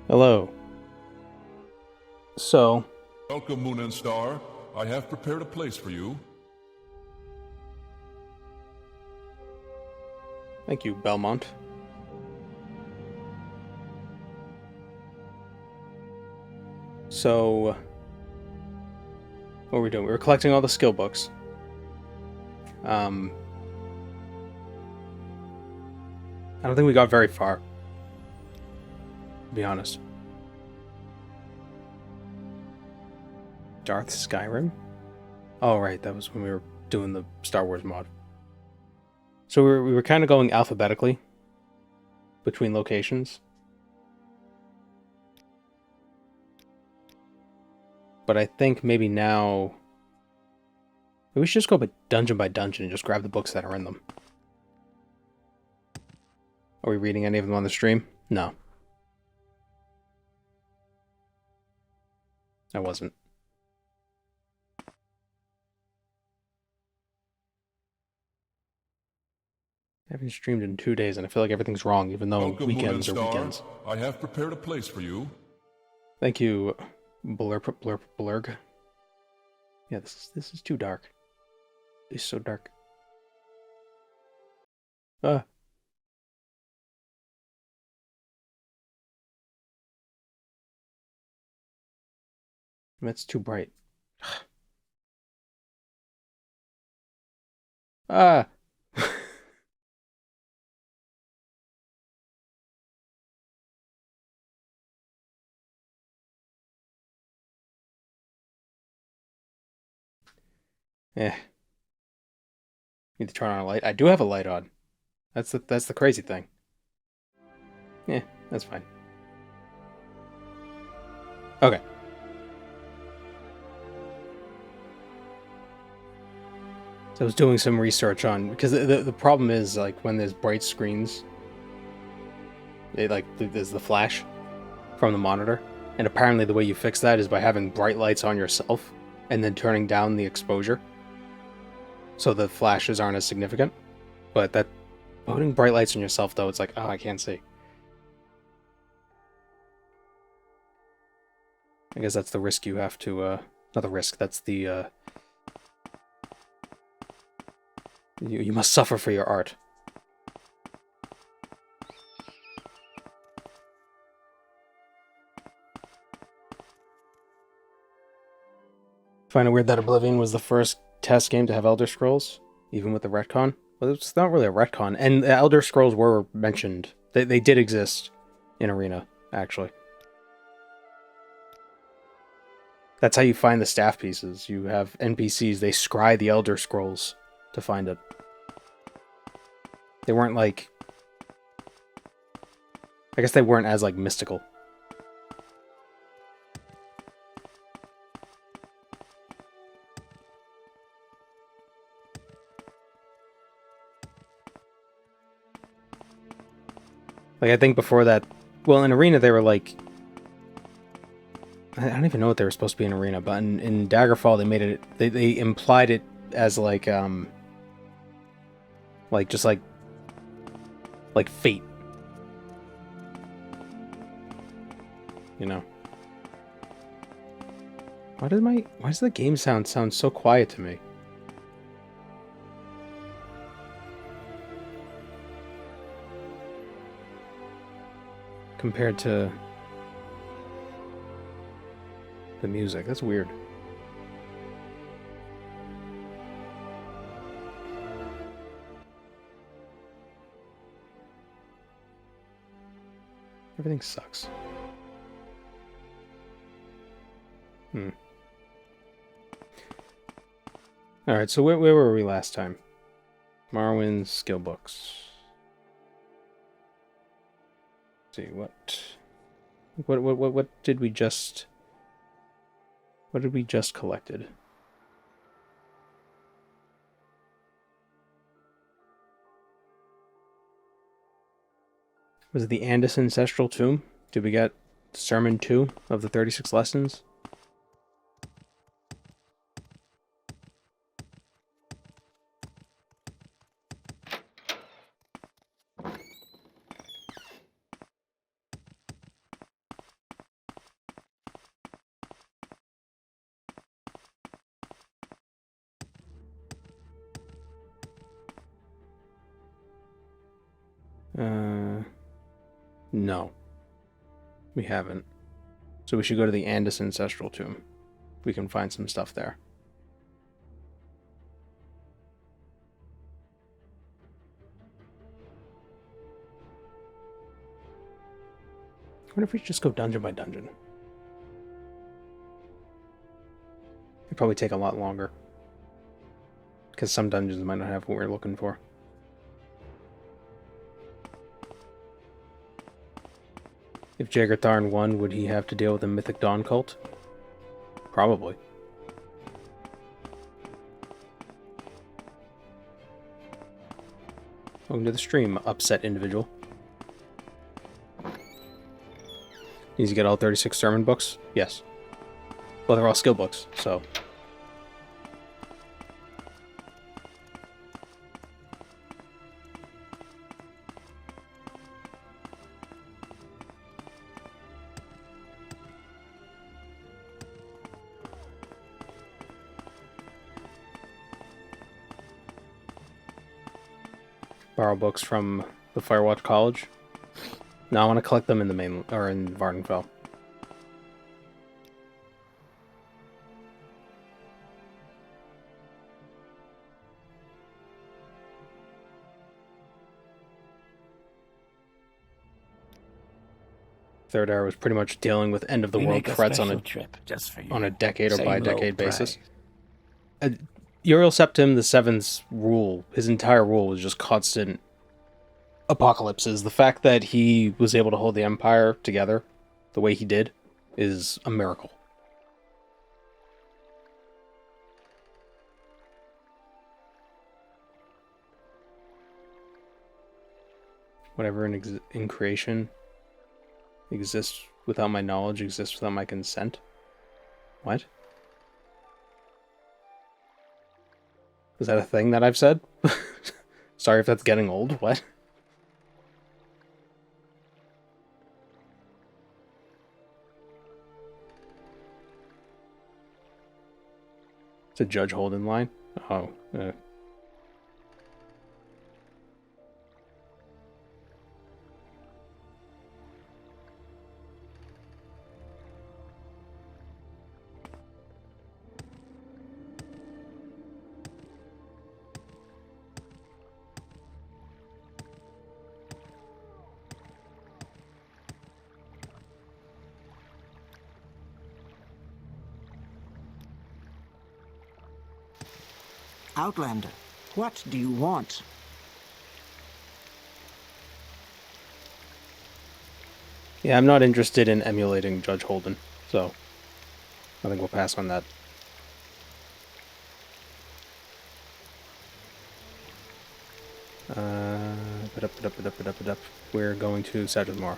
Hello. So, Welcome, Moon and Star. I have prepared a place for you. thank you, Belmont. So, what were we doing? We were collecting all the skill books. I don't think we got very far, to be honest. Darth Skyrim? Oh, right, that was when we were doing the Star Wars mod. So we were kind of going alphabetically between locations. But I think maybe now... Maybe we should just go dungeon by dungeon and just grab the books that are in them. Are we reading any of them on the stream? No. I wasn't. I haven't streamed in 2 days, and I feel like everything's wrong, even though Welcome, weekends are Moon and Star. weekends. I have prepared a place for you. Thank you, Blurg. Yeah, this is too dark. It's so dark. Ah. It's too bright. Ah! Eh. Need to turn on a light. I do have a light on. That's the crazy thing. Yeah, that's fine. Okay. So I was doing some research on, because the problem is, like, when there's bright screens, there's the flash from the monitor, and apparently the way you fix that is by having bright lights on yourself and then turning down the exposure so the flashes aren't as significant. But putting bright lights on yourself, though, it's like, oh, I can't see. I guess that's the risk you have to, not the risk, that's the, you must suffer for your art. Find it weird that Oblivion was the first test game to have Elder Scrolls, even with the retcon. Well, it's not really a retcon, and the Elder Scrolls were mentioned. They did exist in Arena, actually. That's how you find the staff pieces. You have NPCs, they scry the Elder Scrolls to find it. They weren't like... I guess they weren't as, like, mystical. Like, I think before that... Well, in Arena, they were, like... I don't even know what they were supposed to be in Arena, but in Daggerfall, they made it... They implied it as, like, just, like fate. You know? Why does the game sound so quiet to me? Compared to the music. That's weird. Everything sucks. Alright, so where were we last time? Marwin's Skillbooks. Let's see, what did we just... What did we just collected? Was it the Andis Ancestral Tomb? Did we get Sermon 2 of the 36 Lessons? No. We haven't. So we should go to the Andis Ancestral Tomb. We can find some stuff there. What if we just go dungeon by dungeon? It'd probably take a lot longer. Because some dungeons might not have what we're looking for. If Jagertharn won, would he have to deal with a Mythic Dawn cult? Probably. Welcome to the stream, upset individual. Needs to get all 36 sermon books? Yes. Well, they're all skill books, so... Borrow books from the Firewatch College. No, I want to collect them in the main, or in Vardenfell. Third Era was pretty much dealing with end of the world threats on a decade or by decade basis. Uriel Septim VII's rule, his entire rule was just constant apocalypses. The fact that he was able to hold the Empire together the way he did is a miracle. Whatever in creation exists without my knowledge exists without my consent. What? Is that a thing that I've said? Sorry if that's getting old. What? It's a Judge Holden line? Oh, Outlander, what do you want? Yeah, I'm not interested in emulating Judge Holden, so I think we'll pass on that. We're going to Sedgemoor.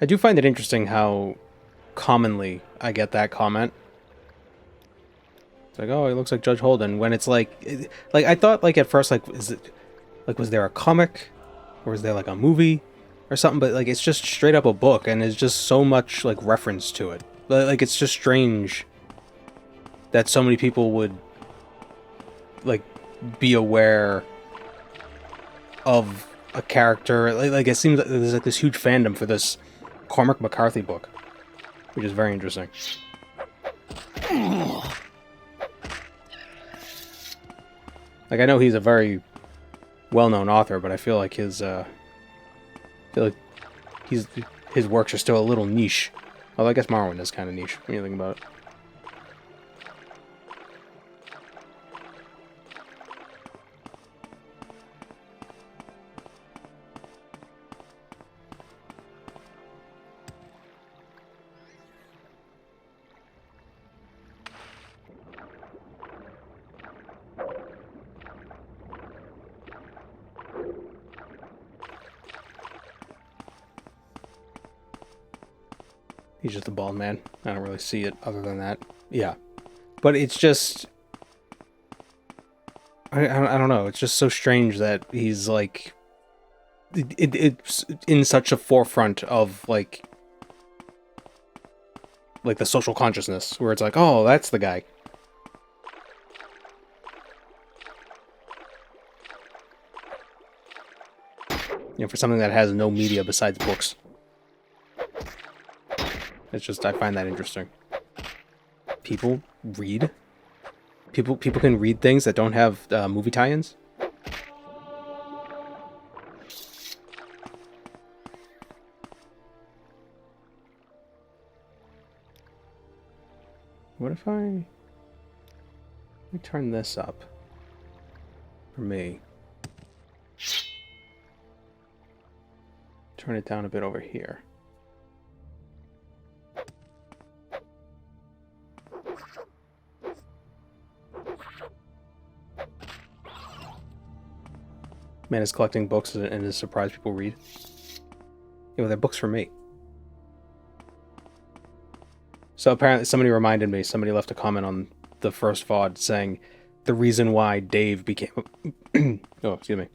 I do find it interesting how commonly I get that comment. It's like, oh, he looks like Judge Holden, when it's like I thought, like, at first, like, is it, like, was there a comic, or is there, like, a movie, or something, but, like, it's just straight up a book, and there's just so much, like, reference to it. But, like, it's just strange that so many people would, like, be aware of a character, like it seems like there's, like, this huge fandom for this Cormac McCarthy book, which is very interesting. Like, I know he's a very well-known author, but I feel like his works are still a little niche. Although I guess Morrowind is kind of niche when you think about it. He's just a bald man. I don't really see it other than that. Yeah. But it's just... I don't know. It's just so strange that he's, like... It's in such a forefront of, like... like the social consciousness, where it's like, oh, that's the guy. You know, for something that has no media besides books. It's just, I find that interesting. People read? People can read things that don't have movie tie-ins? What if let me turn this up for me. Turn it down a bit over here. Man is collecting books and is surprised people read. You know, they're books for me. So apparently somebody reminded me, somebody left a comment on the first VOD saying the reason why Dave became oh, excuse me.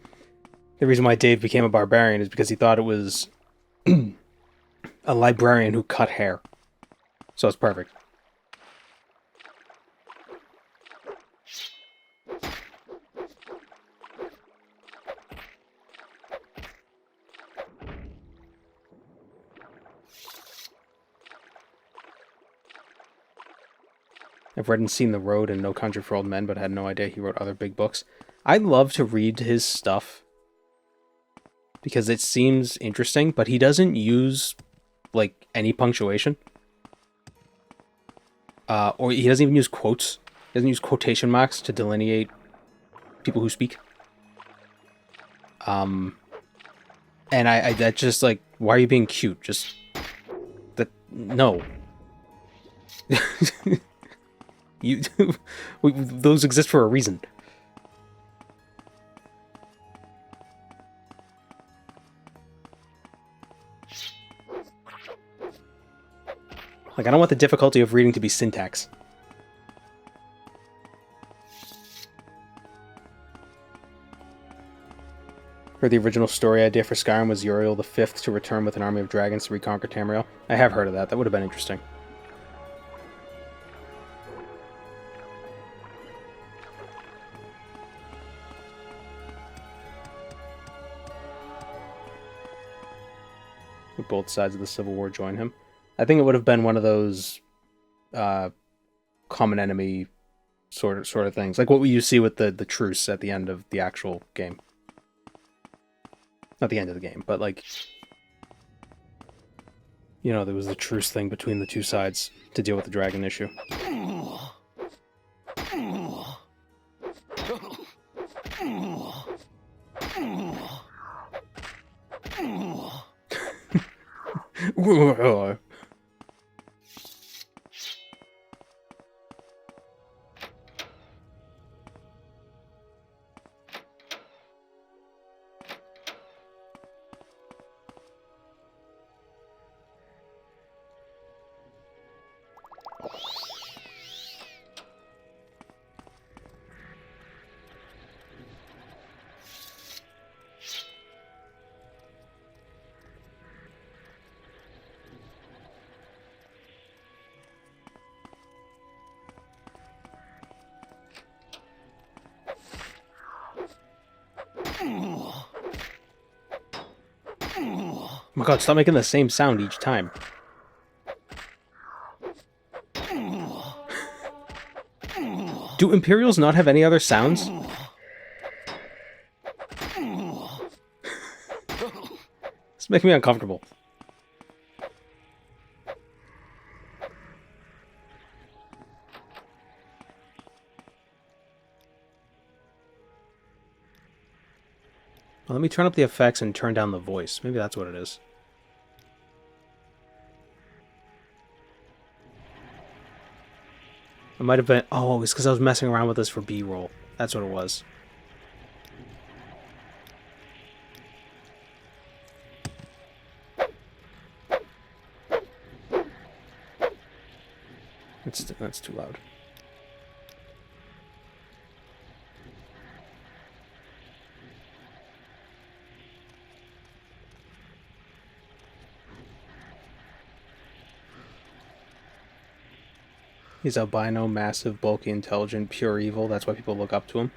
The reason why Dave became a barbarian is because he thought it was a librarian who cut hair. So it's perfect. I've read and seen The Road and No Country for Old Men, but had no idea he wrote other big books. I love to read his stuff because it seems interesting, but he doesn't use, like, any punctuation. Or he doesn't even use quotes. He doesn't use quotation marks to delineate people who speak. And that's just like, why are you being cute? Just, no. Those exist for a reason. Like, I don't want the difficulty of reading to be syntax. Heard the original story idea for Skyrim was Uriel V to return with an army of dragons to reconquer Tamriel. I have heard of that. That would have been interesting. Would both sides of the Civil War join him? I think it would have been one of those common enemy sort of things, like what you see with the truce at the end of the actual game. Not the end of the game, but like, you know, there was the truce thing between the two sides to deal with the dragon issue. Oh my god, stop making the same sound each time. Do Imperials not have any other sounds? It's making me uncomfortable. Well, let me turn up the effects and turn down the voice. Maybe that's what it is. It might have been... Oh, it's because I was messing around with this for B-roll. That's what it was. That's too loud. He's albino, massive, bulky, intelligent, pure evil. That's why people look up to him.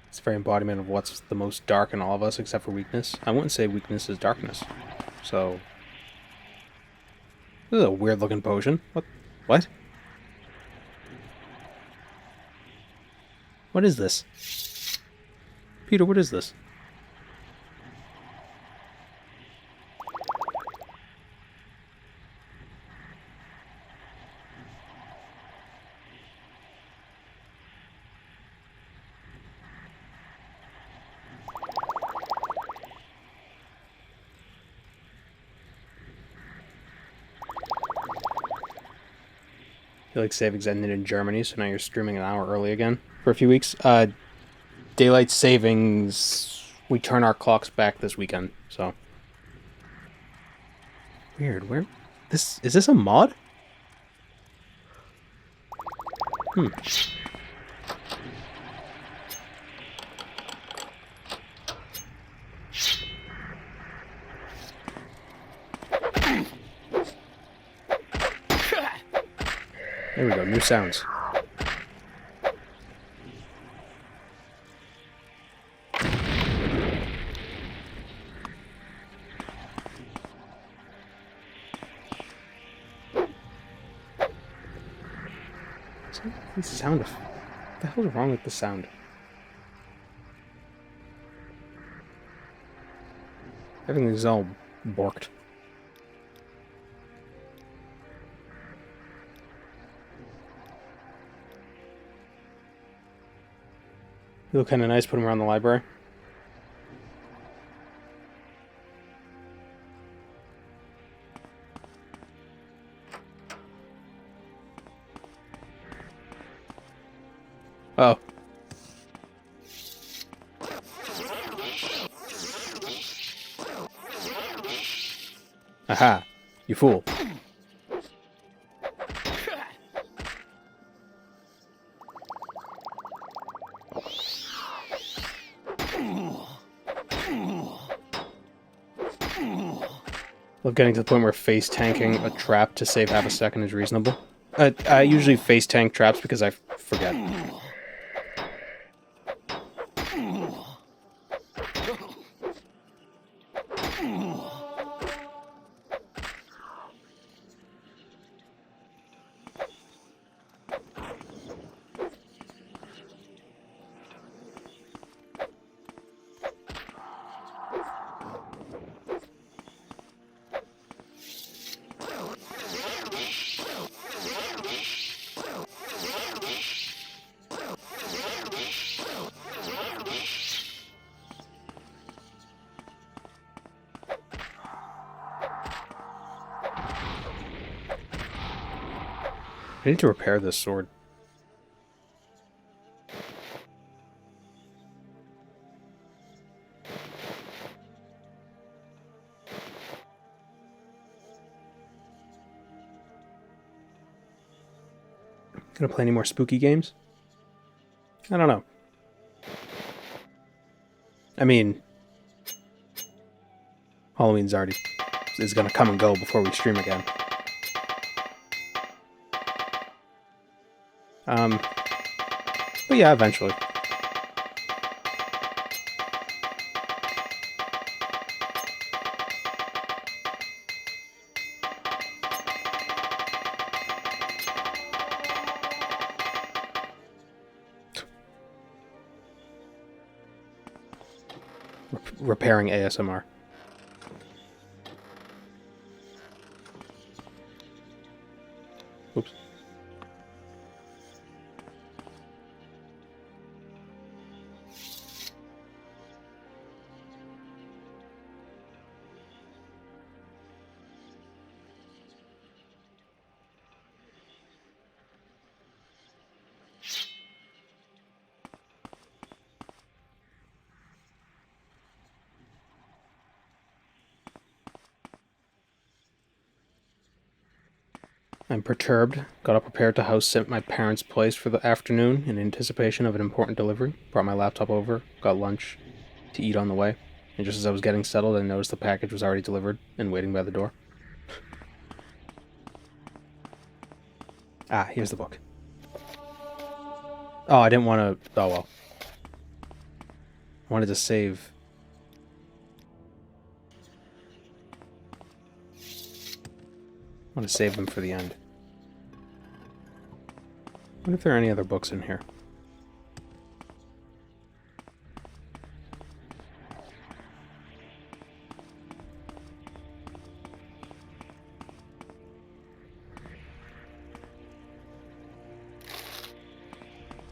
It's a very embodiment of what's the most dark in all of us, except for weakness. I wouldn't say weakness is darkness. So... This is a weird-looking potion. What? What? What is this? Peter, what is this? Like savings ended in Germany, so now you're streaming an hour early again for a few weeks. Daylight savings, we turn our clocks back this weekend, so. Weird, where? Is this a mod? There we go, new sounds. This sound. What the hell is wrong with the sound? Everything's all borked. You look kind of nice, put him around the library. Oh. Aha, you fool. Love getting to the point where face tanking a trap to save half a second is reasonable. I usually face tank traps because I forget. I need to repair this sword. Gonna play any more spooky games? I don't know. I mean, Halloween's already is gonna come and go before we stream again. But yeah, eventually. Repairing ASMR. Oops. I'm perturbed. Got up prepared to house sit at my parents' place for the afternoon in anticipation of an important delivery. Brought my laptop over, got lunch to eat on the way. And just as I was getting settled, I noticed the package was already delivered and waiting by the door. Ah, here's the book. Oh, I didn't want to... Oh, well. I wanted to save... I want to save them for the end. I wonder if there are any other books in here.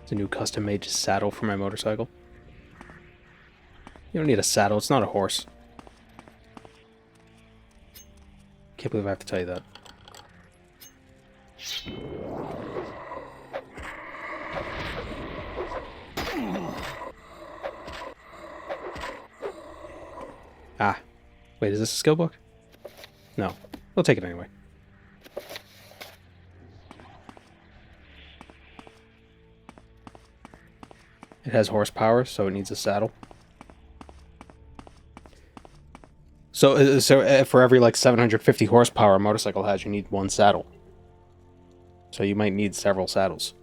It's a new custom-made saddle for my motorcycle. You don't need a saddle, it's not a horse. Can't believe I have to tell you that. Ah. Wait, is this a skill book? No. We'll take it anyway. It has horsepower, so it needs a saddle. So for every, like, 750 horsepower a motorcycle has, you need one saddle. So you might need several saddles.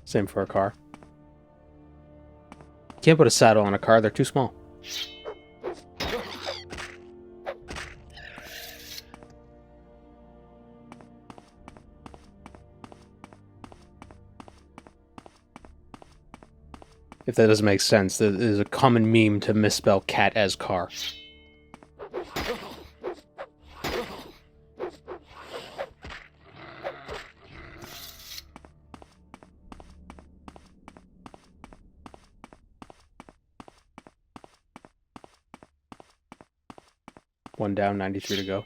Same for a car. You can't put a saddle on a car, they're too small. If that doesn't make sense, there's a common meme to misspell cat as car. One down, 93 to go.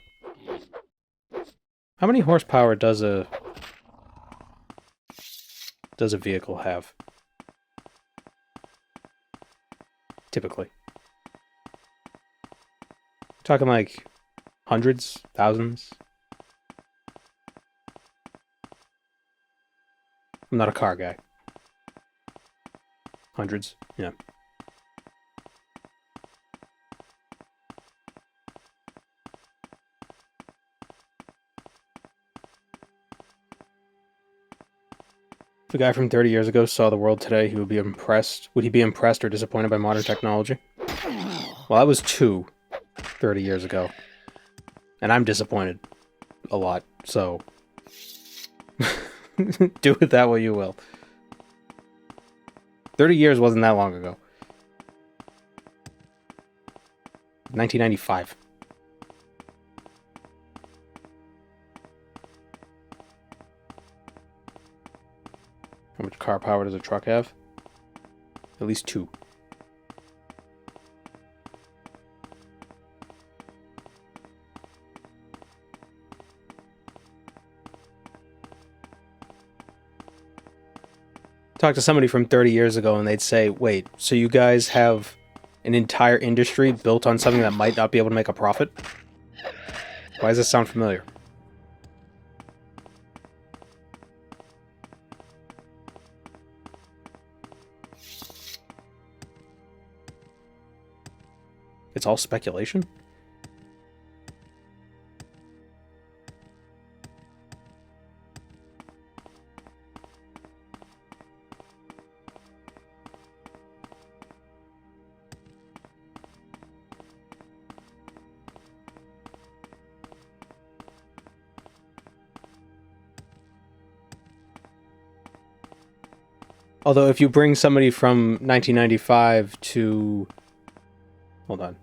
How many horsepower does a vehicle have? Typically. Talking like hundreds, thousands. I'm not a car guy. Hundreds, yeah. If a guy from 30 years ago saw the world today, he would be impressed. Would he be impressed or disappointed by modern technology? Well, I was 30 years ago. And I'm disappointed a lot, so... do with that what you will. 30 years wasn't that long ago. 1995. How much car power does a truck have? At least 2. Talk to somebody from 30 years ago and they'd say, wait, so you guys have an entire industry built on something that might not be able to make a profit? Why does this sound familiar? It's all speculation? Although if you bring somebody from 1995 to... Hold on.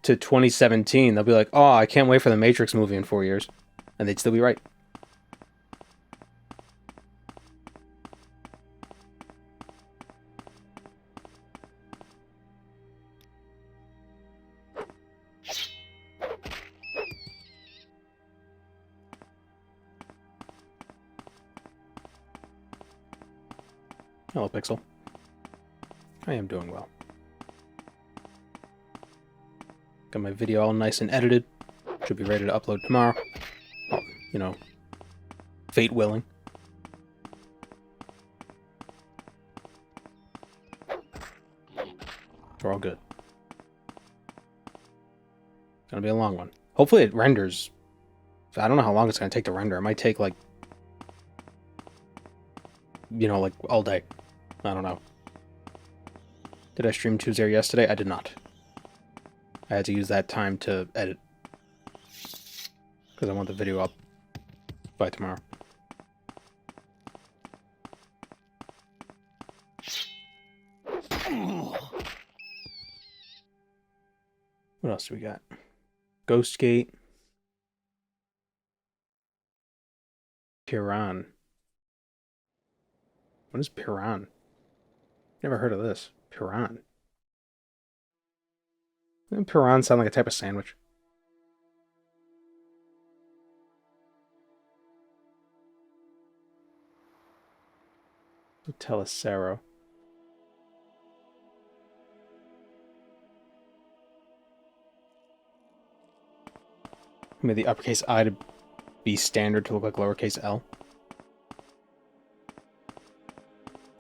To 2017, they'll be like, oh, I can't wait for the Matrix movie in 4 years. And they'd still be right. Hello, Pixel. I am doing well. Got my video all nice and edited. Should be ready to upload tomorrow. Well, you know, fate willing. We're all good. It's gonna be a long one. Hopefully it renders. I don't know how long it's gonna take to render. It might take like, like all day. I don't know. Did I stream Tuesday or yesterday? I did not. I had to use that time to edit. Because I want the video up by tomorrow. What else do we got? Ghost Gate. Piran. What is Piran? Never heard of this. Piran. Doesn't Piran sound like a type of sandwich? Telecero. I made the uppercase I to be standard to look like lowercase l.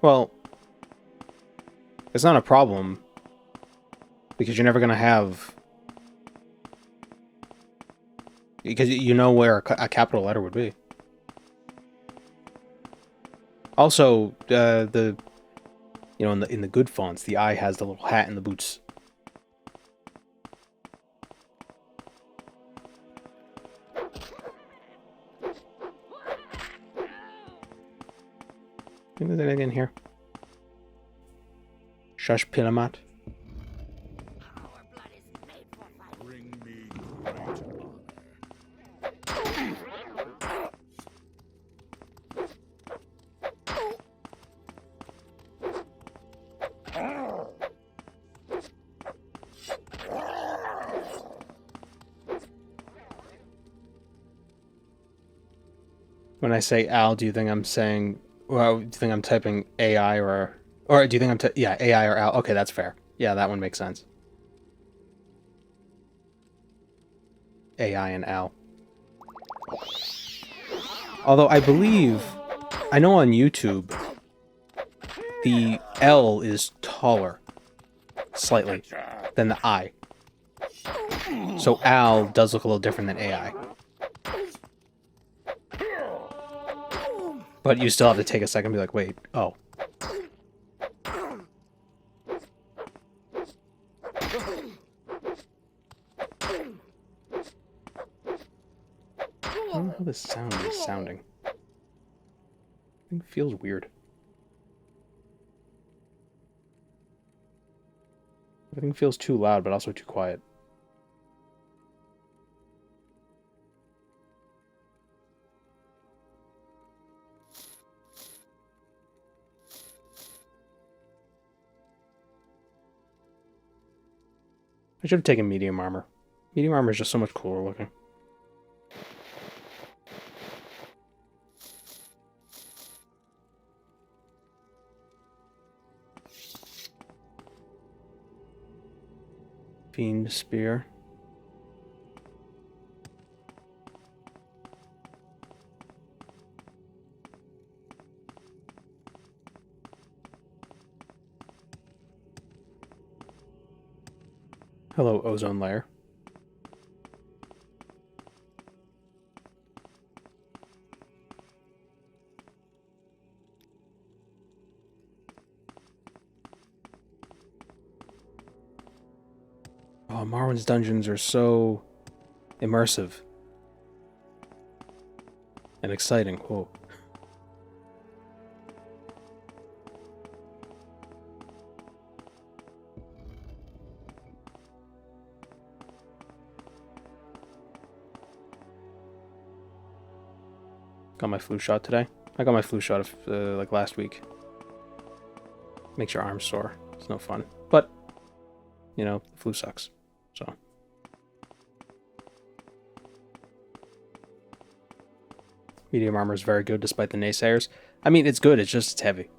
Well, it's not a problem because you're never going to have... Because you know where a capital letter would be. Also, in the good fonts, the I has the little hat and the boots. Think there's anything in here? Shush Pilamat. Bring me great honor. When I say Al, do you think I'm saying... Well, do you think I'm typing AI or do you think I'm yeah, AI or Al? Okay, that's fair. Yeah, that one makes sense. AI and Al. Although I know on YouTube, the L is taller, slightly, than the I. So Al does look a little different than AI. But you still have to take a second and be like, wait, oh. I don't know how this sound is sounding. I think it feels weird. Everything feels too loud, but also too quiet. I should have taken medium armor. Medium armor is just so much cooler looking. Fiend Spear. Hello, ozone layer. Oh, Marwyn's dungeons are so immersive and exciting. Whoa. Got my flu shot today. I got my flu shot like last week. Makes your arms sore. It's no fun. But, the flu sucks. So. Medium armor is very good despite the naysayers. I mean, it's good. It's heavy.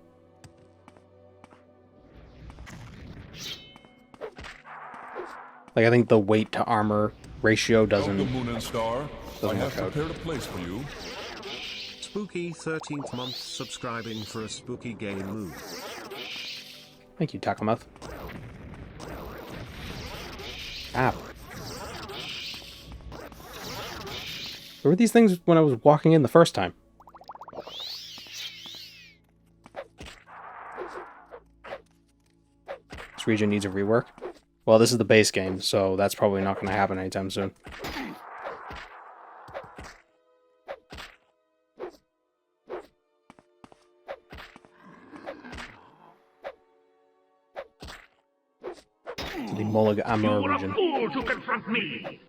Like, I think the weight to armor ratio doesn't... Welcome, Moon and Star. I have work out. prepared a place for you. Spooky 13th month subscribing for a spooky game move. Thank you, Takamoth. Ow. Where were these things when I was walking in the first time? This region needs a rework. Well, this is the base game, so that's probably not going to happen anytime soon. To the Molag Amur region. Fool to confront me!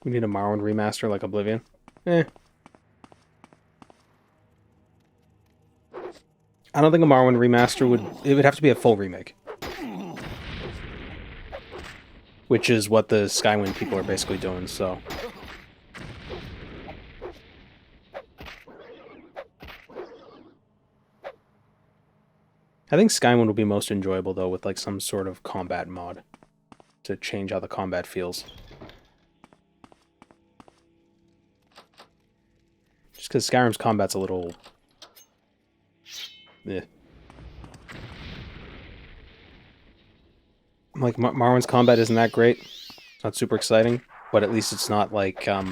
We need a Morrowind remaster like Oblivion. Eh. I don't think a Morrowind remaster would... It would have to be a full remake. Which is what the Skywind people are basically doing, so... I think Skywind will be most enjoyable, though, with like some sort of combat mod. To change how the combat feels. Just because Skyrim's combat's a little... Eh. Like, Morrowind's combat isn't that great. It's not super exciting, but at least it's not like, like,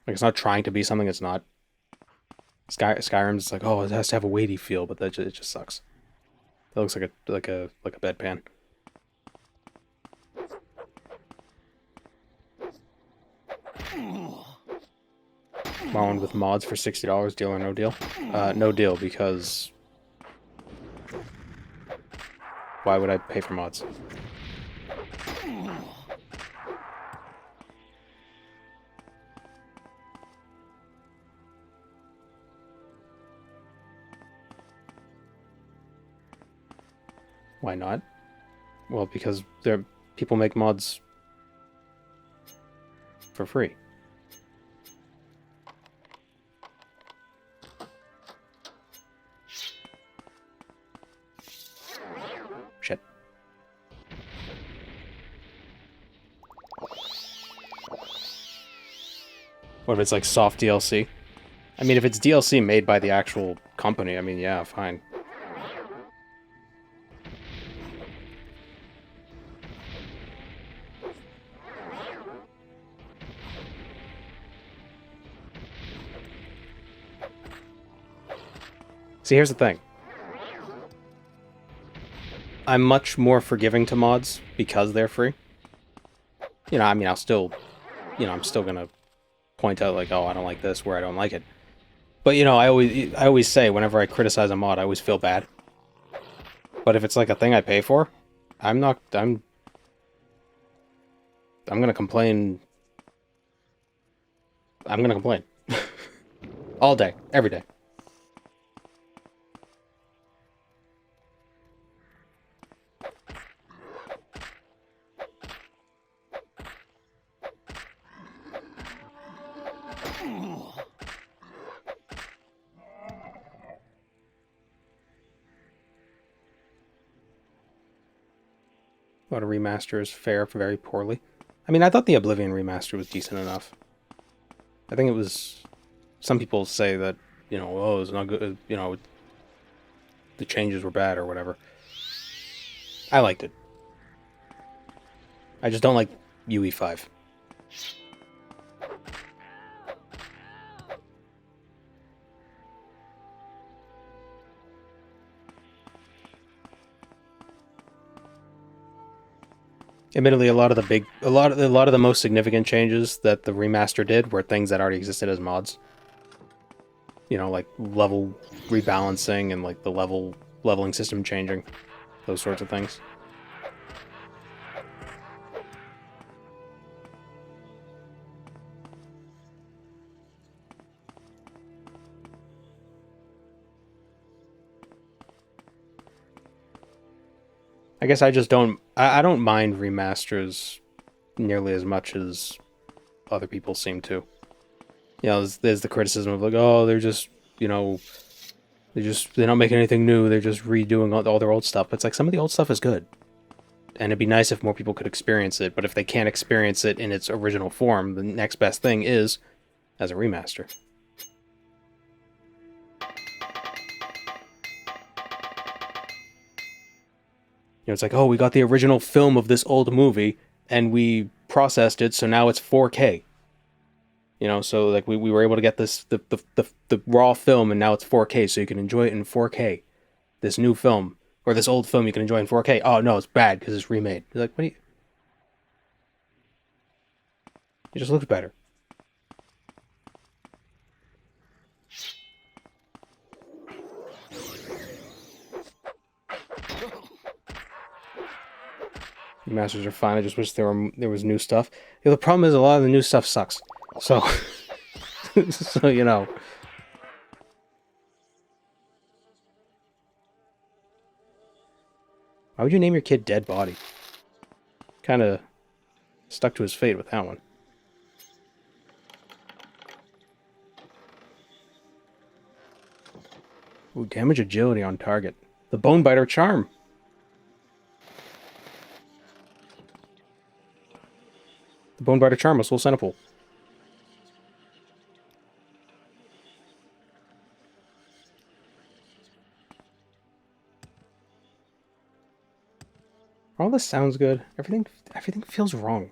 it's not trying to be something it's not. Skyrim's like, oh, it has to have a weighty feel, but it just sucks. That looks like a bedpan. Morrowind with mods for $60, deal or no deal? No deal, because... Why would I pay for mods? Why not? Well, because people make mods for free. Shit. What if it's like soft DLC? I mean, if it's DLC made by the actual company, I mean, yeah, fine. See, here's the thing. I'm much more forgiving to mods because they're free. You know, I mean, I'll still, you know, I'm still gonna point out like, oh, I don't like this, where I don't like it. But you know, I always say whenever I criticize a mod, I always feel bad. But if it's like a thing I pay for, I'm gonna complain. I'm gonna complain all day, every day. A lot of remasters fare very poorly. I mean, I thought the Oblivion remaster was decent enough. I think it was... Some people say that, you know, oh, it's not good, you know, the changes were bad or whatever. I liked it. I just don't like UE5. Admittedly, a lot of the most significant changes that the remaster did were things that already existed as mods. You know, like level rebalancing and like the leveling system changing, those sorts of things. I guess I just don't... I don't mind remasters nearly as much as other people seem to. You know, there's the criticism of like, oh, they're just, you know, They're not making anything new. They're just redoing all their old stuff. But it's like some of the old stuff is good, and it'd be nice if more people could experience it. But if they can't experience it in its original form, the next best thing is as a remaster. You know, it's like, oh, we got the original film of this old movie and we processed it, so now it's 4K. You know, so like we were able to get this the raw film and now it's 4K, so you can enjoy it in 4K. This new film or this old film you can enjoy in 4K. Oh no, it's bad because it's remade. You're like, what do you? It just looks better. Remasters are fine. I just wish there was new stuff. Yeah, the problem is a lot of the new stuff sucks. So, so you know. Why would you name your kid Dead Body? Kind of stuck to his fate with that one. Ooh, damage agility on target. The Bone Biter Charm. The Bone Biter Charm, a Soul Centipool. All this sounds good. Everything feels wrong.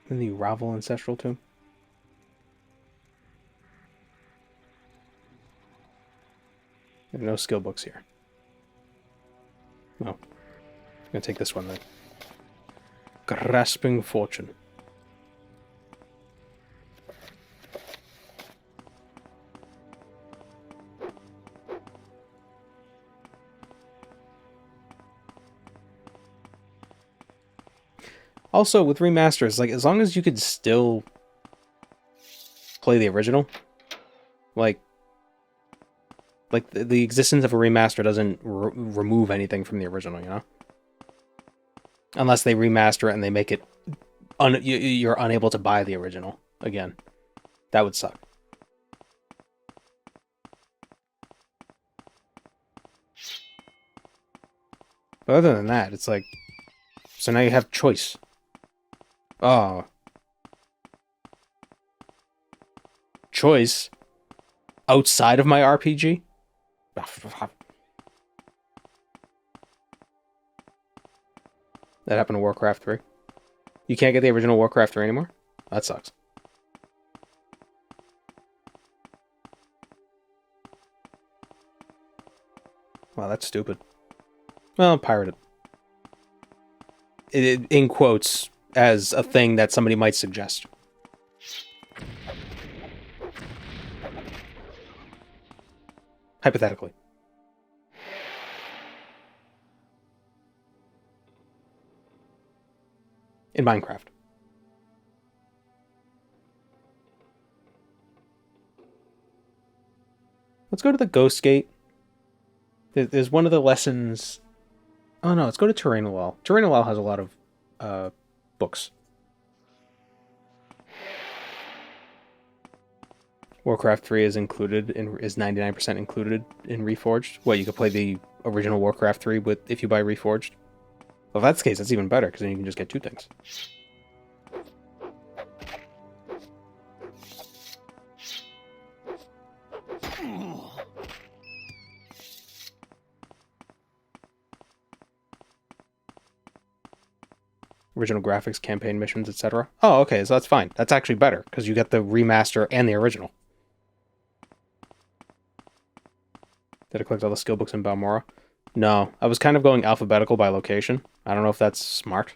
In the Ravel Ancestral Tomb. There are no skill books here. No. I'm gonna take this one then. Grasping Fortune. Also, with remasters, like, as long as you could still play the original, like the existence of a remaster doesn't remove anything from the original, you know? Unless they remaster it and they make it you're unable to buy the original again. That would suck. But other than that, it's like, so now you have choice. Oh. Choice outside of my RPG? That happened to Warcraft 3. You can't get the original Warcraft 3 anymore? That sucks. Wow, that's stupid. Well, pirated. In quotes, as a thing that somebody might suggest. Hypothetically. In Minecraft. Let's go to the Ghost Gate. There's one of the lessons... Oh no, let's go to Terrainwell. Terrainwell has a lot of books. Warcraft 3 is 99% included in Reforged. What, you could play the original Warcraft 3 if you buy Reforged? Well, if that's the case, that's even better, because then you can just get two things. Original graphics, campaign missions, etc. Oh, okay, so that's fine. That's actually better, because you get the remaster and the original. Did I collect all the skill books in Balmora? No, I was kind of going alphabetical by location. I don't know if that's smart.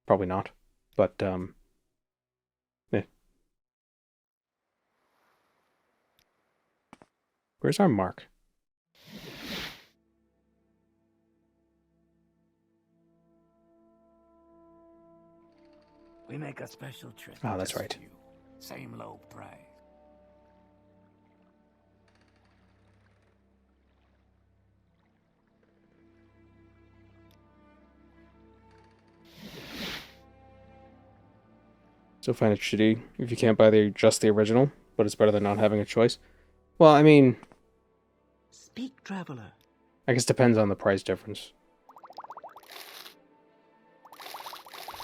Probably not. But, yeah. Where's our mark? We make a special trip. Oh, that's right. Same low price. So find it shitty if you can't buy just the original, but it's better than not having a choice. Well, I mean, Speak, traveler. I guess it depends on the price difference.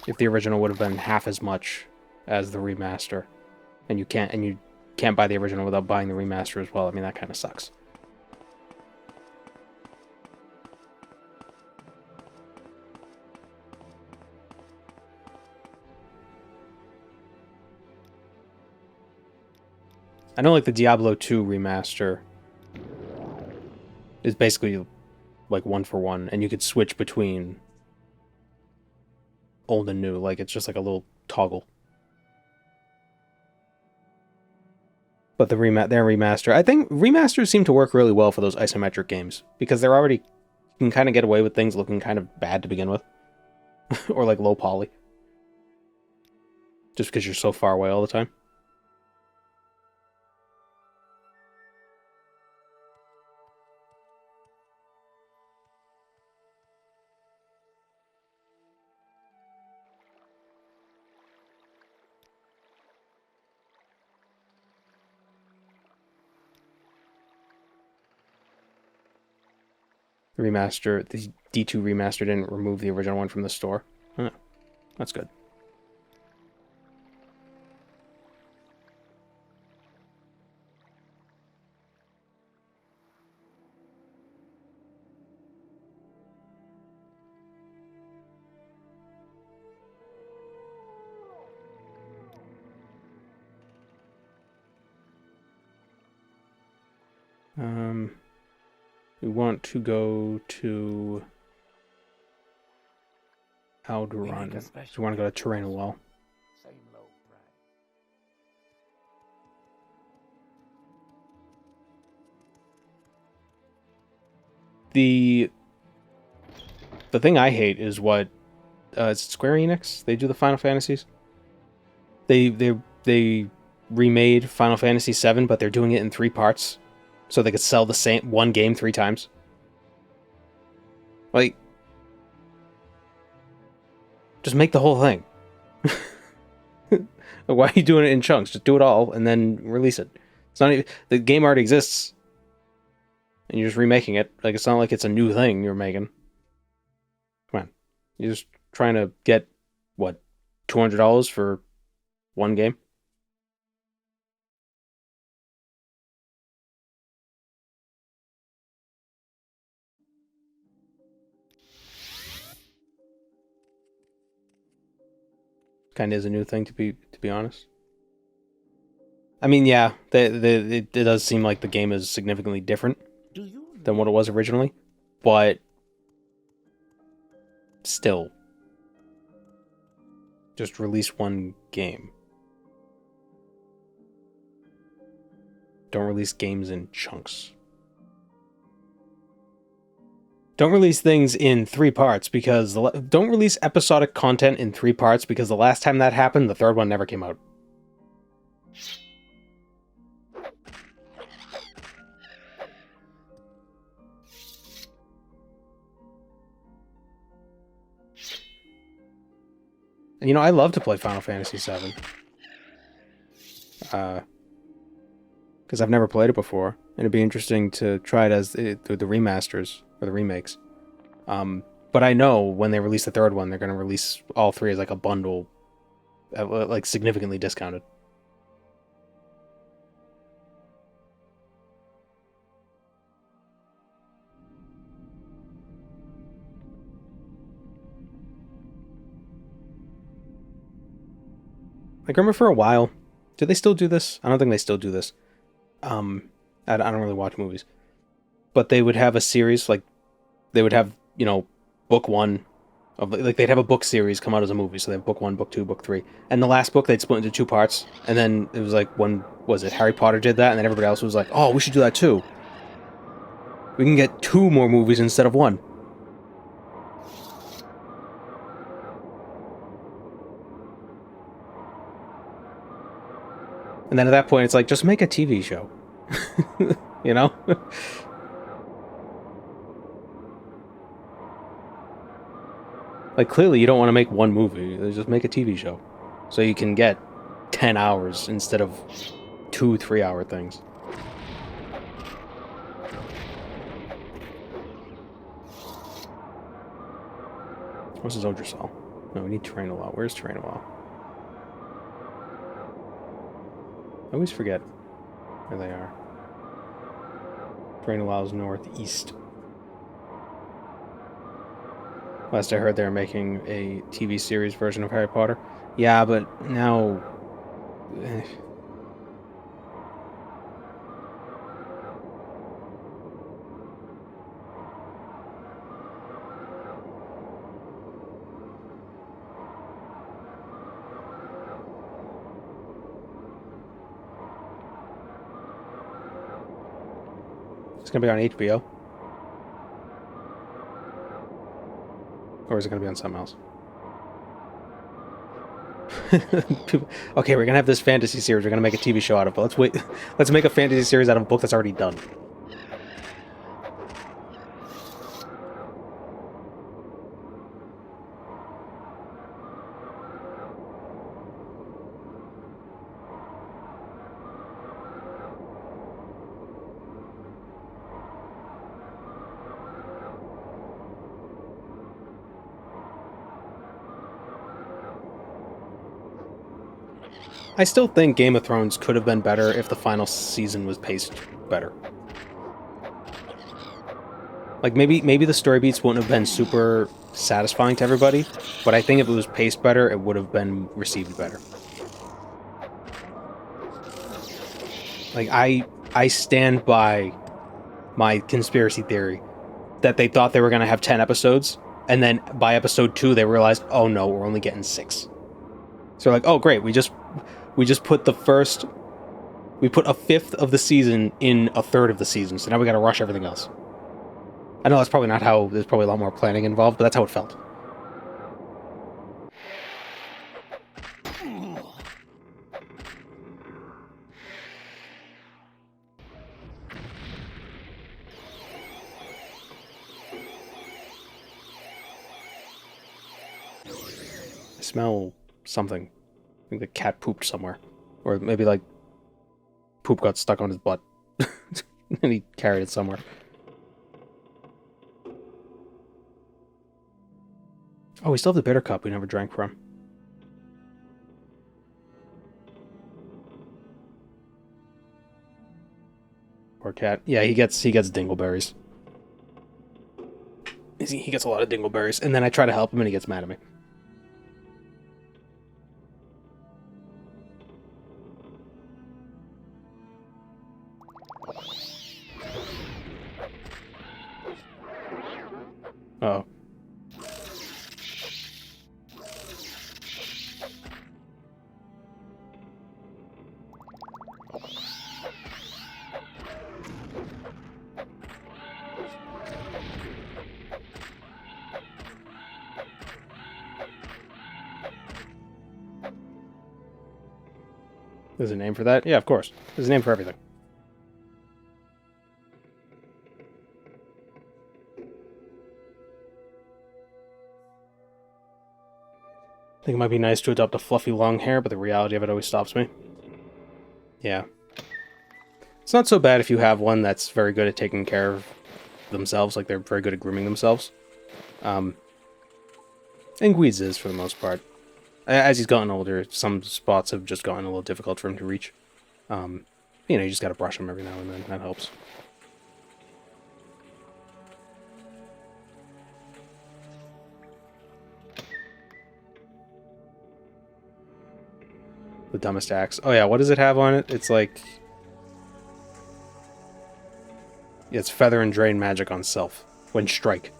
If the original would have been half as much as the remaster, and you can't buy the original without buying the remaster as well, I mean, that kind of sucks. I know, like, the Diablo 2 remaster is basically, like, 1-for-1, and you could switch between old and new. Like, it's just like a little toggle. But their remaster, I think remasters seem to work really well for those isometric games, because they're already, you can kind of get away with things looking kind of bad to begin with. Or, like, low poly. Just because you're so far away all the time. The D2 remaster didn't remove the original one from the store. Huh. That's good. We want to go to Alderaan. So we want to go to Terrain Well. Same low price. The thing I hate is what is it Square Enix? They do the Final Fantasies. They remade Final Fantasy VII, but they're doing it in 3 parts, so they could sell the same one game 3 times. Like, just make the whole thing. Why are you doing it in chunks? Just do it all and then release it. It's not even, the game already exists, and you're just remaking it. Like, it's not like it's a new thing you're making. Come on, you're just trying to get what, $200 for one game? Kind of is a new thing, to be honest. I mean, yeah, it does seem like the game is significantly different than what it was originally, but still, just release one game. Don't release games in chunks. Don't release things in 3 parts because don't release episodic content in 3 parts because the last time that happened, the 3rd one never came out. You know, I love to play Final Fantasy VII. Because I've never played it before, and it'd be interesting to try it as the remasters or the remakes. But I know when they release the 3rd one, they're going to release all 3 as like a bundle, like significantly discounted. Like, remember for a while, do they still do this? I don't think they still do this. I don't really watch movies. But they would have a series, like, they would have, you know, book 1 of, like, they'd have a book series come out as a movie. So they have book 1, book 2, book 3. And the last book they'd split into 2 parts. And then it was like, Harry Potter did that, and then everybody else was like, oh, we should do that too. We can get 2 more movies instead of 1. And then at that point, it's like, just make a TV show. You know? Like, clearly you don't want to make 1 movie. Just make a TV show. So you can get 10 hours instead of 2-3 hour things. What's his Odrosol? No, we need Trainawal. Where's Trainawal? I always forget where they are. Trainawal's northeast. Last I heard, they were making a TV series version of Harry Potter. Yeah, but now... It's gonna be on HBO? Or is it gonna be on something else? Okay, we're gonna have this fantasy series we're gonna make a TV show out of, but let's wait. Let's make a fantasy series out of a book that's already done. I still think Game of Thrones could have been better if the final season was paced better. Like, maybe the story beats wouldn't have been super satisfying to everybody, but I think if it was paced better, it would have been received better. Like, I stand by my conspiracy theory that they thought they were going to have 10 episodes, and then by episode 2 they realized, oh no, we're only getting 6. So like, oh great, we just put we put a fifth of the season in a third of the season, so now we gotta rush everything else. I know that's probably not how, there's probably a lot more planning involved, but that's how it felt. I smell something. I think the cat pooped somewhere. Or maybe, like, poop got stuck on his butt. And he carried it somewhere. Oh, we still have the bitter cup we never drank from. Poor cat. Yeah, he gets dingleberries. He gets a lot of dingleberries. And then I try to help him and he gets mad at me. Uh-oh. There's a name for that? Yeah, of course. There's a name for everything. I think it might be nice to adopt a fluffy long hair, but the reality of it always stops me. Yeah. It's not so bad if you have one that's very good at taking care of themselves, like they're very good at grooming themselves. And Guiz is, for the most part. As he's gotten older, some spots have just gotten a little difficult for him to reach. You know, you just gotta brush him every now and then, that helps. The dumbest axe. Oh yeah, what does it have on it? It's like... Yeah, it's feather and drain magic on self when strike.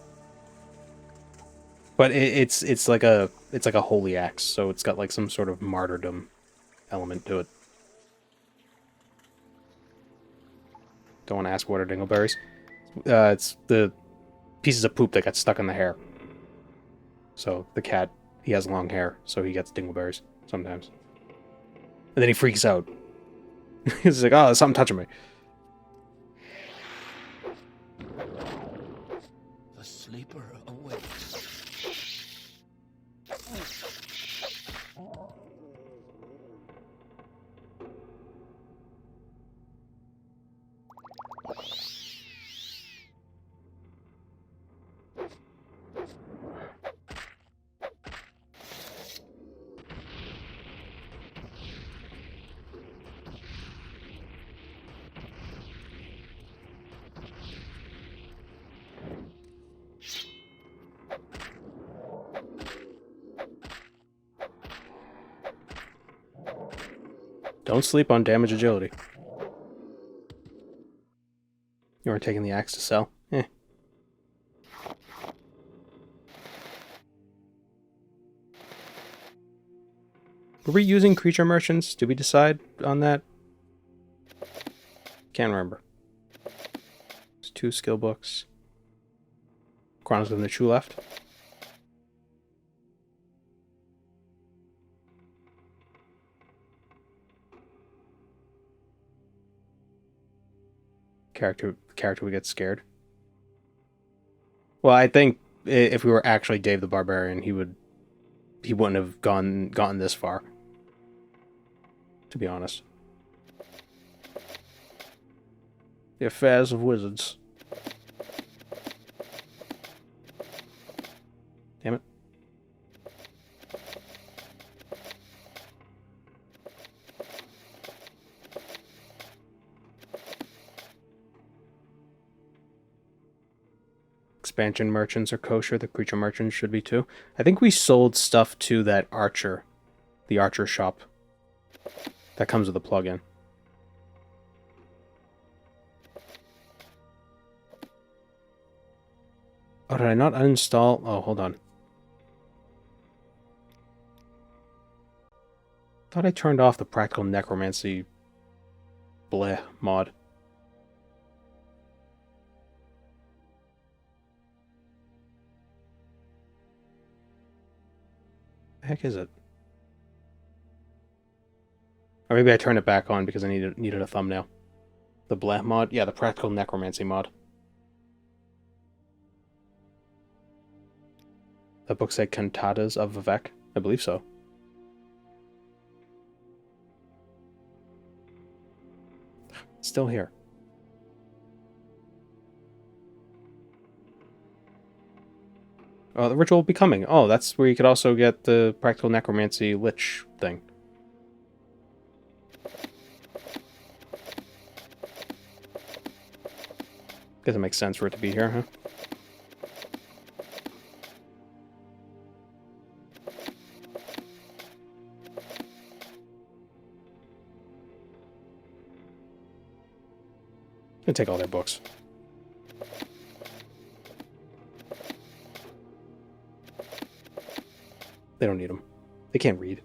But it's like a holy axe, so it's got like some sort of martyrdom element to it. Don't want to ask what are dingleberries. It's the pieces of poop that got stuck in the hair. So the cat, he has long hair, so he gets dingleberries sometimes. And then he freaks out. He's like, oh, there's something touching me. The sleeper awakes. Don't sleep on damage agility. You weren't taking the axe to sell? Eh. Were we using creature merchants? Did we decide on that? Can't remember. There's 2 skill books. Chronicles of the True left. Character would get scared. Well, I think if we were actually Dave the Barbarian, he wouldn't have gotten this far. To be honest. The affairs of wizards. Damn it. Expansion merchants are kosher. The creature merchants should be too. I think we sold stuff to that archer. The archer shop. That comes with a plugin. Oh, did I not uninstall? Oh, hold on. Thought I turned off the practical necromancy bleh mod. The heck is it? Or maybe I turned it back on because I needed a thumbnail. The bleh mod? Yeah, the practical necromancy mod. That book said Cantatas of Vivek? I believe so. It's still here. Oh, the Ritual Becoming. Oh, that's where you could also get the Practical Necromancy Lich thing. Guess it makes sense for it to be here, huh? I'm gonna take all their books. They don't need them. They can't read.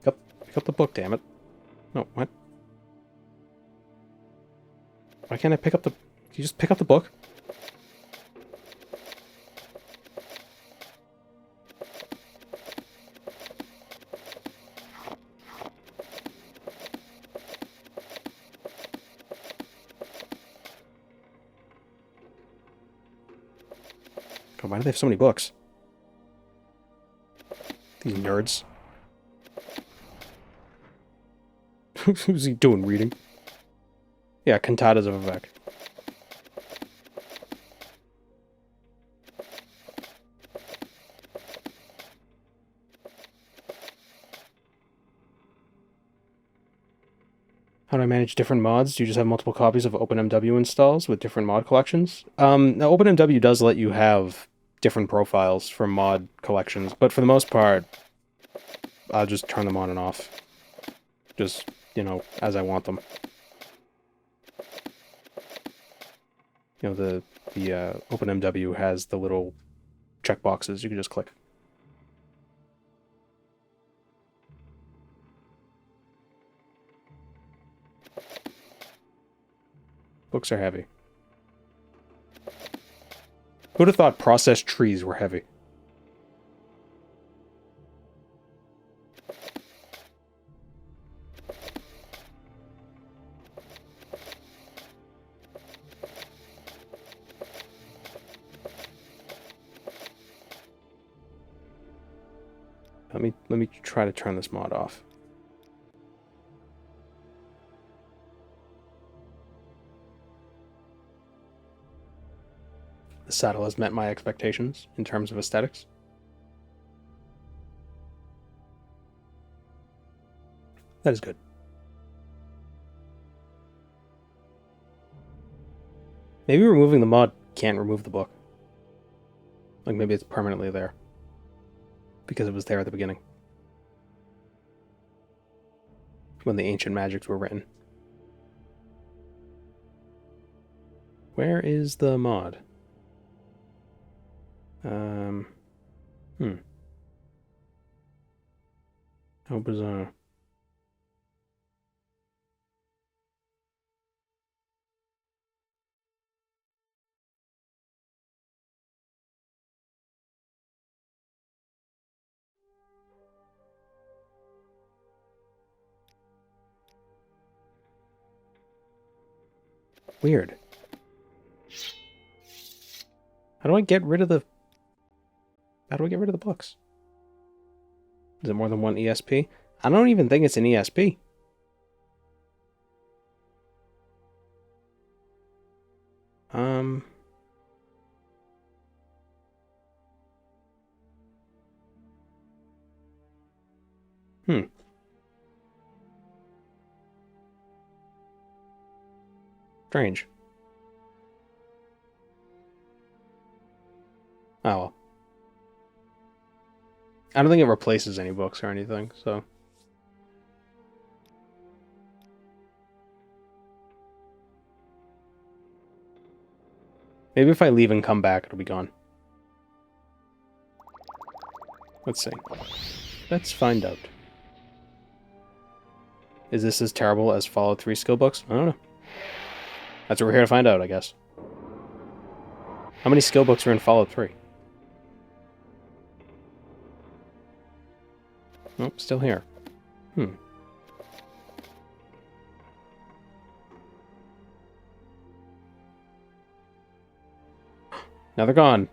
Pick up the book, damn it. No, what? Why can't I pick up the... Can you just pick up the book? God, why do they have so many books? These nerds. Who's he doing, reading? Yeah, Cantatas of Vivek. How do I manage different mods? Do you just have multiple copies of OpenMW installs with different mod collections? Now, OpenMW does let you have different profiles for mod collections, but for the most part, I'll just turn them on and off. Just, you know, as I want them. You know, the OpenMW has the little checkboxes you can just click. Books are heavy. Who'd have thought processed trees were heavy? Let me try to turn this mod off. The saddle has met my expectations in terms of aesthetics. That is good. Maybe removing the mod can't remove the book. Like maybe it's permanently there. Because it was there at the beginning. when the ancient magics were written. Where is the mod? How bizarre. Weird. How do I get rid of the... How do I get rid of the books? Is it more than one ESP? I don't even think it's an ESP. Strange. Oh well. I don't think it replaces any books or anything, so... Maybe if I leave and come back, it'll be gone. Let's see. Let's find out. Is this as terrible as Fallout 3 Skillbooks? I don't know. That's what we're here to find out, I guess. How many Skillbooks are in Fallout 3? Nope, still here. Now they're gone.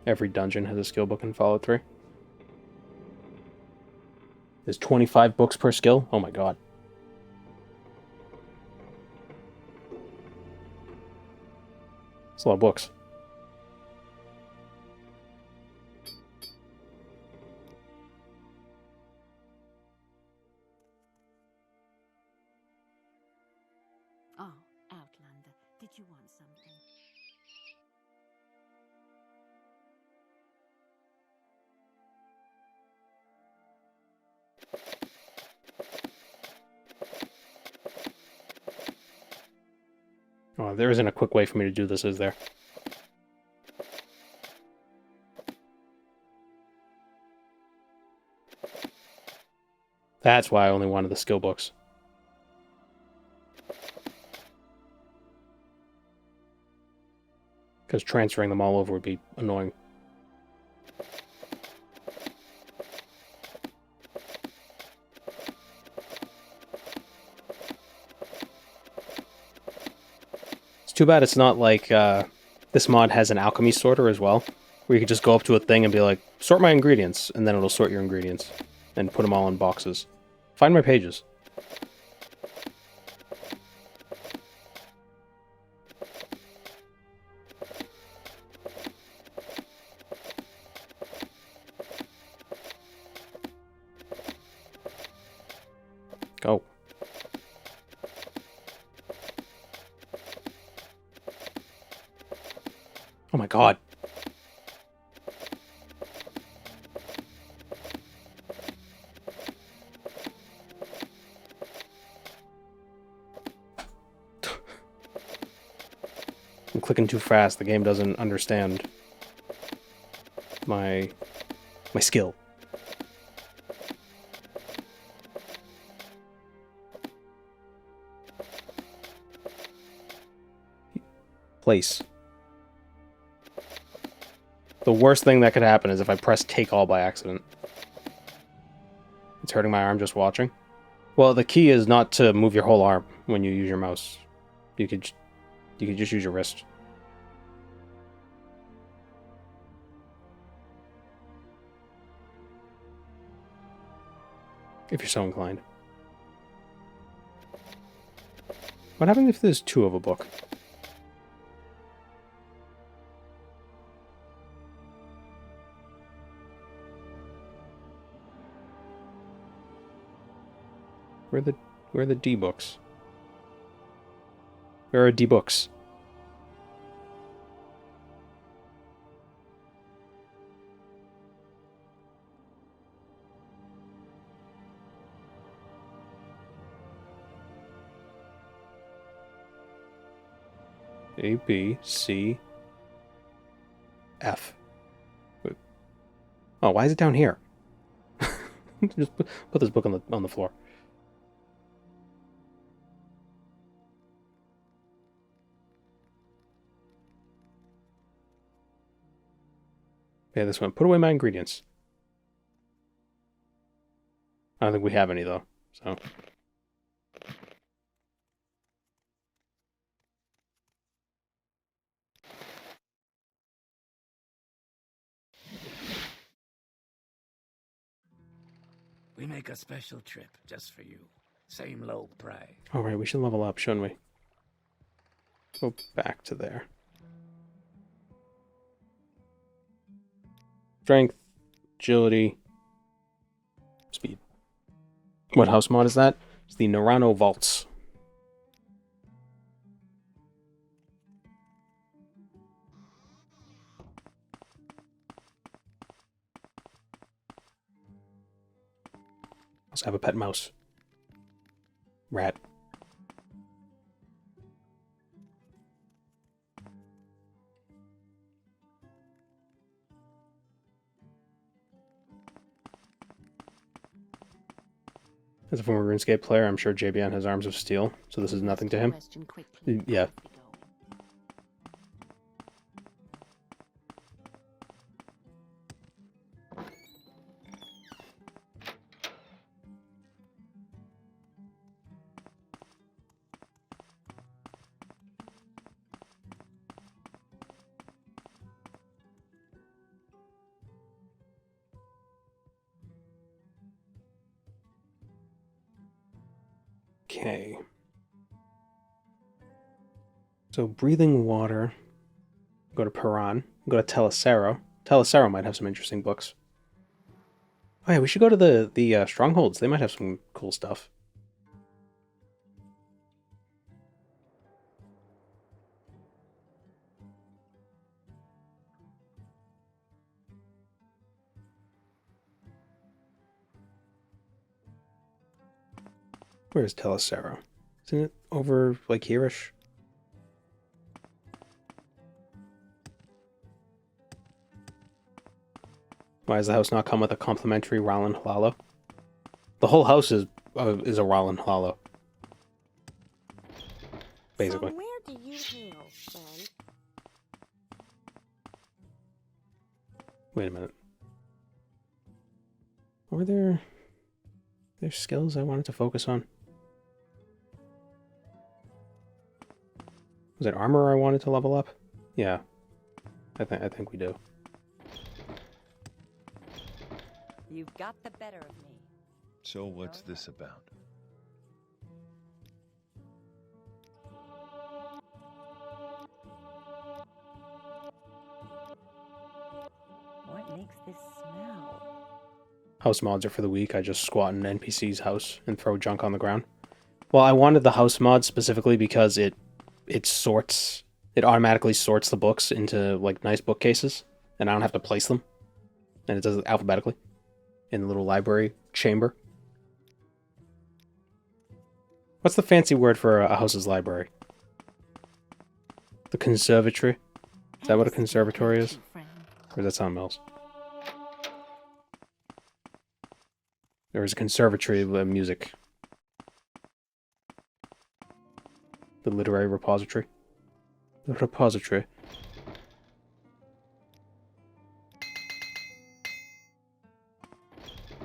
Every dungeon has a skill book in Fallout 3. There's 25 books per skill? Oh my god. That's a lot of books. Oh, Outlander, did you want something? Oh, there isn't a quick way for me to do this, is there? That's why I only wanted the skill books. Because transferring them all over would be annoying. It's too bad it's not like this mod has an alchemy sorter as well, where you can just go up to a thing and be like, sort my ingredients, and then it'll sort your ingredients and put them all in boxes. Find my pages. Go. Oh my god. I'm clicking too fast. The game doesn't understand my skill. Place. The worst thing that could happen is if I press take all by accident. It's hurting my arm just watching. Well, the key is not to move your whole arm when you use your mouse. You could just use your wrist. If you're so inclined. What happens if there's two of a book? Where Where are the D-books? Where are D-books? A, B, C, F. Wait. Oh, why is it down here? Just put this book on the floor. Yeah, this one. Put away my ingredients. I don't think we have any though, so. We make a special trip just for you. Same low price. All right, we should level up, shouldn't we? Go back to there. Strength, agility, speed. What house mod is that? It's the Norano Vaults. Also have a pet mouse. Rat. As a former RuneScape player, I'm sure JBN has arms of steel, so this is nothing to him. Yeah. Okay. So breathing water. Go to Paran. Go to Telecero. Telecero might have some interesting books. Oh yeah, we should go to the Strongholds. They might have some cool stuff. Where's Telecero? Isn't it over, like, here-ish? Why does the house not come with a complimentary Rollin Halalo? The whole house is a Rollin Halalo. Basically. From where do you hail, friend? Wait a minute. Were there skills I wanted to focus on? Was it armor I wanted to level up? Yeah. I think we do. You've got the better of me. So what's this about? What makes this smell? House mods are for the week. I just squat in an NPC's house and throw junk on the ground. Well, I wanted the house mod specifically because it automatically sorts the books into, like, nice bookcases, and I don't have to place them. And it does it alphabetically in the little library chamber. What's the fancy word for a house's library? The conservatory? Is that what a conservatory is? Or is that something else? There is a conservatory of music. The literary repository. The repository.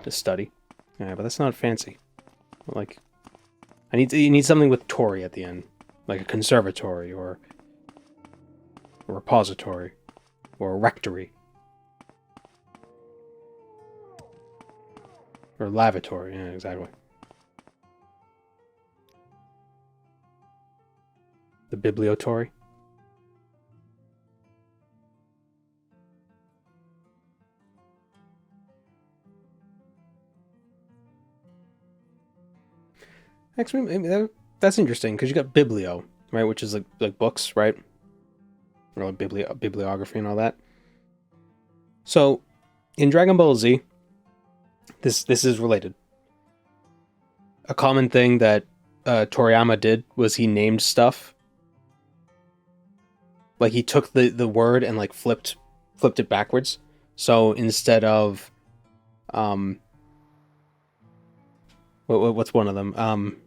The study. Yeah, but that's not fancy. Like, you need something with Tory at the end. Like a conservatory, or a repository, or a rectory. Or lavatory, yeah, exactly. The bibliotory. Actually, maybe that's interesting because you got biblio, right, which is like books, right, or like bibliography and all that. So, in Dragon Ball Z, this is related. A common thing that Toriyama did was he named stuff. Like he took the word and like flipped it backwards. So instead of what's one of them?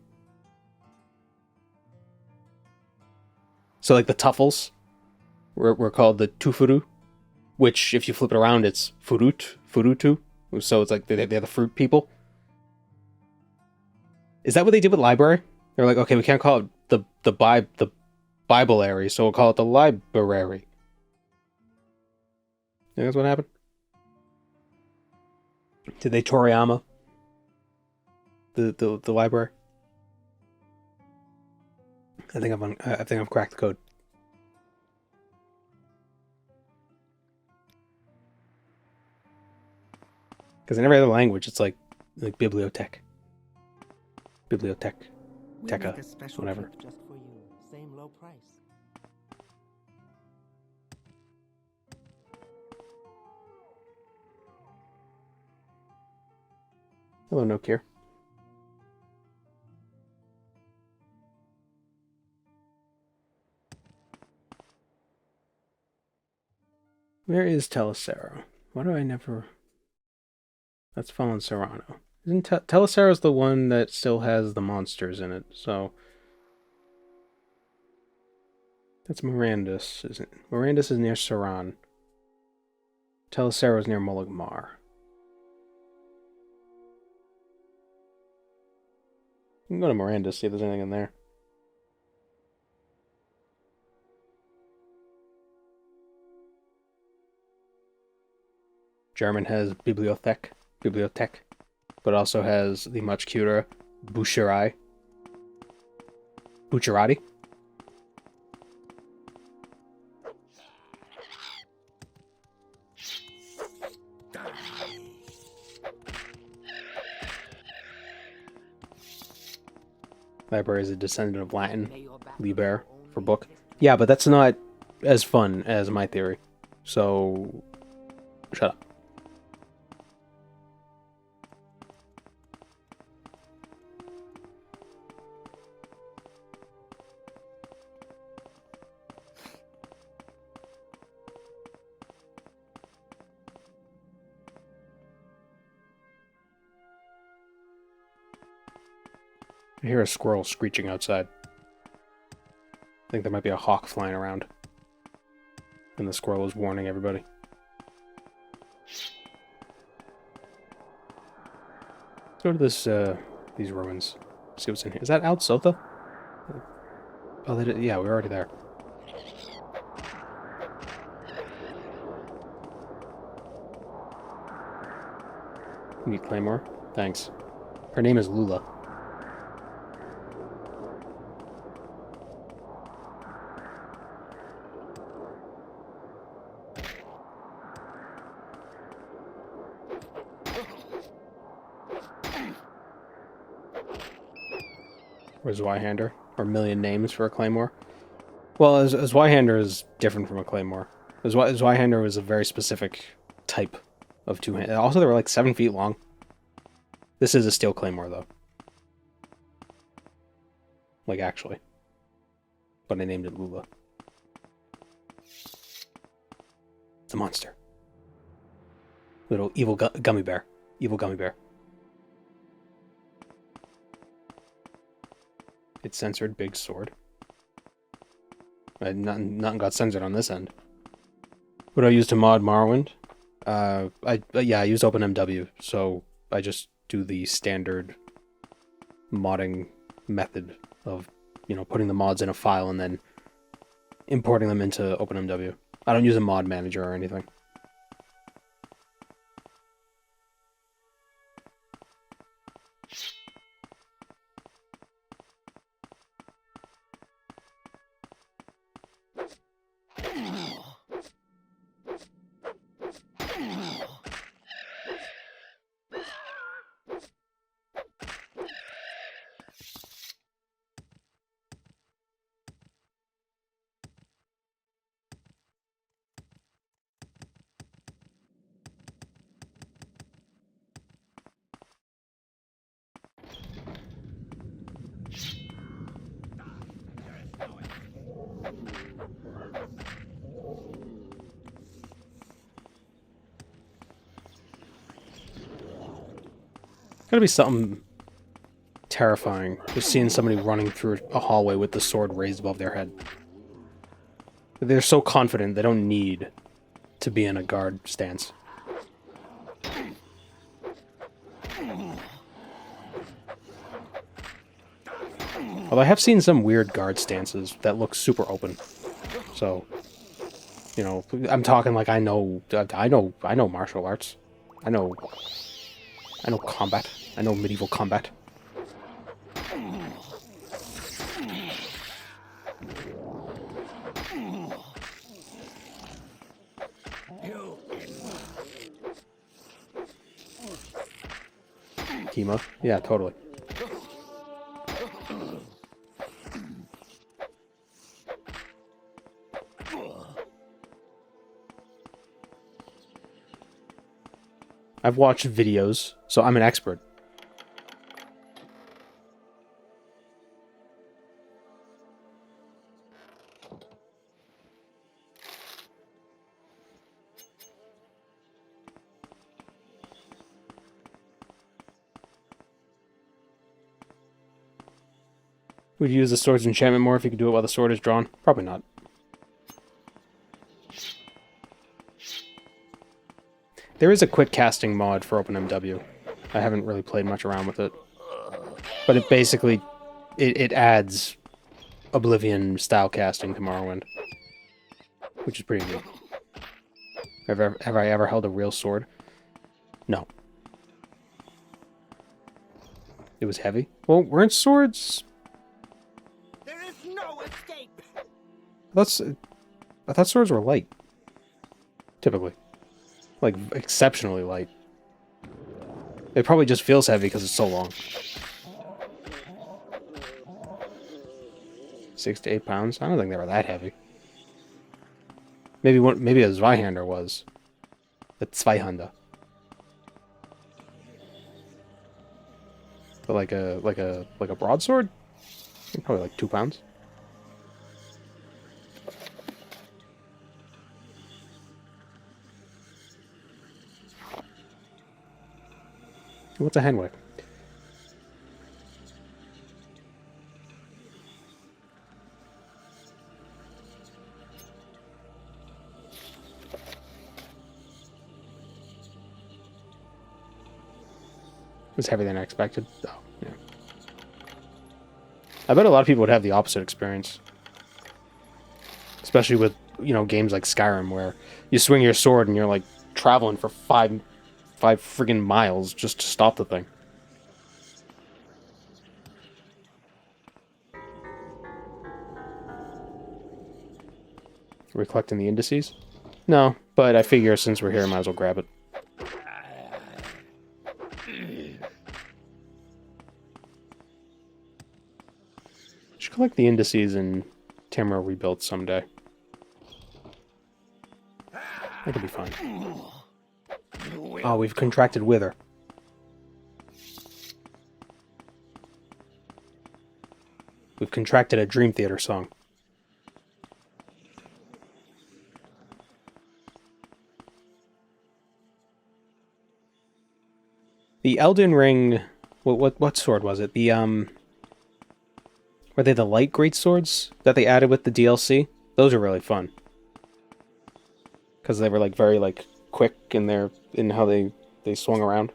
So like the tuffles were called the tufuru, which if you flip it around, it's furutu. So it's like they're the fruit people. Is that what they did with library? They're like, okay, we can't call it the Bibleary, so we'll call it the library. Think that's what happened? Did they Toriyama the library? I think I've cracked the code. Because in every other language, it's like bibliotech. Bibliotech. We Tekka, make a special whatever. trip just for you. Same low price. Hello, no care. Where is Telecero? Why do I never... That's Fallen Serrano. Isn't Telecero's the one that still has the monsters in it, so... That's Mirandus, isn't it? Mirandus is near Saran. Telecero's near Molagmar. You can go to Mirandus, see if there's anything in there. German has Bibliothek, but also has the much cuter Bucherei. Bucherati? Library is a descendant of Latin, liber, for book. Yeah, but that's not as fun as my theory. So, shut up. I hear a squirrel screeching outside. I think there might be a hawk flying around. And the squirrel is warning everybody. Let's go to this, these ruins. See what's in here. Is that Al Sotha? Oh, they did, yeah, we're already there. Meet Claymore. Thanks. Her name is Lula. Or Zweihander, or Million Names for a Claymore. Well, a Zweihander is different from a Claymore. A Zweihander was a very specific type of two-hand. Also, they were like 7 feet long. This is a steel Claymore, though. Like, actually. But I named it Lula. It's a monster. Little evil gummy bear. Evil gummy bear. It's censored big sword. Nothing got censored on this end. What do I use to mod Morrowind? I use OpenMW, so I just do the standard modding method of, putting the mods in a file and then importing them into OpenMW. I don't use a mod manager or anything. Gotta be something terrifying, just seeing somebody running through a hallway with the sword raised above their head. They're so confident they don't need to be in a guard stance. Although I have seen some weird guard stances that look super open. So, you know, I'm talking like I know martial arts. I know combat. I know medieval combat. Chemo? Yeah, totally. I've watched videos, so I'm an expert. Would you use the sword's enchantment more if you could do it while the sword is drawn? Probably not. There is a quick casting mod for OpenMW. I haven't really played much around with it. But it basically, it adds Oblivion style casting to Morrowind. Which is pretty neat. Have I ever held a real sword? No. It was heavy? Well, weren't swords... There is no escape. I thought swords were light. Typically. Like, exceptionally light. It probably just feels heavy because it's so long. 6 to 8 pounds? I don't think they were that heavy. Maybe a Zweihander was. The Zweihander. But like a broadsword? Probably like 2 pounds. What's a Henwick? It's heavier than I expected. Oh, yeah. I bet a lot of people would have the opposite experience. Especially with, you know, games like Skyrim, where you swing your sword and you're like traveling for five friggin' miles just to stop the thing. Are we collecting the indices? No, but I figure since we're here, I might as well grab it. Should collect the indices in Tamriel Rebuilt someday. That'll be fine. Oh, we've contracted Wither. We've contracted a Dream Theater song. The Elden Ring... What sword was it? The, Were they the light greatswords that they added with the DLC? Those are really fun. Because they were, like, very, like, quick in how they swung around.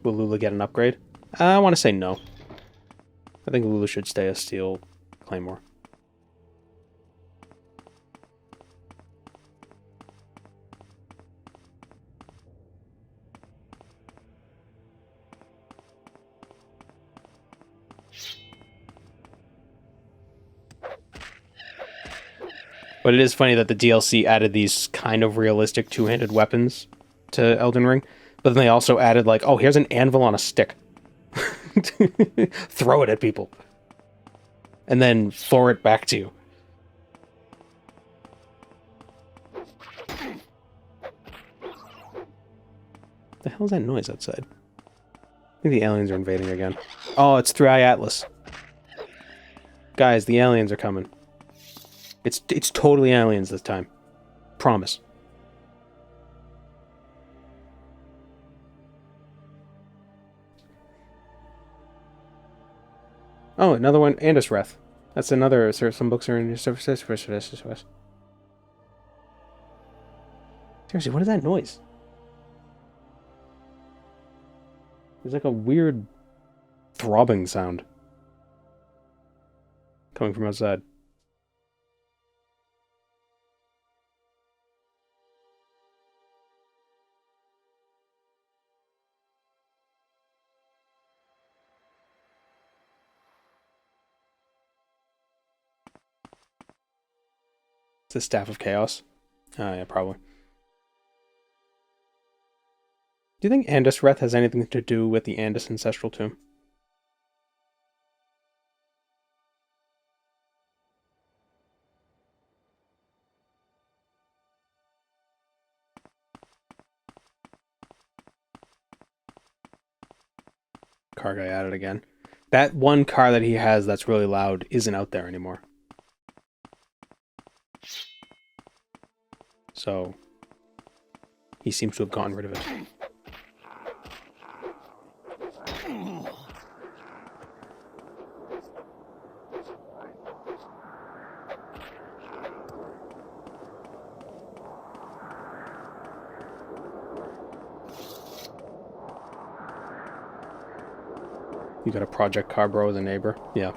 Will Lula get an upgrade? I want to say no. I think Lula should stay a steel claymore. But it is funny that the DLC added these kind of realistic two-handed weapons to Elden Ring. But then they also added, like, oh, here's an anvil on a stick. Throw it at people. And then throw it back to you. The hell is that noise outside? I think the aliens are invading again. Oh, it's 3i Atlas. Guys, the aliens are coming. It's totally aliens this time. Promise. Oh, another one. Andis Wrath. That's another. Some books are in your services. Seriously, what is that noise? There's like a weird throbbing sound coming from outside. It's the Staff of Chaos. Yeah, probably. Do you think Andis Wrath has anything to do with the Andis Ancestral Tomb? Car guy at it again. That one car that he has that's really loud isn't out there anymore. So, he seems to have gotten rid of it. You got a Project Car Bro as a neighbor? Yeah.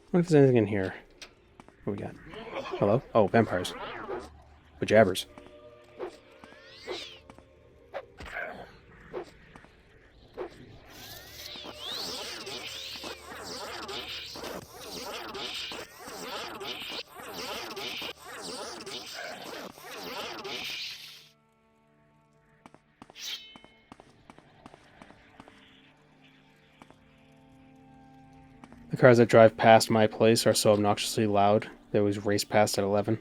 I wonder if there's anything in here. What we got? Hello? Oh, vampires. Pajabbers. The cars that drive past my place are so obnoxiously loud. They always race past at 11.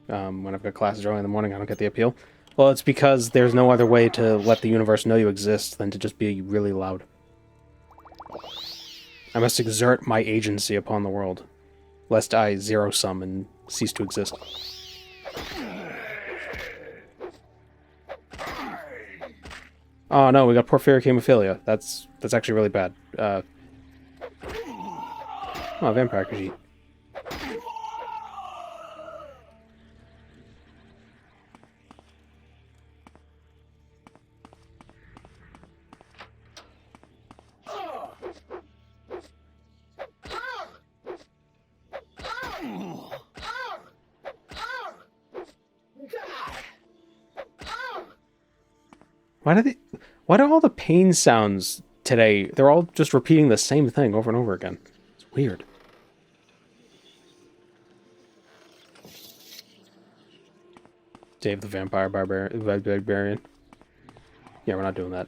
When I've got classes early in the morning, I don't get the appeal. Well, it's because there's no other way to let the universe know you exist than to just be really loud. I must exert my agency upon the world, lest I zero-sum and cease to exist. Oh no, we got porphyric hemophilia. That's actually really bad. Oh, vampire Khajiit. Why do all the pain sounds today, they're all just repeating the same thing over and over again? It's weird. Dave the Vampire Barbarian. Yeah, we're not doing that.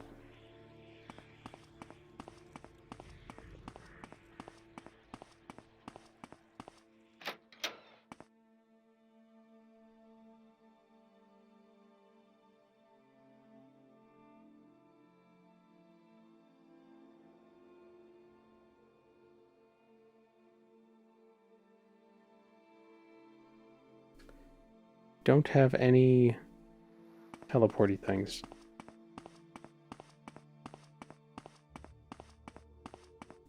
Don't have any teleporty things.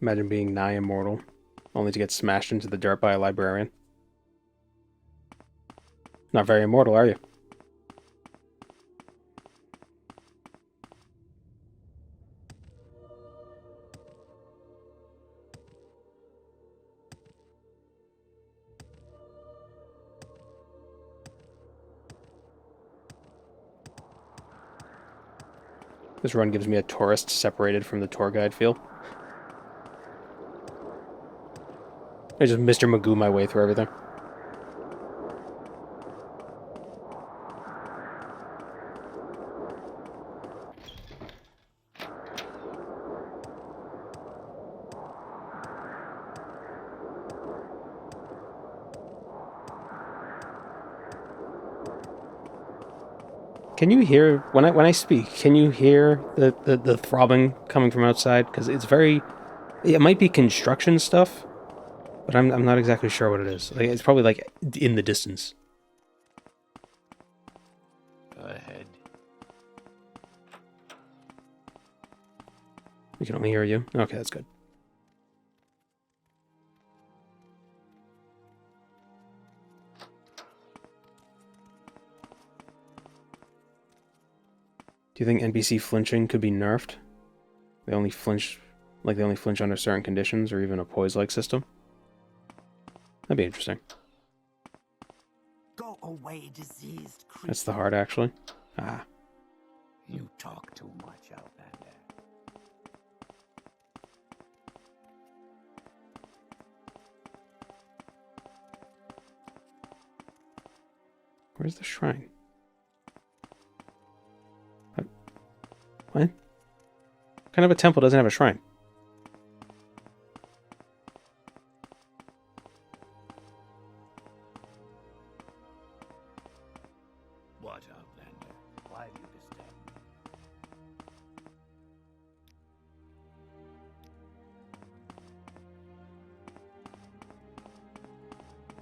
Imagine being nigh immortal, only to get smashed into the dirt by a librarian. Not very immortal, are you? This run gives me a tourist separated from the tour guide feel. I just Mr. Magoo my way through everything. Can you hear when I speak? Can you hear the throbbing coming from outside? Because it's very. It might be construction stuff, but I'm not exactly sure what it is. Like, it's probably like in the distance. Go ahead. We can only hear you. Okay, that's good. Do you think NPC flinching could be nerfed? They only flinch, like they only flinch under certain conditions, or even a poise-like system? That'd be interesting. Go away, diseased creature. That's the heart, actually. Ah. You talk too much, Outlander. Where's the shrine? What? What kind of a temple doesn't have a shrine? What, Outlander? Why do you disturb me?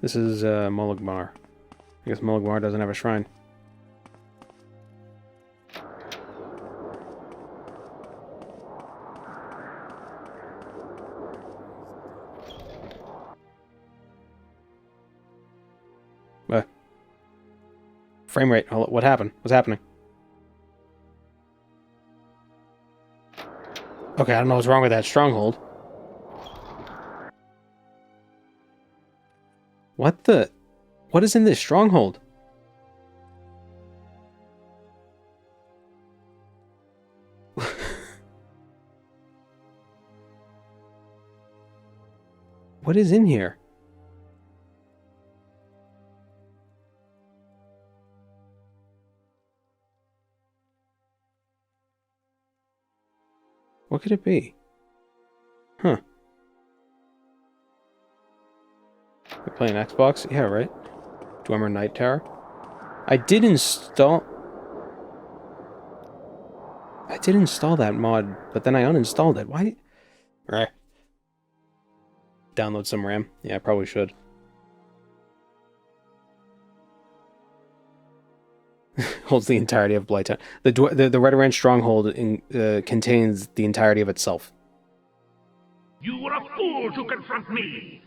This is Mulugmar. I guess Mulugmar doesn't have a shrine. Frame rate. What happened? What's happening? Okay, I don't know what's wrong with that stronghold. What the? What is in this stronghold? What is in here? What could it be? Huh. We're playing Xbox? Yeah, right. Dwemer Night Terror. I did install that mod, but then I uninstalled it. Why? Right. Download some RAM. Yeah, I probably should. Holds the entirety of Blighttown. The Red Ranch Stronghold contains the entirety of itself. You were a fool to confront me!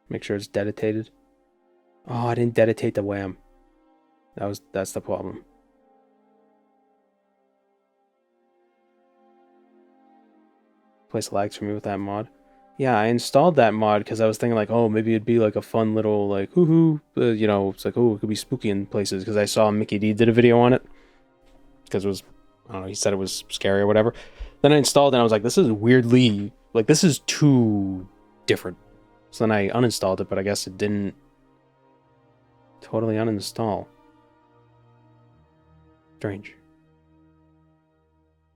Make sure it's dedicated. Oh, I didn't dedicate the WAM. That's the problem. Place lags for me with that mod. Yeah, I installed that mod because I was thinking like, oh, maybe it'd be like a fun little like, hoo-hoo, you know, it's like, oh, it could be spooky in places because I saw Mickey D did a video on it because it was, I don't know, he said it was scary or whatever. Then I installed it and I was like, this is weirdly, like, this is too different. So then I uninstalled it, but I guess it didn't totally uninstall. Strange.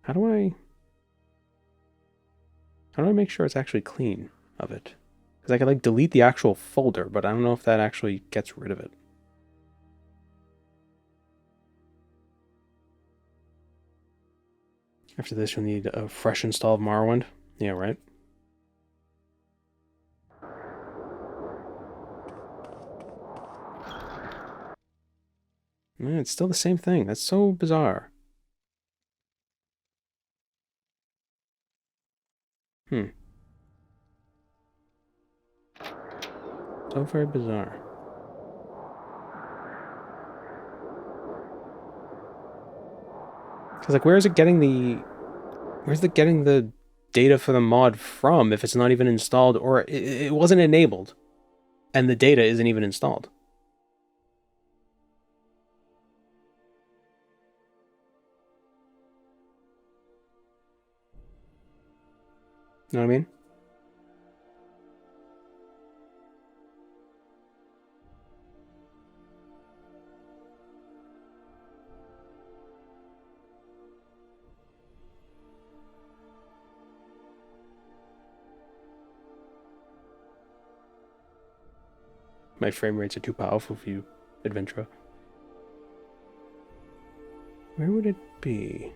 How do I make sure it's actually clean of it? Because I could like delete the actual folder, but I don't know if that actually gets rid of it. After this, you'll need a fresh install of Morrowind. Yeah, right. Man, it's still the same thing. That's so bizarre. So very bizarre. Because like, where's it getting the data for the mod from if it's not even installed, or it wasn't enabled and the data isn't even installed? You know what I mean? My frame rates are too powerful for you, Adventure. Where would it be?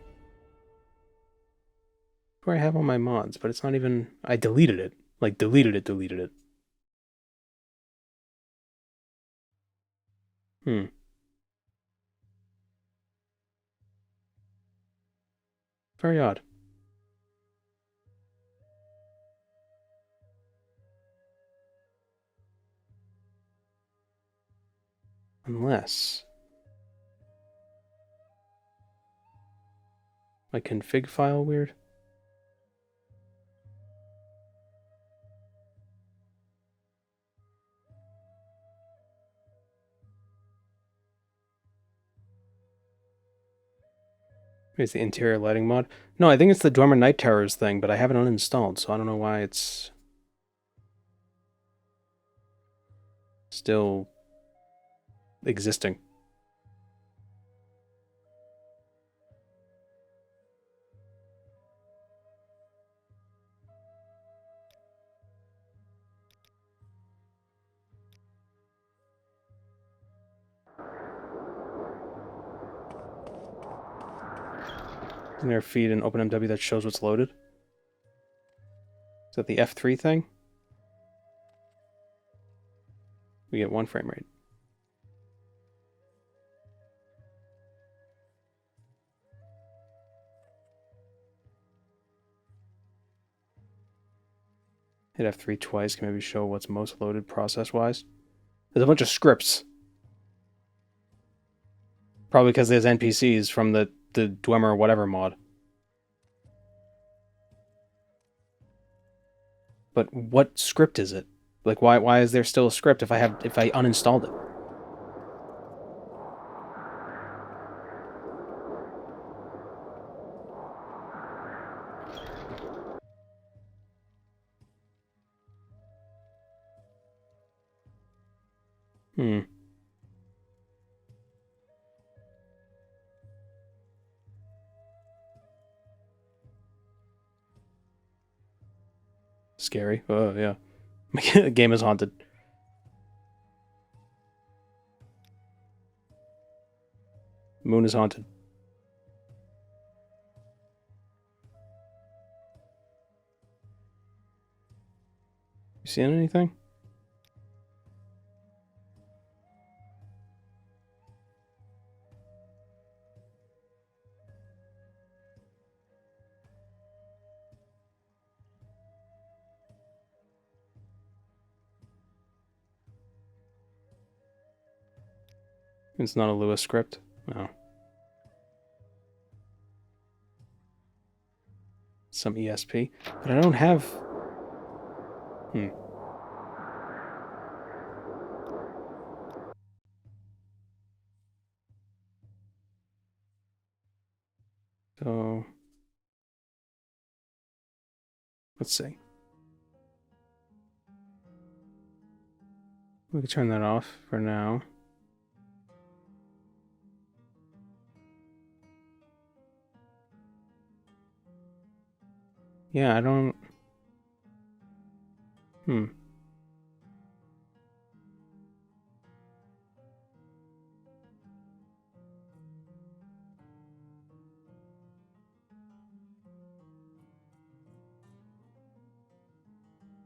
Where I have all my mods, but it's not even... I deleted it. Like, deleted it. Very odd. Unless... my config file weird? Maybe it's the interior lighting mod? No, I think it's the Dormant Night Terrors thing, but I have it uninstalled, so I don't know why it's... still... existing. Isn't there a feed in OpenMW that shows what's loaded? Is that the F3 thing? We get 1 frame rate. Hit F3 twice can maybe show what's most loaded process-wise. There's a bunch of scripts. Probably because there's NPCs from the Dwemer or whatever mod. But what script is it? Like, why is there still a script if I uninstalled it? Scary. Oh, yeah. The game is haunted. Moon is haunted. You seeing anything? It's not a Lewis script? No. Some ESP. But I don't have... So... let's see. We can turn that off for now. Yeah, I don't... It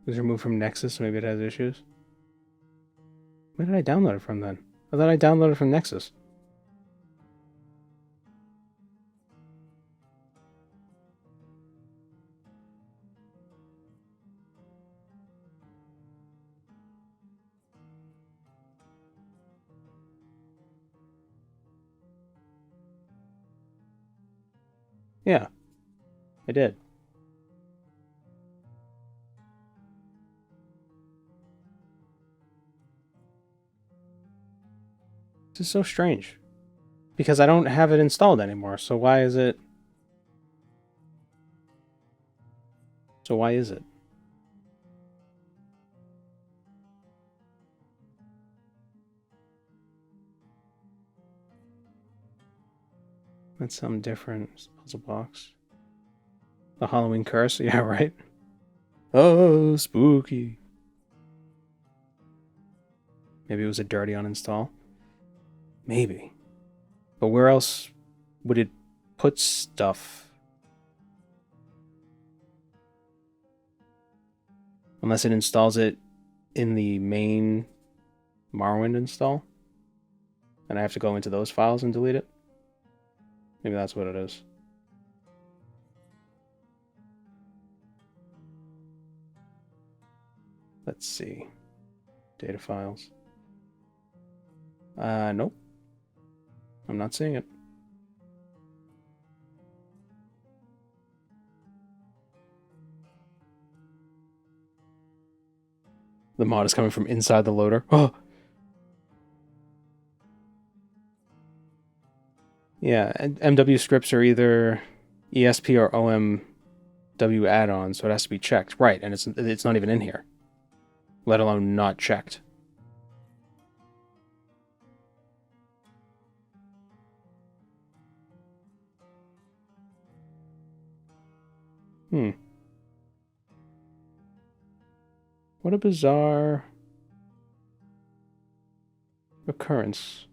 was removed from Nexus, so maybe it has issues. Where did I download it from then? I thought I downloaded it from Nexus. Yeah, I did. This is so strange. Because I don't have it installed anymore, so why is it... So why is it? That's something different. Puzzle box. The Halloween curse? Yeah, right. Oh, spooky. Maybe it was a dirty uninstall. Maybe. But where else would it put stuff? Unless it installs it in the main Morrowind install. And I have to go into those files and delete it. Maybe that's what it is. Let's see. Data files. Nope. I'm not seeing it. The mod is coming from inside the loader. Oh! Yeah, MW scripts are either ESP or OMW add-ons, so it has to be checked. Right, and it's not even in here. Let alone not checked. What a bizarre occurrence.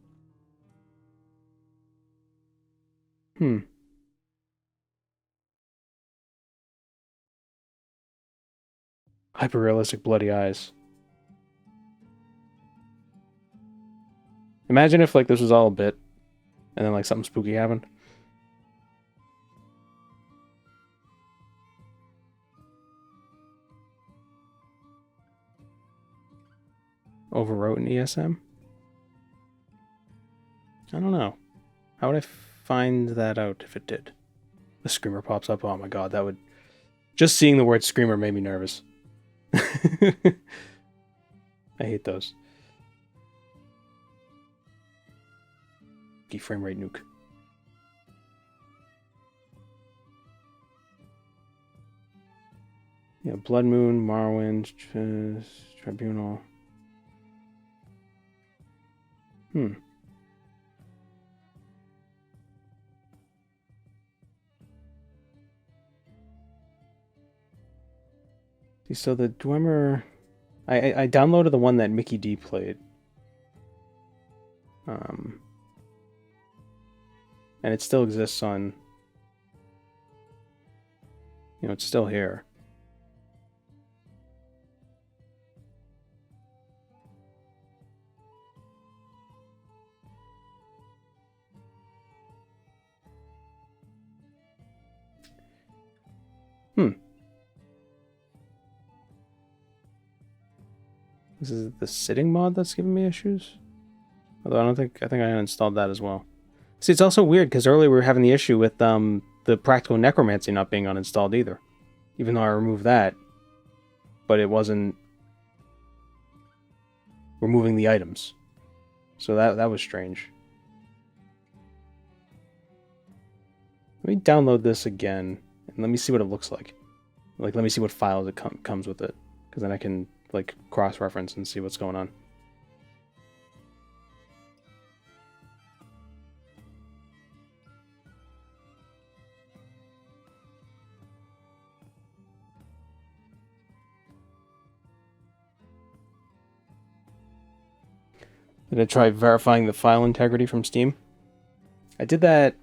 Hyper-realistic bloody eyes. Imagine if, like, this was all a bit, and then, like, something spooky happened. Overwrote in ESM? I don't know. How would I find that out if it did? The screamer pops up. Oh my god, that would... Just seeing the word screamer made me nervous. I hate those. Key frame rate nuke. Yeah, Blood Moon, Morrowind, Tribunal. See, so the Dwemer... I downloaded the one that Mickey D played. And it still exists on... You know, it's still here. This is the sitting mod that's giving me issues? Although I think I uninstalled that as well. See, it's also weird because earlier we were having the issue with the practical necromancy not being uninstalled either. Even though I removed that. But it wasn't removing the items. So that was strange. Let me download this again and let me see what it looks like. Like, let me see what files it comes with it. Because then I can, like, cross-reference and see what's going on. Did I try verifying the file integrity from Steam? I did that...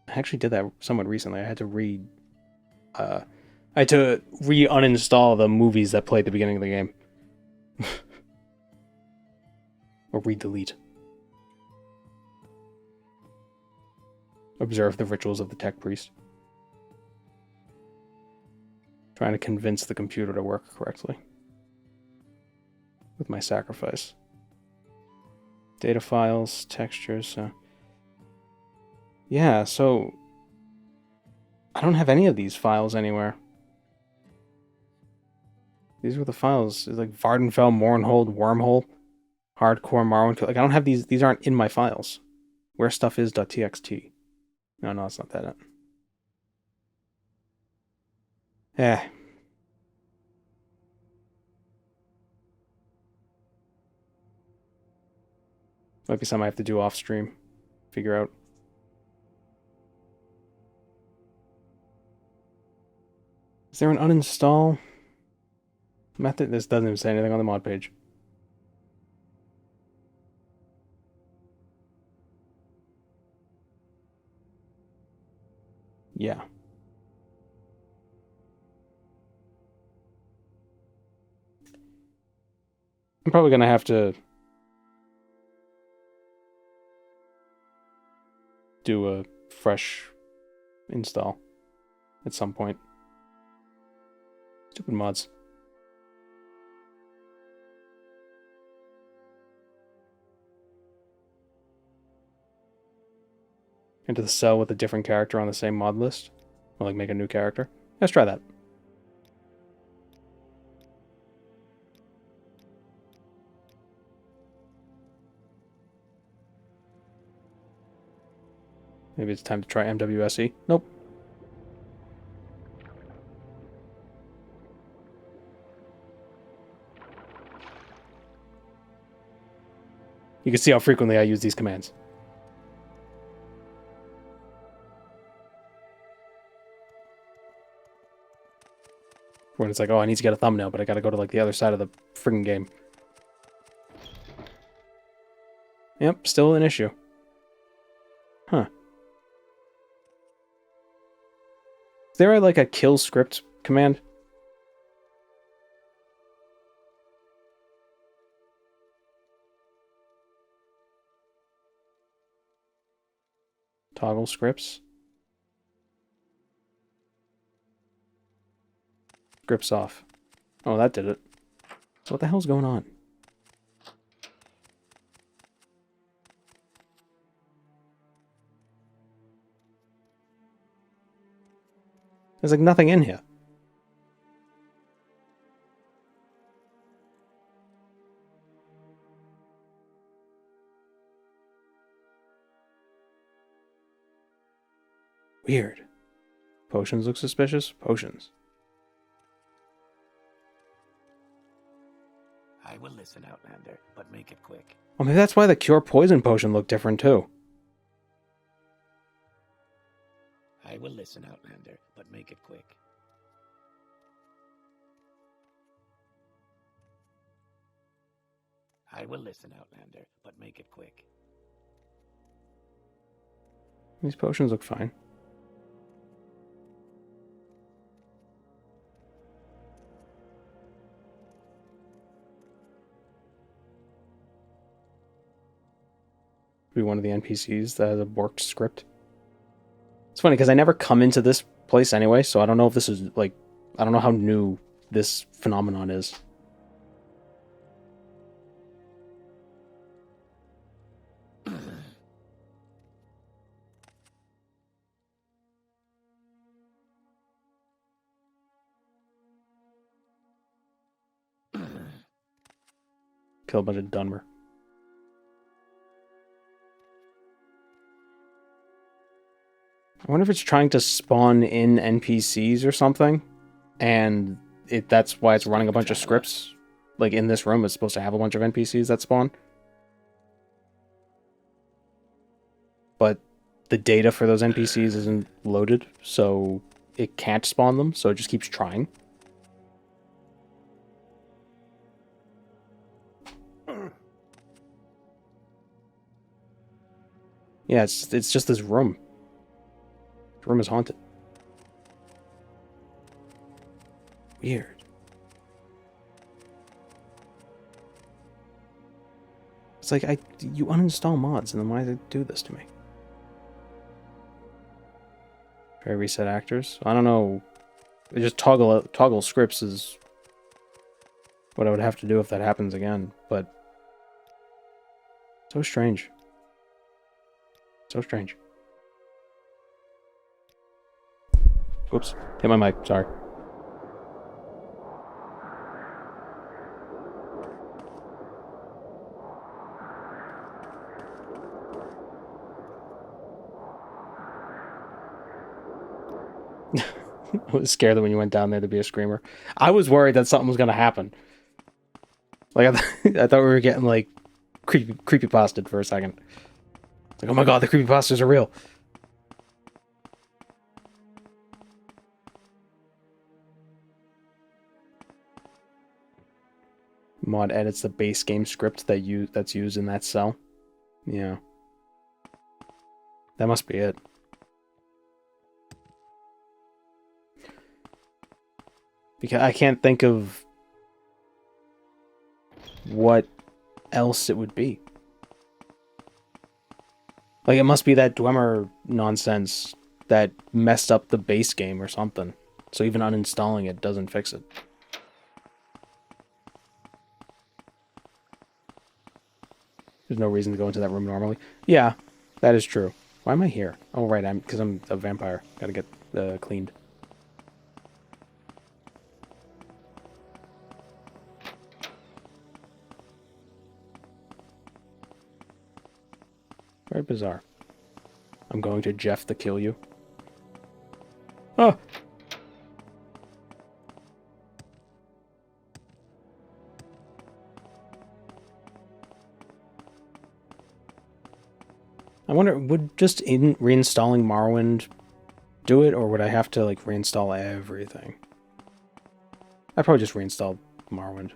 I actually did that somewhat recently. I had to re-uninstall the movies that play at the beginning of the game. Or re-delete. Observe the rituals of the tech priest. Trying to convince the computer to work correctly. With my sacrifice. Data files, textures, yeah, so... I don't have any of these files anywhere. These were the files. It's like Vardenfell, Mournhold, Wormhole, Hardcore, Morrowind. Like, I don't have these. These aren't in my files. Where stuff is.txt. No, it's not that. Eh. Might be something I have to do off stream. Figure out. Is there an uninstall method? This doesn't even say anything on the mod page. Yeah. I'm probably gonna have to do a fresh install at some point. Stupid mods. Into the cell with a different character on the same mod list. Or like make a new character. Let's try that. Maybe it's time to try MWSE. Nope. You can see how frequently I use these commands. When it's like, oh, I need to get a thumbnail, but I gotta go to like the other side of the friggin' game. Yep, still an issue. Huh. Is there like a kill script command? Toggle scripts. Scripts off. Oh, that did it. So what the hell's going on? There's like nothing in here. Weird. Potions look suspicious? Potions. I will listen, Outlander, but make it quick. Oh, maybe that's why the cure poison potion looked different too. I will listen, Outlander, but make it quick. I will listen, Outlander, but make it quick. These potions look fine. Be one of the NPCs that has a borked script. It's funny because I never come into this place anyway, so I don't know if this is like, I don't know how new this phenomenon is. Kill a bunch of Dunmer. I wonder if it's trying to spawn in NPCs or something, and that's why it's running a bunch of scripts. Like in this room, it's supposed to have a bunch of NPCs that spawn. But the data for those NPCs isn't loaded, so it can't spawn them, so it just keeps trying. Yeah, it's just this room. The room is haunted. Weird. It's like you uninstall mods, and then why do they do this to me? Try reset actors. I don't know. They just toggle scripts is what I would have to do if that happens again. But so strange. So strange. Oops. Hit my mic. Sorry. I was scared that when you went down there to be a screamer. I was worried that something was going to happen. Like, I thought we were getting, like, creepypasted for a second. It's like, oh my god, the creepypastas are real. Mod edits the base game script that's used in that cell. Yeah. That must be it. Because I can't think of what else it would be. Like, it must be that Dwemer nonsense that messed up the base game or something. So even uninstalling it doesn't fix it. There's no reason to go into that room normally. Yeah, that is true. Why am I here? Oh, right, because I'm a vampire. Gotta get cleaned. Very bizarre. I'm going to Jeff to kill you. Oh! I wonder, would just reinstalling Morrowind do it, or would I have to, like, reinstall everything? I'd probably just reinstall Morrowind.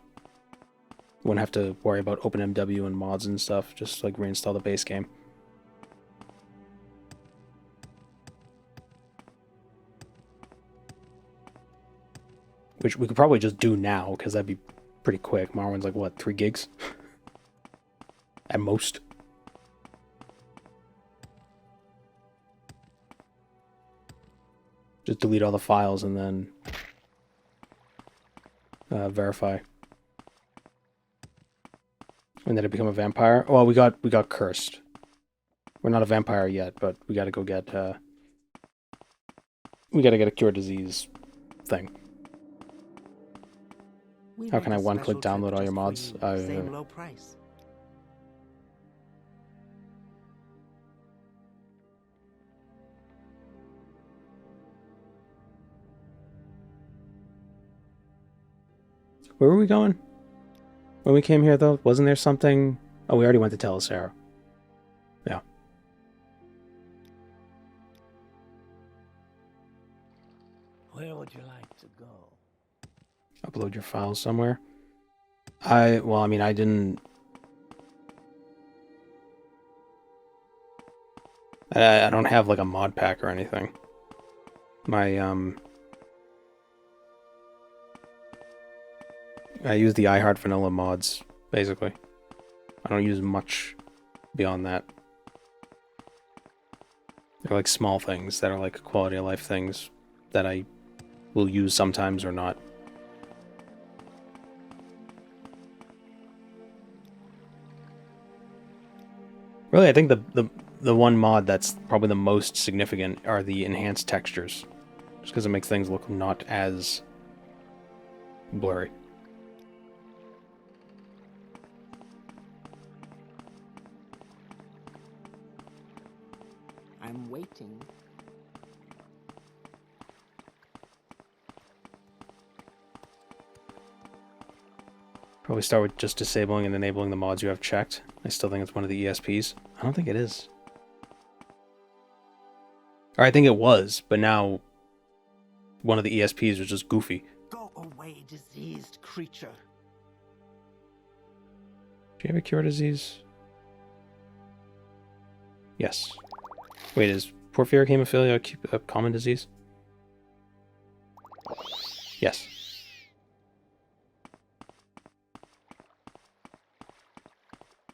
Wouldn't have to worry about OpenMW and mods and stuff, just, like, reinstall the base game. Which we could probably just do now, because that'd be pretty quick. Morrowind's like, what, 3 gigs? At most. Just delete all the files and then verify. And then it become a vampire. Well, we got cursed. We're not a vampire yet, but we gotta go get we gotta get a cure disease thing. How can I one-click download all your mods? Same low price. Where were we going? When we came here, though, wasn't there something? Oh, we already went to Telesara. Yeah. Where would you like to go? Upload your files somewhere. I didn't... I don't have, like, a mod pack or anything. My, I use the iHeart Vanilla mods, basically. I don't use much beyond that. They're like small things that are like quality of life things that I will use sometimes or not. Really, I think the one mod that's probably the most significant are the enhanced textures. Just because it makes things look not as blurry. I'm waiting. Probably start with just disabling and enabling the mods you have checked. I still think it's one of the ESPs. I don't think it is. Or I think it was, but now one of the ESPs was just goofy. Go away, diseased creature. Do you have a cure disease? Yes. Wait, is porphyric hemophilia a common disease? Yes.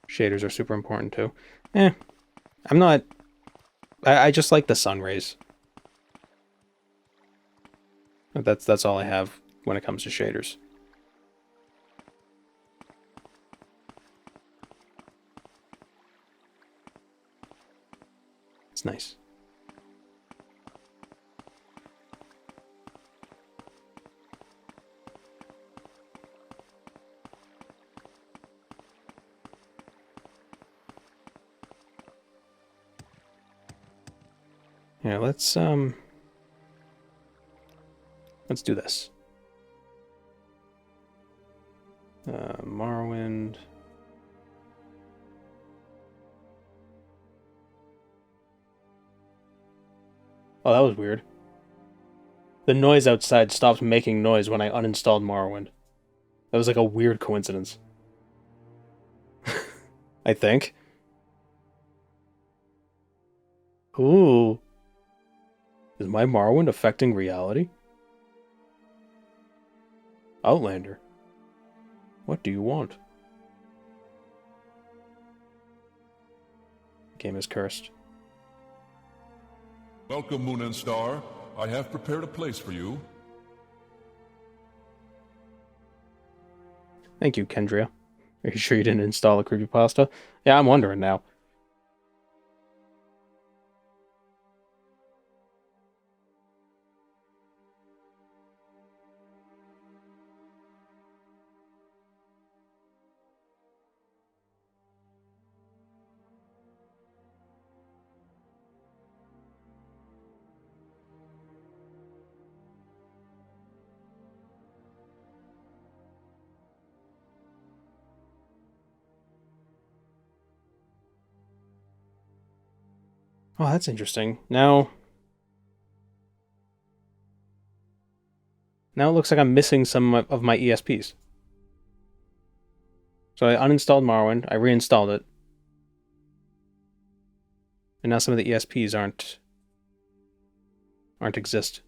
Shaders are super important too. I'm not... I just like the sun rays. That's all I have when it comes to shaders. It's nice. Yeah, let's do this. Morrowind. Oh, that was weird. The noise outside stopped making noise when I uninstalled Morrowind. That was like a weird coincidence. I think. Ooh. Is my Morrowind affecting reality? Outlander. What do you want? Game is cursed. Welcome, Moon and Star. I have prepared a place for you. Thank you, Kendria. Are you sure you didn't install a creepypasta? Yeah, I'm wondering now. Oh, that's interesting. Now it looks like I'm missing some of my ESPs. So I uninstalled Morrowind, I reinstalled it. And now some of the ESPs aren't exist.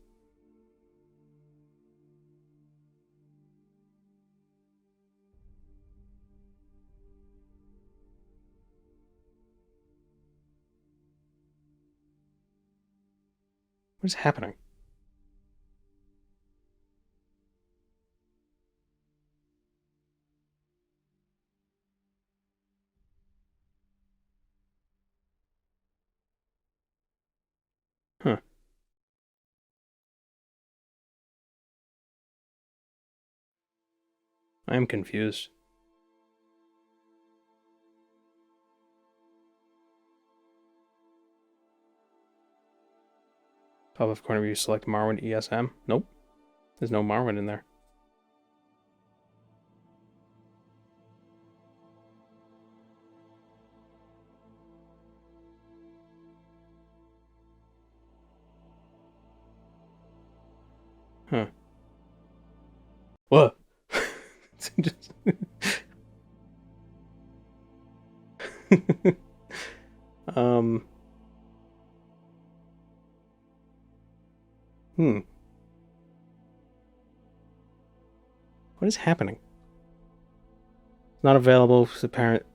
What is happening? Huh. I am confused. Top left corner view, select Morrowind ESM. Nope. There's no Morrowind in there. Huh. What? Just... um. What is happening? Not available. The parent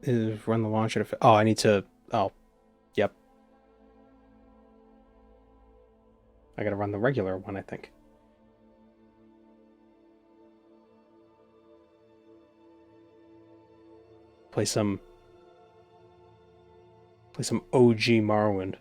is run the launcher. Oh, I need to. Oh, yep. I gotta run the regular one, I think. Play some OG Morrowind.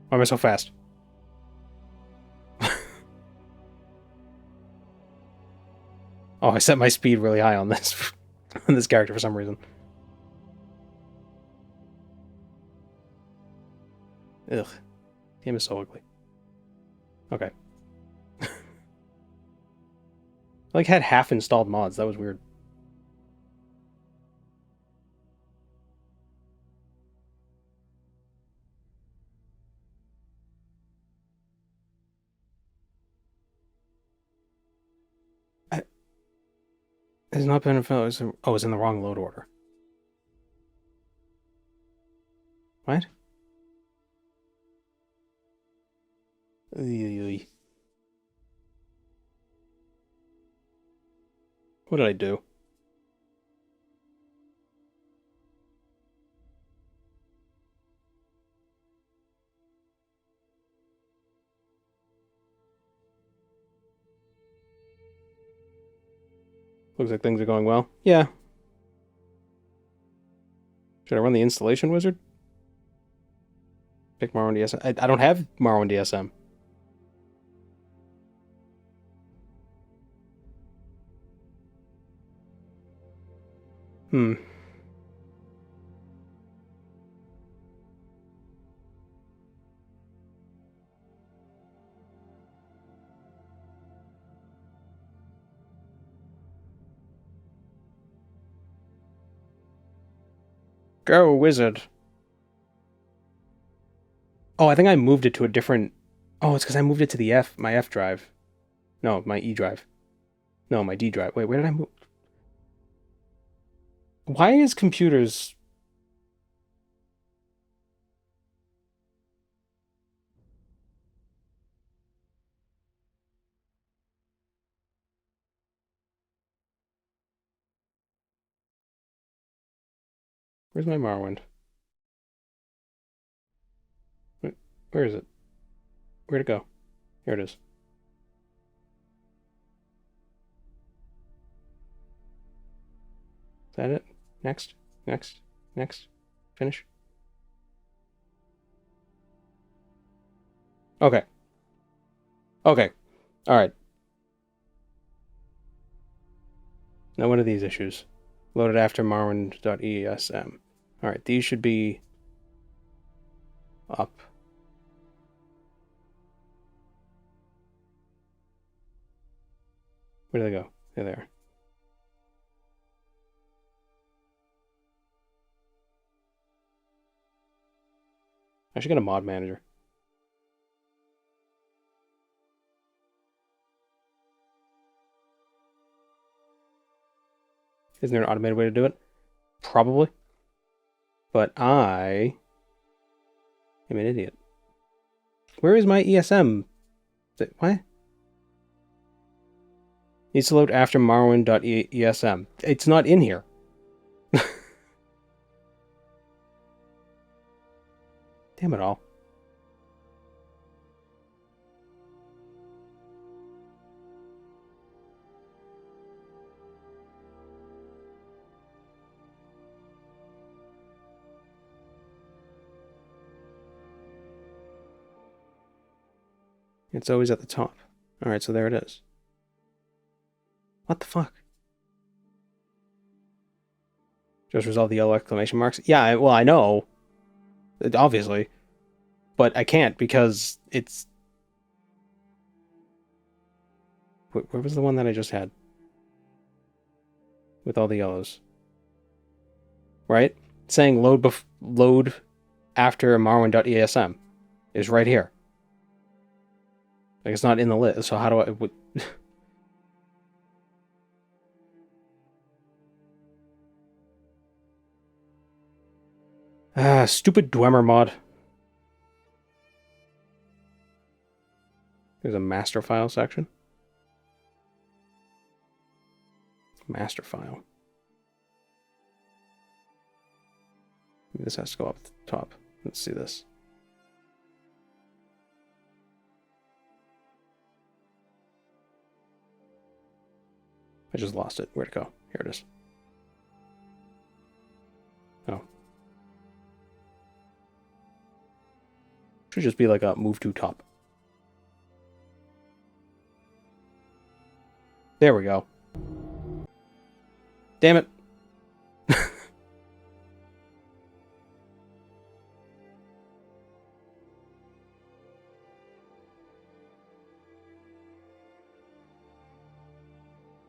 Why am I so fast? Oh, I set my speed really high on this on this character for some reason. Ugh. Game is so ugly. Okay. I like had half installed mods. That was weird. It's not been available. Oh, it's in the wrong load order. What? What did I do? Looks like things are going well. Yeah. Should I run the installation wizard? Pick Morrowind DSM. I don't have Morrowind DSM. Go, wizard. Oh, I think I moved it to a different... Oh, it's because I moved it to the my F drive. No, my E drive. No, my D drive. Wait, where did I move? Why is computers... Where's my Morrowind? Where is it? Where'd it go? Here it is. Is that it? Next? Next? Next? Finish? Okay. Okay. Alright. Now what are these issues? Loaded after Morrowind.esm. Alright, these should be up. Where do they go? There they are. I should get a mod manager. Isn't there an automated way to do it? Probably. But I am an idiot. Where is my ESM? What? Needs to load after Morrowind.esm. It's not in here. Damn it all. It's always at the top. Alright, so there it is. What the fuck? Just resolve the yellow exclamation marks? Yeah, well, I know. Obviously. But I can't because it's... Where was the one that I just had? With all the yellows. Right? Saying load after Morrowind.esm is right here. Like, it's not in the list, so how do I... Stupid Dwemer mod. There's a master file section. Master file. Maybe this has to go up the top. Let's see this. I just lost it. Where'd it go? Here it is. Oh. Should just be like a move to top. There we go. Damn it.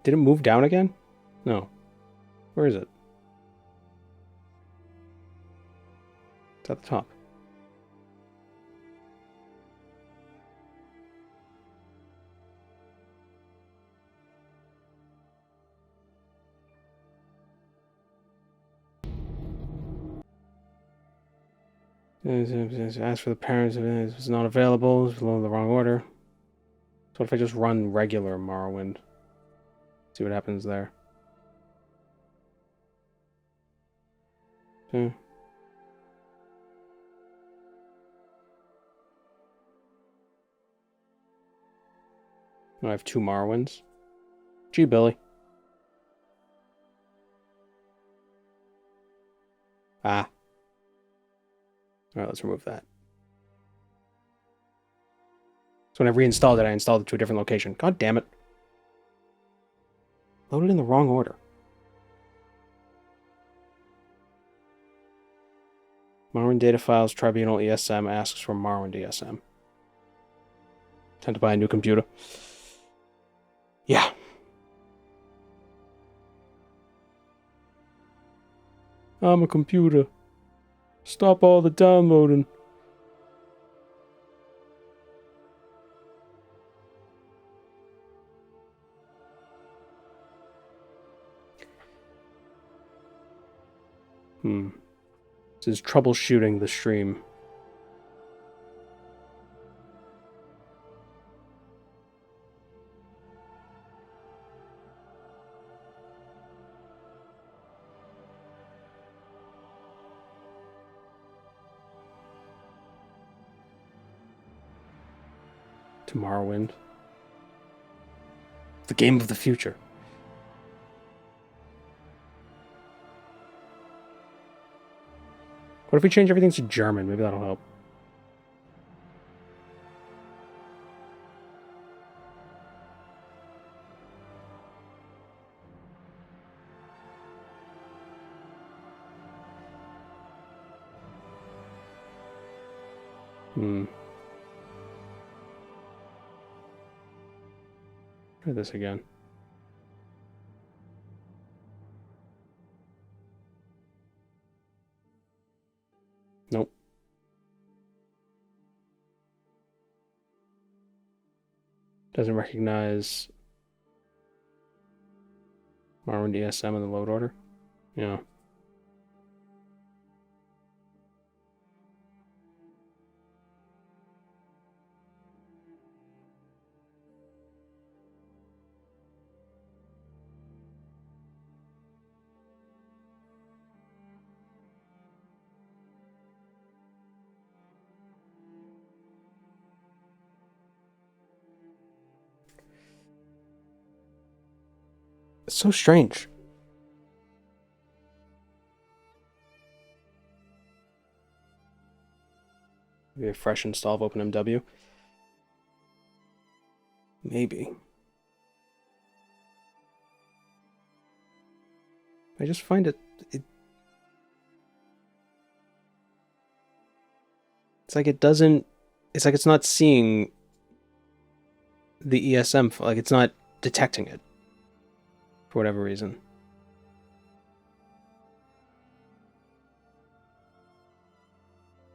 Did it move down again? No. Where is it? It's at the top. Ask for the parents if it was not available, it's below the wrong order. So what if I just run regular Morrowind? See what happens there. I have 2 Morrowinds. Gee, Billy. Ah. Alright, let's remove that. So when I reinstalled it, I installed it to a different location. God damn it. Loaded in the wrong order. Morrowind data files, Tribunal ESM asks for Morrowind ESM. Time to buy a new computer. Yeah. I'm a computer. Stop all the downloading. This is troubleshooting the stream. Tomorrowwind. The game of the future. What if we change everything to German? Maybe that'll help. Try this again. Nope. Doesn't recognize Morrowind ESM in the load order. Yeah. It's so strange. Maybe a fresh install of OpenMW. Maybe. I just find it's like it doesn't, it's like it's not seeing the ESM, like it's not detecting it for whatever reason.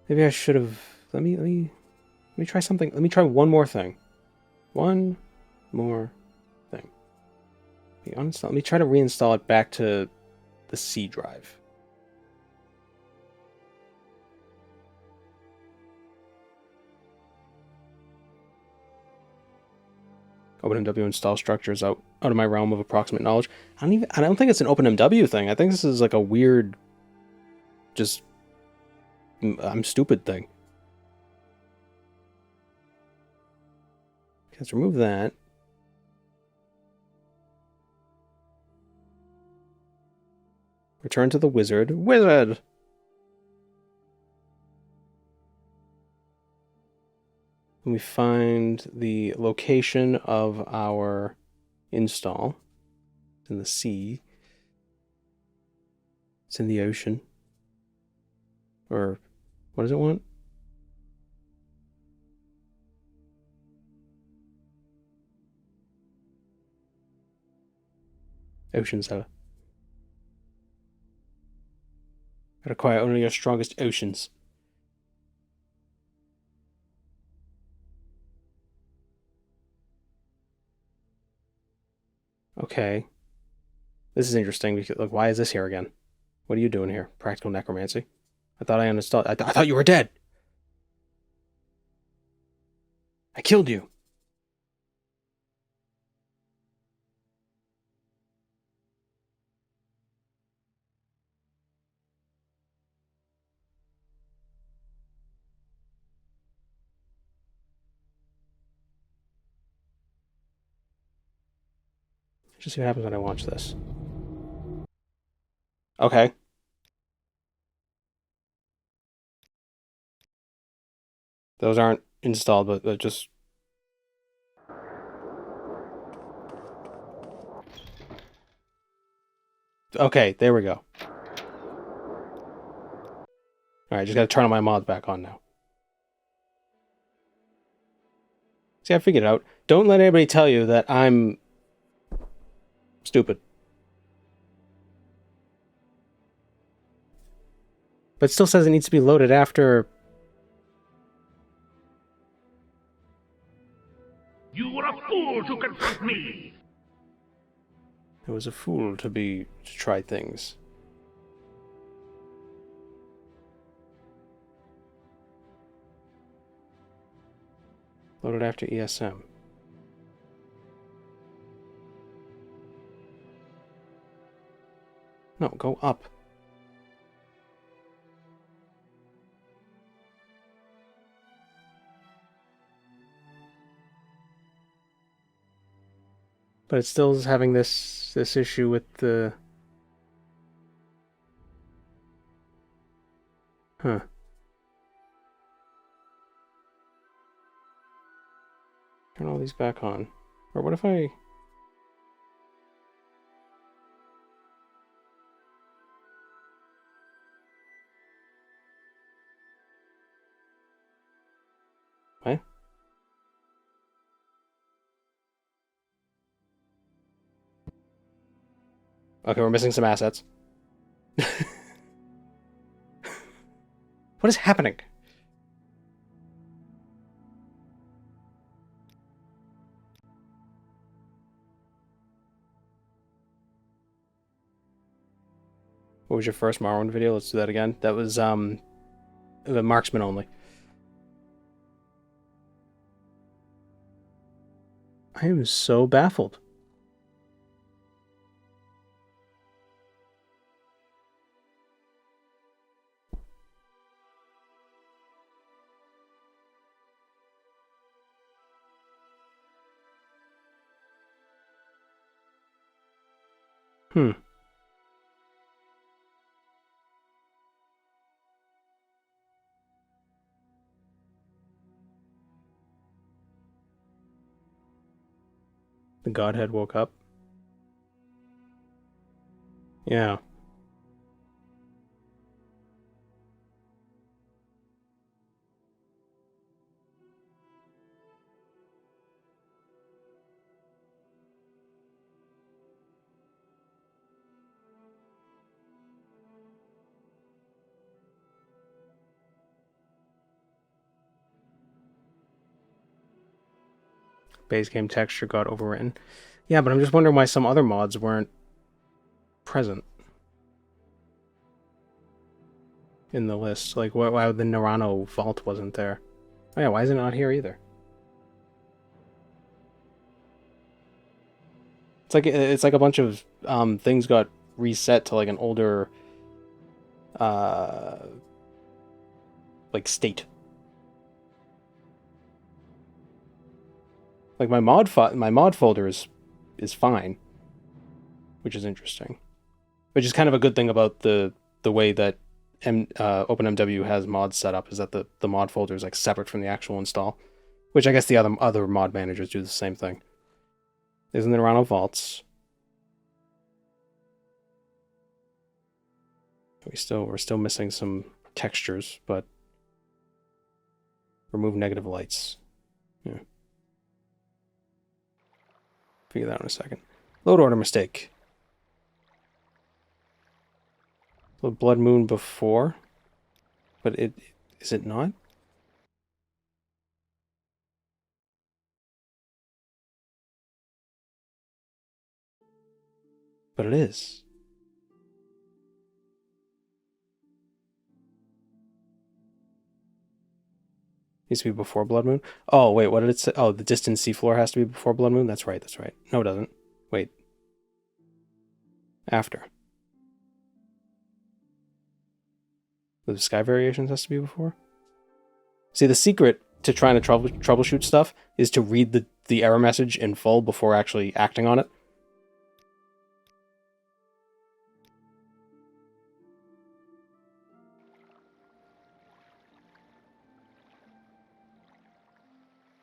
Maybe I should have, let me try something. Let me try one more thing. One more thing. Let me try to reinstall it back to the C drive. OpenMW install structure is out of my realm of approximate knowledge. I don't think it's an OpenMW thing. I think this is like a weird, just I'm stupid thing. Let's remove that. Return to the wizard. Wizard! And we find the location of our install. It's in the sea. It's in the ocean. Or, what does it want? Ocean cellar. Acquire only your strongest oceans. Okay. This is interesting because, look, why is this here again? What are you doing here? Practical necromancy? I thought I uninstalled. I thought you were dead. I killed you. Let's just see what happens when I launch this. Okay. Those aren't installed, but just... Okay, there we go. Alright, just gotta turn all my mods back on now. See, I figured it out. Don't let anybody tell you that I'm stupid. But it still says it needs to be loaded after... You were a fool to confront me! I was a fool to try things. Loaded after ESM. No, go up. But it still is having this issue with the... Huh. Turn all these back on. Or what if I... What? Okay, we're missing some assets. What is happening? What was your first Morrowind video? Let's do that again. That was the marksman only. I am so baffled. Hmm. The Godhead woke up. Yeah. Base game texture got overwritten. Yeah, but I'm just wondering why some other mods weren't present in the list. Like, why the Nerano vault wasn't there? Oh yeah, why is it not here either? It's like a bunch of things got reset to like an older like state. Like my mod folder is fine, which is interesting. Which is kind of a good thing about the way that OpenMW has mods set up, is that the mod folder is like separate from the actual install. Which I guess the other mod managers do the same thing. Isn't there Nerano vaults? We're still missing some textures, but remove negative lights. Yeah. Figure that out in a second. Load order mistake. Load Blood Moon before, but is it not? But it is. Needs to be before Blood Moon. Oh, wait, what did it say? Oh, the distant seafloor has to be before Blood Moon? That's right, that's right. No, it doesn't. Wait. After. The sky variations has to be before? See, the secret to trying to troubleshoot stuff is to read the error message in full before actually acting on it.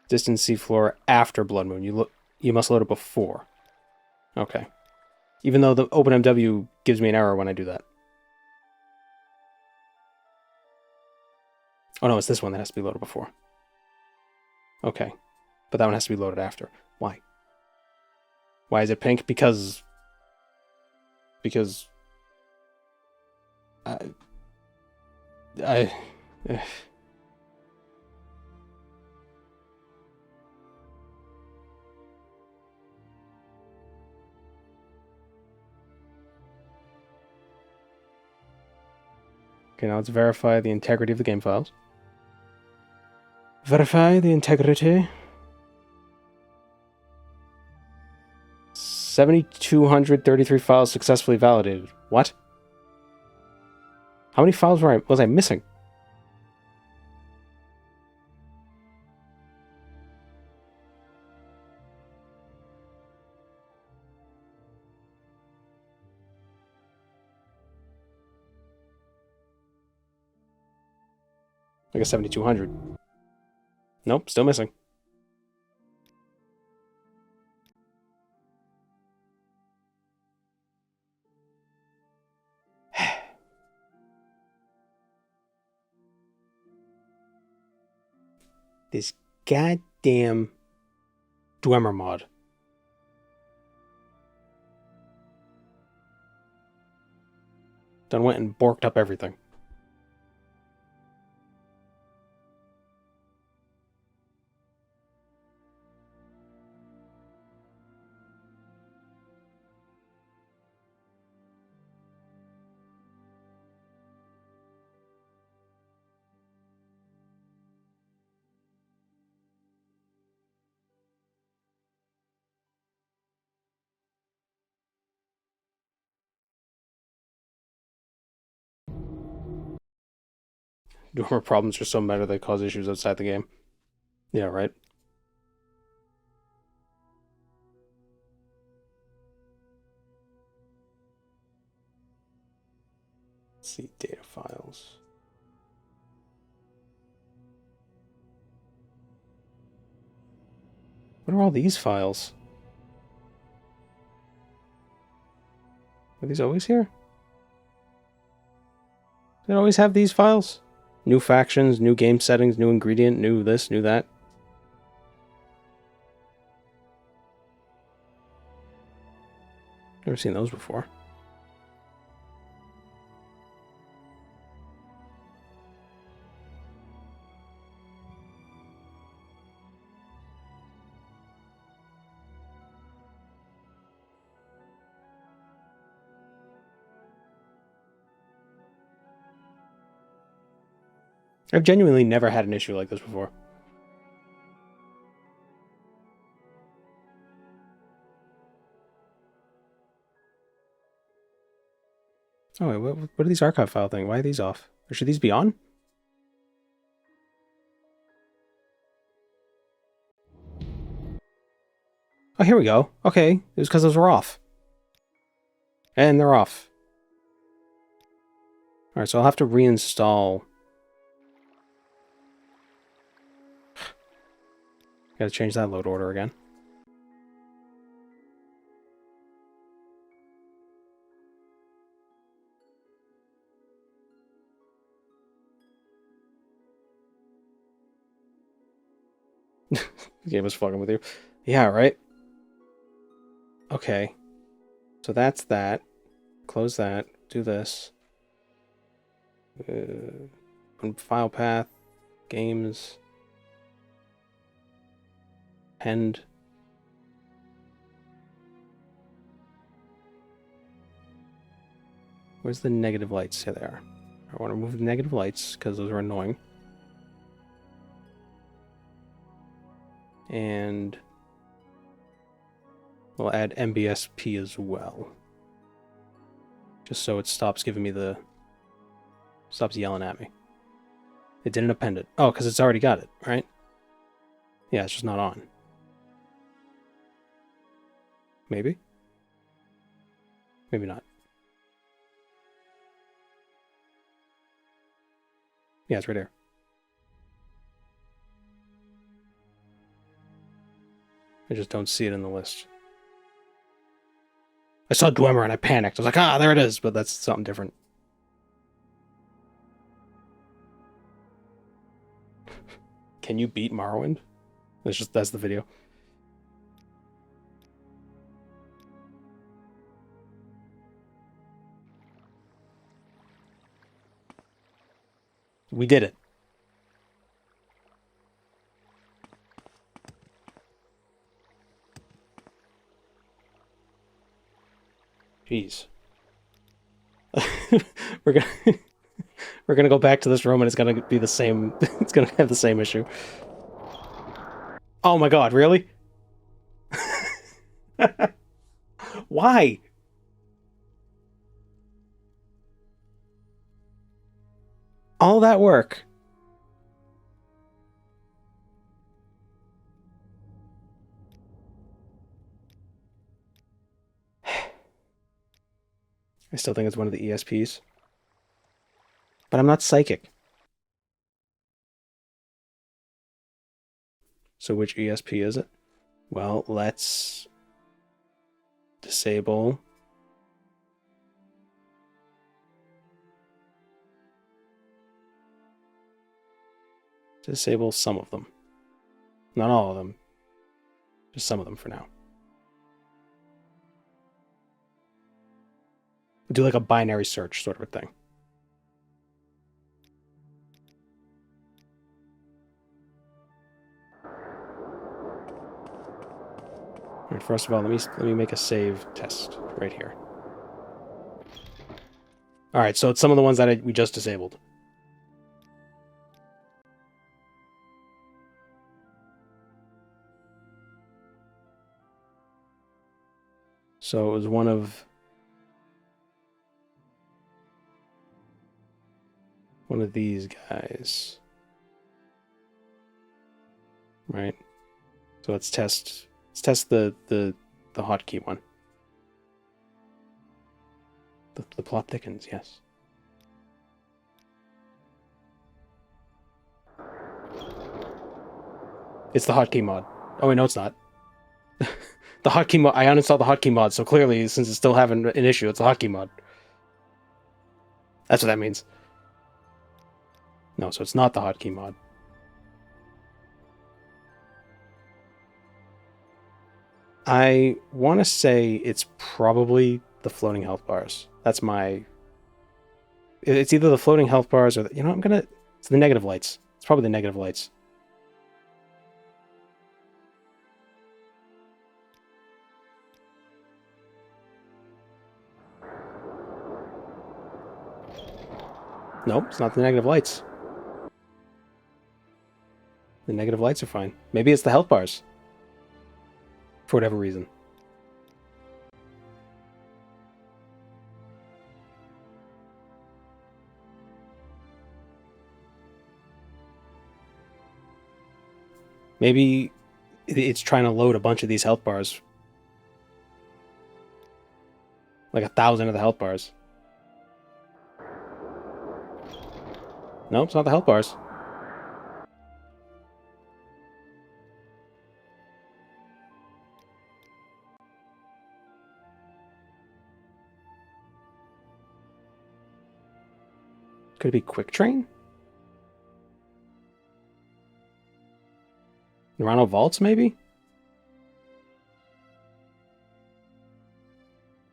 Distant seafloor after Blood Moon. You must load it before. Okay. Even though the OpenMW gives me an error when I do that. Oh no, it's this one that has to be loaded before. Okay. But that one has to be loaded after. Why? Why is it pink? Because I. eh. Okay, now let's verify the integrity of the game files. Verify the integrity. 7,233 files successfully validated. What? How many files was I missing? I guess 7,200. Nope, still missing. This goddamn Dwemer mod. Done went and borked up everything. Dwemer problems are so meta they cause issues outside the game. Yeah, right. Let's see, data files. What are all these files? Are these always here? Did it always have these files? New factions, new game settings, new ingredient, new this, new that. Never seen those before. I've genuinely never had an issue like this before. Oh, wait, what are these archive file thing? Why are these off? Or should these be on? Oh, here we go. Okay, it was because those were off. And they're off. Alright, so I'll have to reinstall. Gotta change that load order again. The game was fucking with you. Yeah, right? Okay. So that's that. Close that. Do this. File path. Games. Append. Where's the negative lights? Here they are. I want to remove the negative lights because those are annoying. And we'll add MBSP as well. Just so it stops giving me the... stops yelling at me. It didn't append it. Oh, because it's already got it, right? Yeah, it's just not on. Maybe? Maybe not. Yeah, it's right there. I just don't see it in the list. I saw Dwemer and I panicked. I was like, ah, there it is, but that's something different. Can you beat Morrowind? That's the video. We did it. Jeez. we're gonna we're gonna go back to this room and it's gonna be the same. It's gonna have the same issue. Oh my god! Really? Why? All that work. I still think it's one of the ESPs. But I'm not psychic. So which ESP is it? Well, let's disable some of them. Not all of them. Just some of them for now. We'll do like a binary search sort of a thing. Alright, first of all, let me make a save test right here. Alright, so it's some of the ones that we just disabled. So it was one of these guys. Right? So let's test the hotkey one. The plot thickens, yes. It's the hotkey mod. Oh wait, no it's not. The hotkey mod, I uninstalled the hotkey mod, so clearly, since it's still having an issue, it's a hotkey mod. That's what that means. No, so it's not the hotkey mod. I want to say it's probably the floating health bars. That's my... It's either the floating health bars or... It's the negative lights. It's probably the negative lights. Nope, it's not the negative lights. The negative lights are fine. Maybe it's the health bars. For whatever reason. Maybe it's trying to load a bunch of these health bars. Like 1,000 of the health bars. Nope, it's not the health bars. Could it be Quick Train? Nerano Vaults, maybe?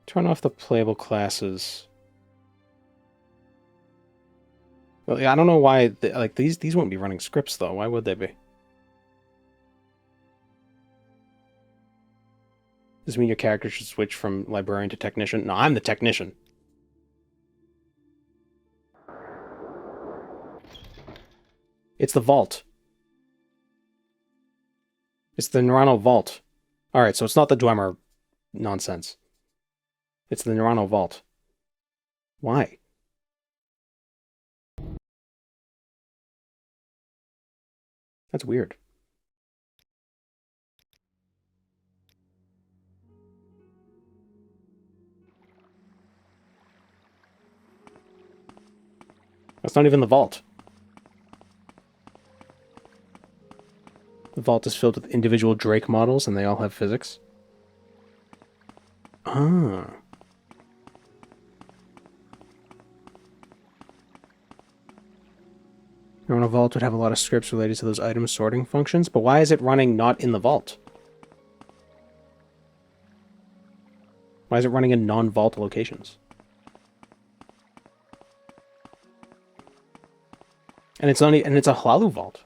Turn off the playable classes. Well, yeah, I don't know why... these won't be running scripts, though. Why would they be? Does this mean your character should switch from librarian to technician? No, I'm the technician. It's the vault. It's the Nerano Vault. Alright, so it's not the Dwemer nonsense. It's the Nerano Vault. Why? That's weird. That's not even the vault. The vault is filled with individual Drake models, and they all have physics. Ah. Neuronal Vault would have a lot of scripts related to those item sorting functions, but why is it running not in the vault? Why is it running in non-vault locations? And it's not, and it's a Hlalu vault.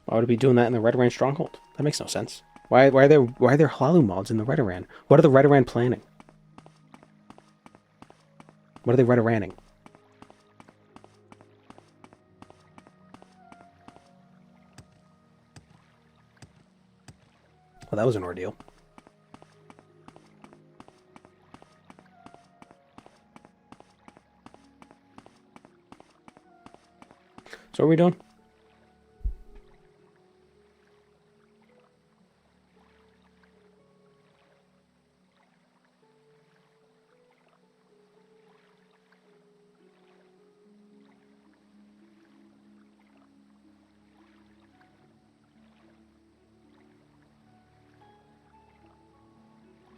Why would it be doing that in the Redoran Stronghold? That makes no sense. Why are there Hlalu mods in the Redoran? What are the Redoran planning? What are they Redoraning? Well, that was an ordeal. So what are we doing?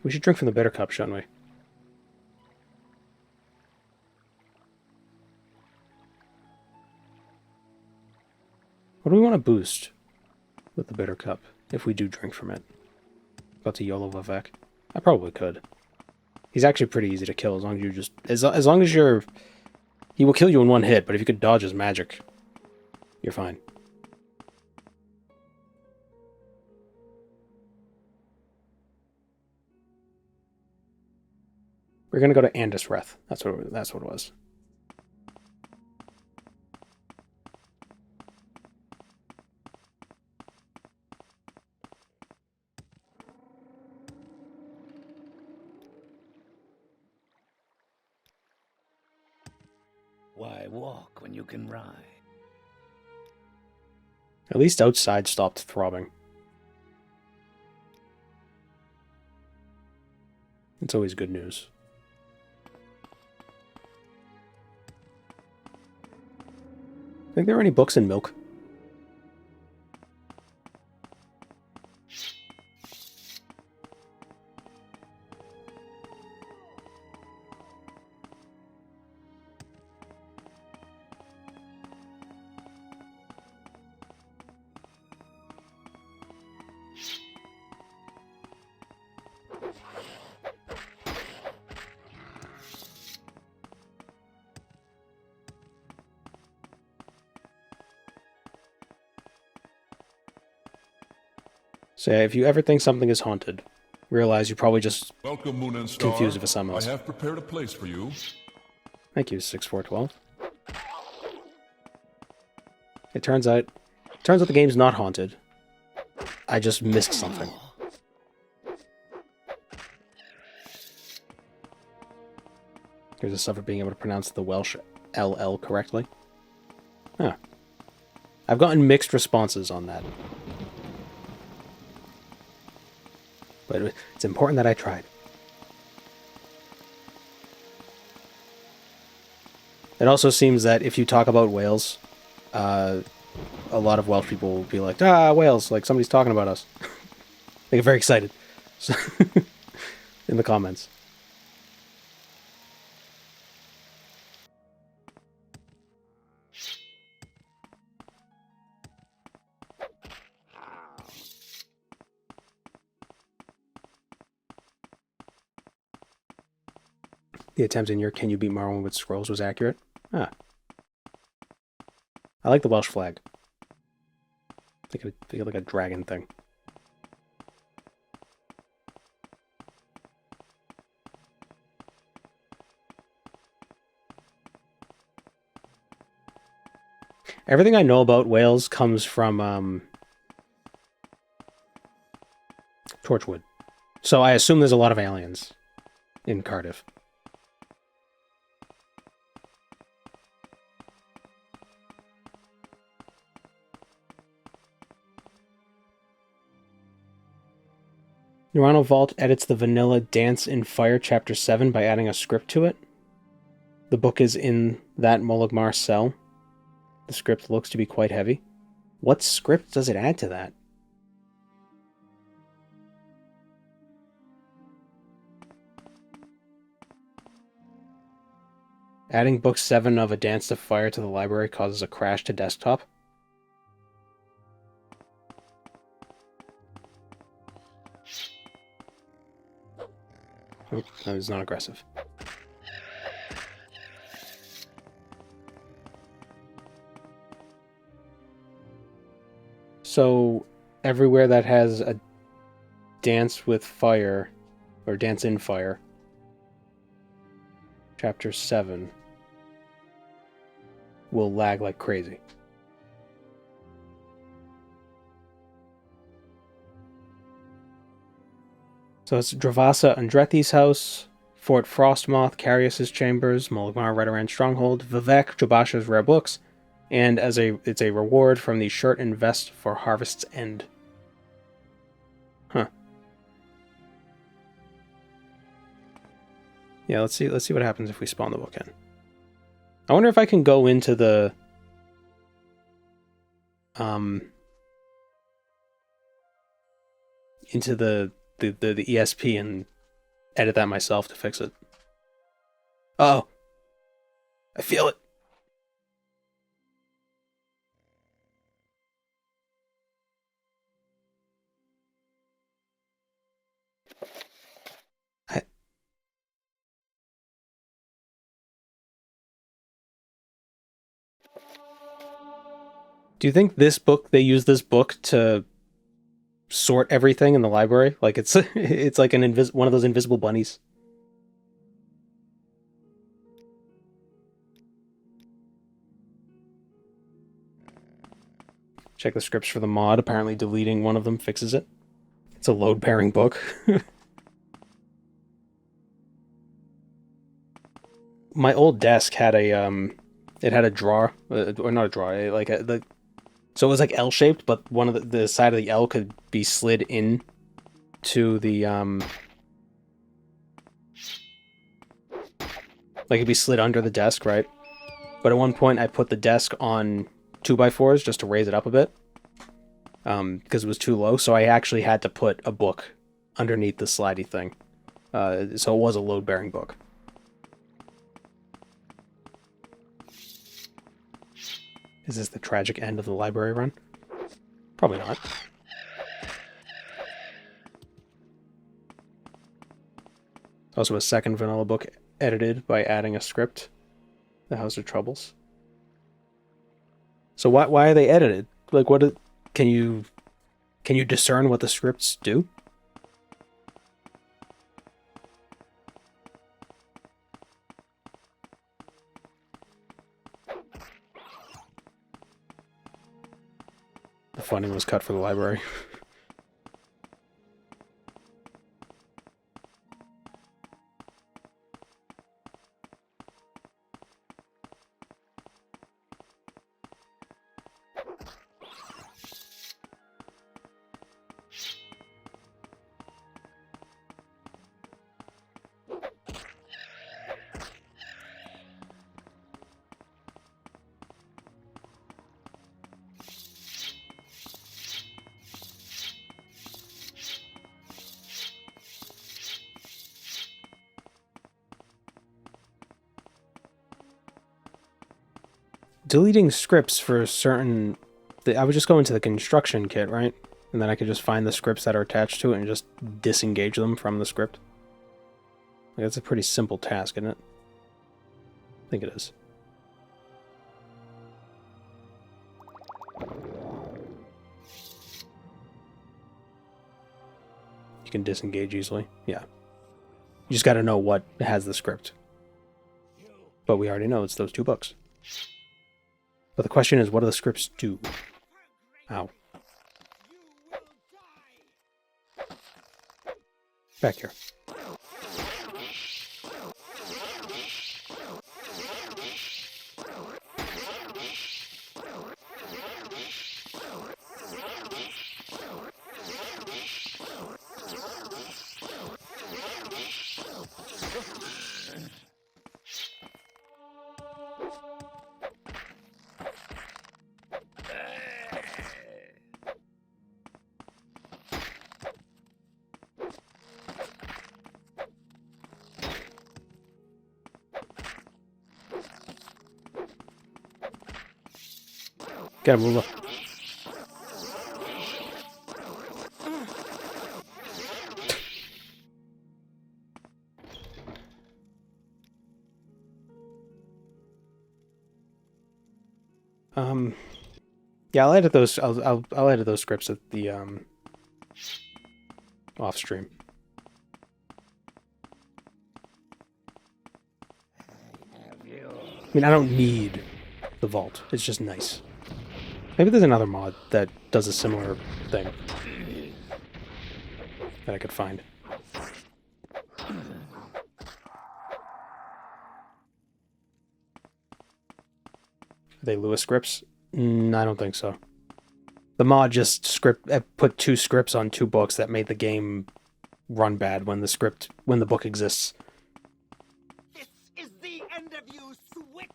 We should drink from the bitter cup, shouldn't we? What do we want to boost with the bitter cup if we do drink from it? Got to YOLO Vivek. I probably could. He's actually pretty easy to kill as long as you just as long as you're. He will kill you in one hit, but if you could dodge his magic, you're fine. We're gonna go to Andesreth. That's what it was. Why walk when you can ride? At least outside stopped throbbing. It's always good news. Think there are any books in milk? So yeah, if you ever think something is haunted, realize you probably just Welcome, Moon and Star. confused if it's something else. I have prepared a place for you. Thank you, 6412. It turns out the game's not haunted. I just missed something. Here's the stuff for being able to pronounce the Welsh LL correctly. Huh. I've gotten mixed responses on that. But it's important that I tried. It also seems that if you talk about Wales, a lot of Welsh people will be like, "Ah, Wales!" Like somebody's talking about us. They get very excited in the comments. The attempt in your "Can you beat Marwyn with scrolls" was accurate. Ah. I like the Welsh flag. They got like a dragon thing. Everything I know about Wales comes from Torchwood. So I assume there's a lot of aliens in Cardiff. Urano Vault edits the vanilla Dance in Fire Chapter 7 by adding a script to it. The book is in that Molagmar cell. The script looks to be quite heavy. What script does it add to that? Adding book 7 of A Dance to Fire to the library causes a crash to desktop. Oh, that was not aggressive. So everywhere that has a dance with fire, or dance in fire, chapter 7, will lag like crazy. So it's Dravasa Andrethi's house, Fort Frostmoth, Carius's chambers, Molagmar Redoran Stronghold, Vivek, Jabasha's rare books, and it's a reward from the shirt and vest for Harvest's End. Huh. Yeah, let's see what happens if we spawn the book in. I wonder if I can go into the the ESP and edit that myself to fix it. Oh, I feel it. Do you think they use this book to sort everything in the library? Like it's it's like one of those invisible bunnies. Check the scripts for the mod. Apparently deleting one of them fixes it. It's a load-bearing book. My old desk had it had a drawer, or not a drawer, so it was like L-shaped, but one of the side of the L could be slid in to the like it'd be slid under the desk, right? But at one point I put the desk on 2x4s just to raise it up a bit, because it was too low, so I actually had to put a book underneath the slidey thing. So it was a load-bearing book. Is this the tragic end of the library run? Probably not. Also a second vanilla book edited by adding a script. The House of Troubles. So why are they edited? Like can you discern what the scripts do? The funding was cut for the library. Deleting scripts for certain... I would just go into the construction kit, right? And then I could just find the scripts that are attached to it and just disengage them from the script. Like, that's a pretty simple task, isn't it? I think it is. You can disengage easily. Yeah. You just gotta know what has the script. But we already know it's those two books. But the question is, what do the scripts do? Ow. Back here. Gotta move up. Yeah, I'll edit those. I'll edit those scripts at the off stream. I mean, I don't need the vault. It's just nice. Maybe there's another mod that does a similar thing that I could find. Are they Lewis scripts? I don't think so. The mod just put 2 scripts on 2 books that made the game run bad when the book exists. This is the end of you, Swit!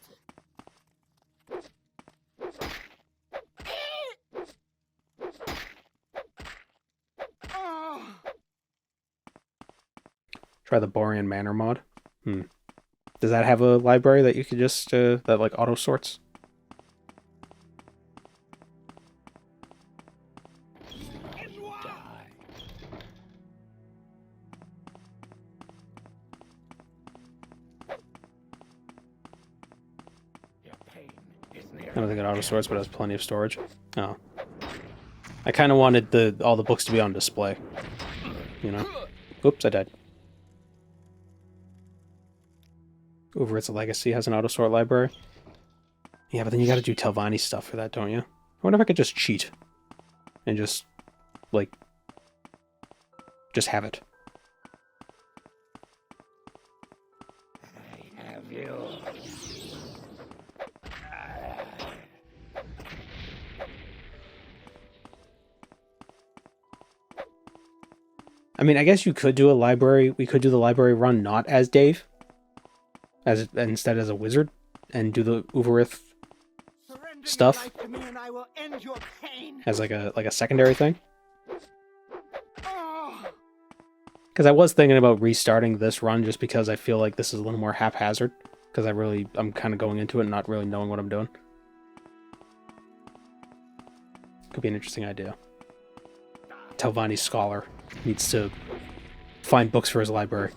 Try the Borean Manor mod. Does that have a library that you could just that like auto sorts? I don't think it auto sorts, but it has plenty of storage. Oh. I kind of wanted all the books to be on display. You know? Oops, I died. Uverit's Legacy has an auto-sort library. Yeah, but then you gotta do Telvanni stuff for that, don't you? I wonder if I could just cheat. And just, like... just have it. I have you. I mean, I guess you could do a library... We could do the library run not as Dave. Instead as a wizard. And do the Uverith stuff. As like a secondary thing. Because I was thinking about restarting this run just because I feel like this is a little more haphazard. Because I'm kind of going into it and not really knowing what I'm doing. Could be an interesting idea. Telvanni's scholar needs to find books for his library.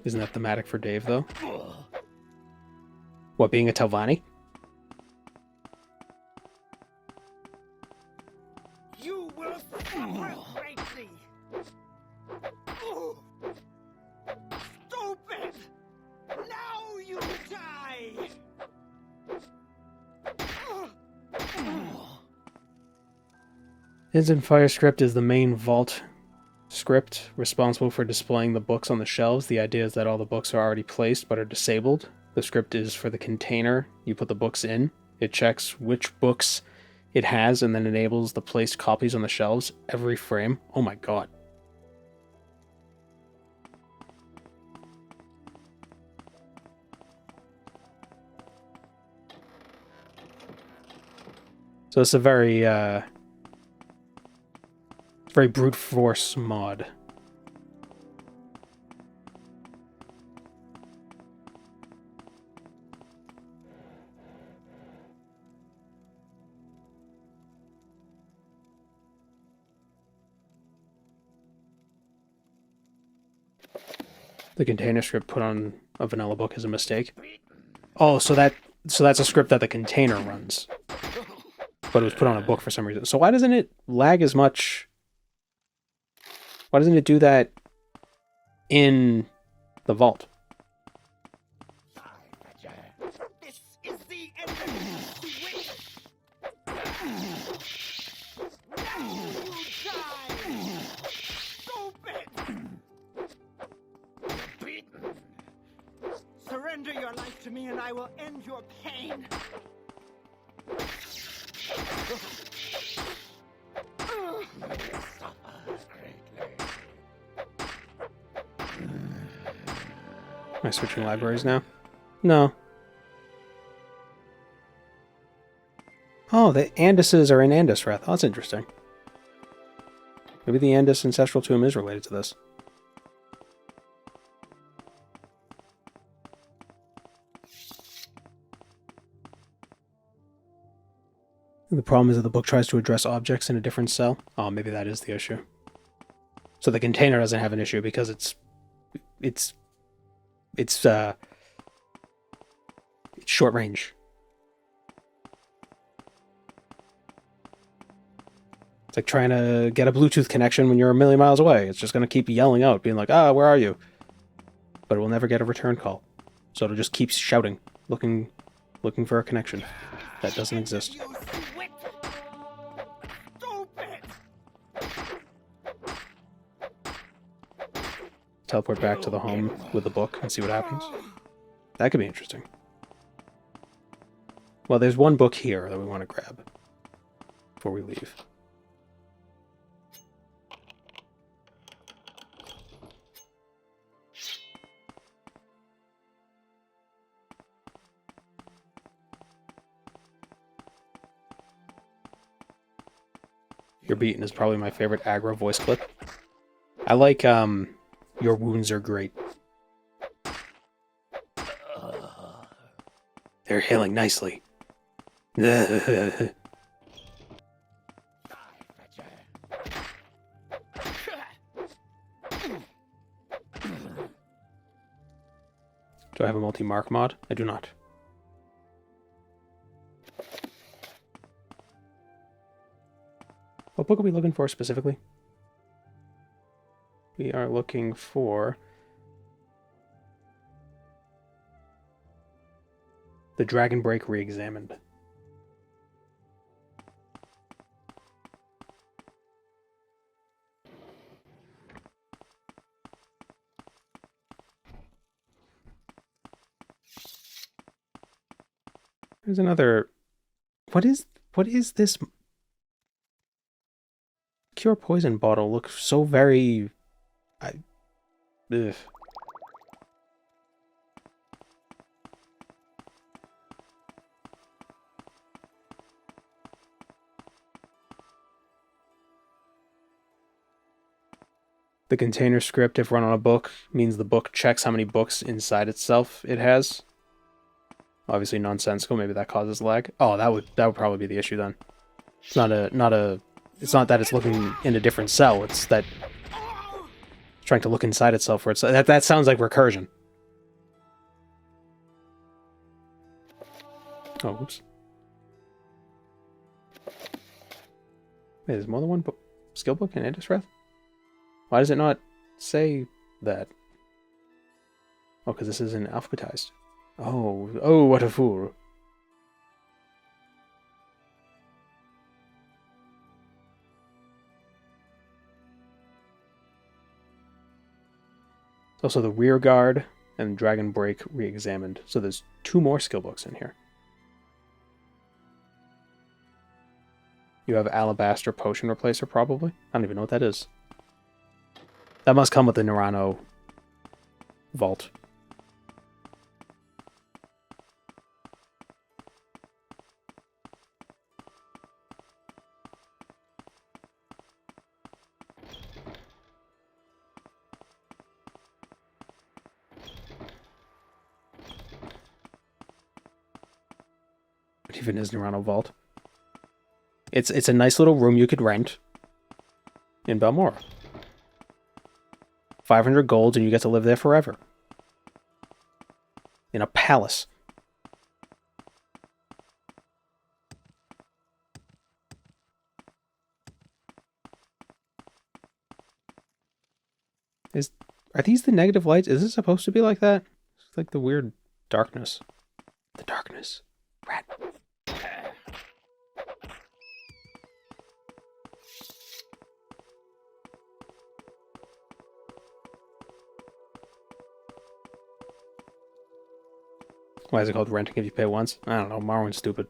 Isn't that thematic for Dave, though? What, being a Telvanni? You will suffer greatly! Stupid! Now you die! Instant Fire script is the main vault script responsible for displaying the books on the shelves. The idea is that all the books are already placed but are disabled. The script is for the container you put the books in. It checks which books it has and then enables the placed copies on the shelves every frame. Oh my god. So it's a very brute force mod. The container script put on a vanilla book is a mistake. Oh, so that's a script that the container runs. But it was put on a book for some reason. So why doesn't it lag as much? Why doesn't it do that in the vault? This is the end of you, Swit! Now you die! Stupid! Surrender your life to me and I will end your pain. Am I switching libraries now? No. Oh, the Anduses are in Andusreth. Oh, that's interesting. Maybe the Andus Ancestral Tomb is related to this. The problem is that the book tries to address objects in a different cell. Oh, maybe that is the issue. So the container doesn't have an issue because it's short range. It's like trying to get a Bluetooth connection when you're a million miles away. It's just going to keep yelling out, being like, where are you? But it will never get a return call. So it'll just keep shouting, looking for a connection that doesn't exist. You swit! Stupid! Teleport back to the home with the book and see what happens. That could be interesting. Well, there's one book here that we want to grab before we leave. Your beaten is probably my favorite aggro voice clip. I like, your wounds are great. They're healing nicely. Do I have a multi-mark mod? I do not. What book are we looking for specifically? We are looking for the Dragon Break Re-Examined. There's another... What is this? Cure poison bottle looks so very... Ugh. The container script, if run on a book, means the book checks how many books inside itself it has. Obviously nonsensical, maybe that causes lag. Oh, that would probably be the issue then. It's not that it's looking in a different cell, it's that it's trying to look inside itself for itself. That sounds like recursion. Oh, oops. Wait, there's more than one book? Skill book in Indus Wrath? Why does it not say that? Oh, because this isn't alphabetized. Oh, what a fool. Also the Rear Guard and Dragon Break Re-Examined. So there's 2 more skill books in here. You have Alabaster Potion Replacer, probably? I don't even know what that is. That must come with the Nerano vault. What even is Nerano Vault? It's a nice little room you could rent in Balmora. 500 gold and you get to live there forever. In a palace. Are these the negative lights? Is it supposed to be like that? It's like the weird darkness. The darkness. Rat. Why is it called renting if you pay once? I don't know, Marwin's stupid.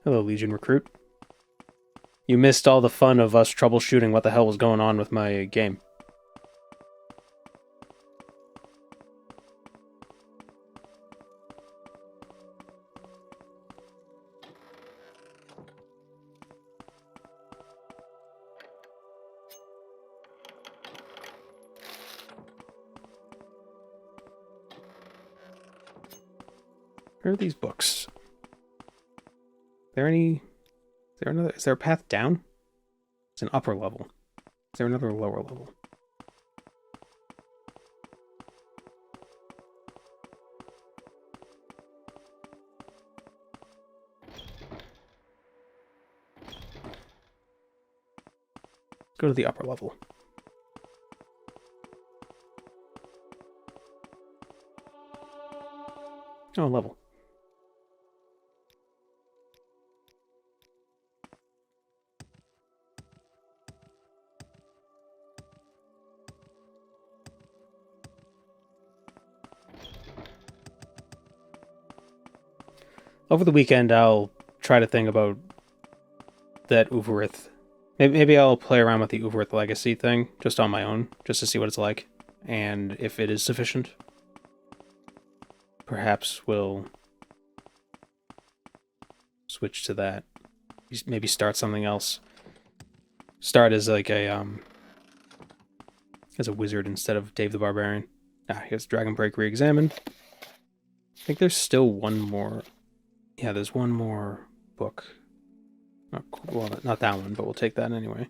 Hello, Legion Recruit. You missed all the fun of us troubleshooting what the hell was going on with my game. Where are these books? Is there a path down? It's an upper level. Is there another lower level? Let's go to the upper level. Oh, level. Over the weekend, I'll try to think about that Uberith. Maybe I'll play around with the Uberith Legacy thing, just on my own, just to see what it's like, and if it is sufficient. Perhaps we'll switch to that. Maybe start something else. Start as like a wizard instead of Dave the Barbarian. Here's Dragon Break re-examined. I think there's still one more. Yeah, there's one more book. Well, not that one, but we'll take that anyway.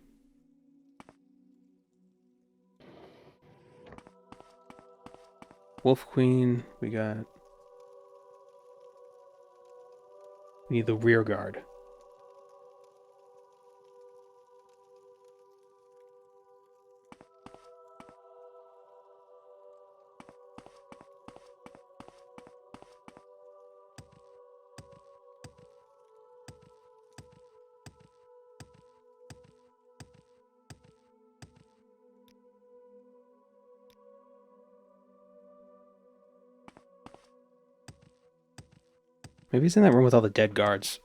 Wolf Queen, we need the rear guard. Maybe he's in that room with all the dead guards.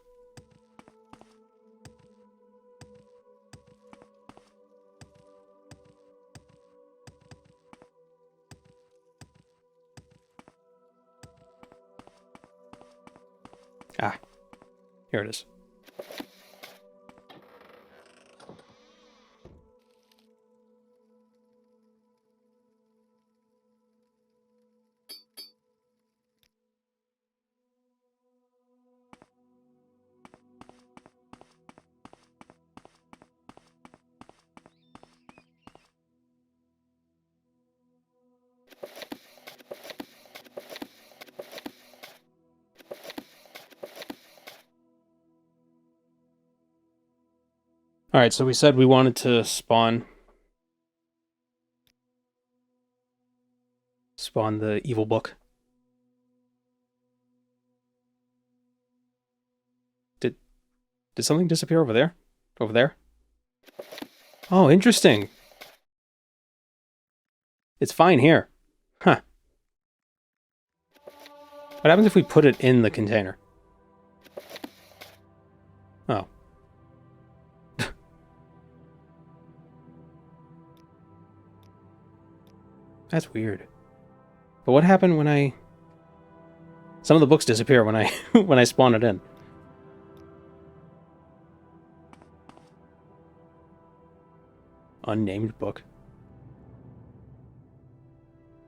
Ah, here it is. Alright, so we said we wanted to spawn the evil book. Did something disappear over there? Over there? Oh, interesting. It's fine here. Huh. What happens if we put it in the container? Oh. That's weird. But what happened when some of the books disappear when I when I spawn it in. Unnamed book.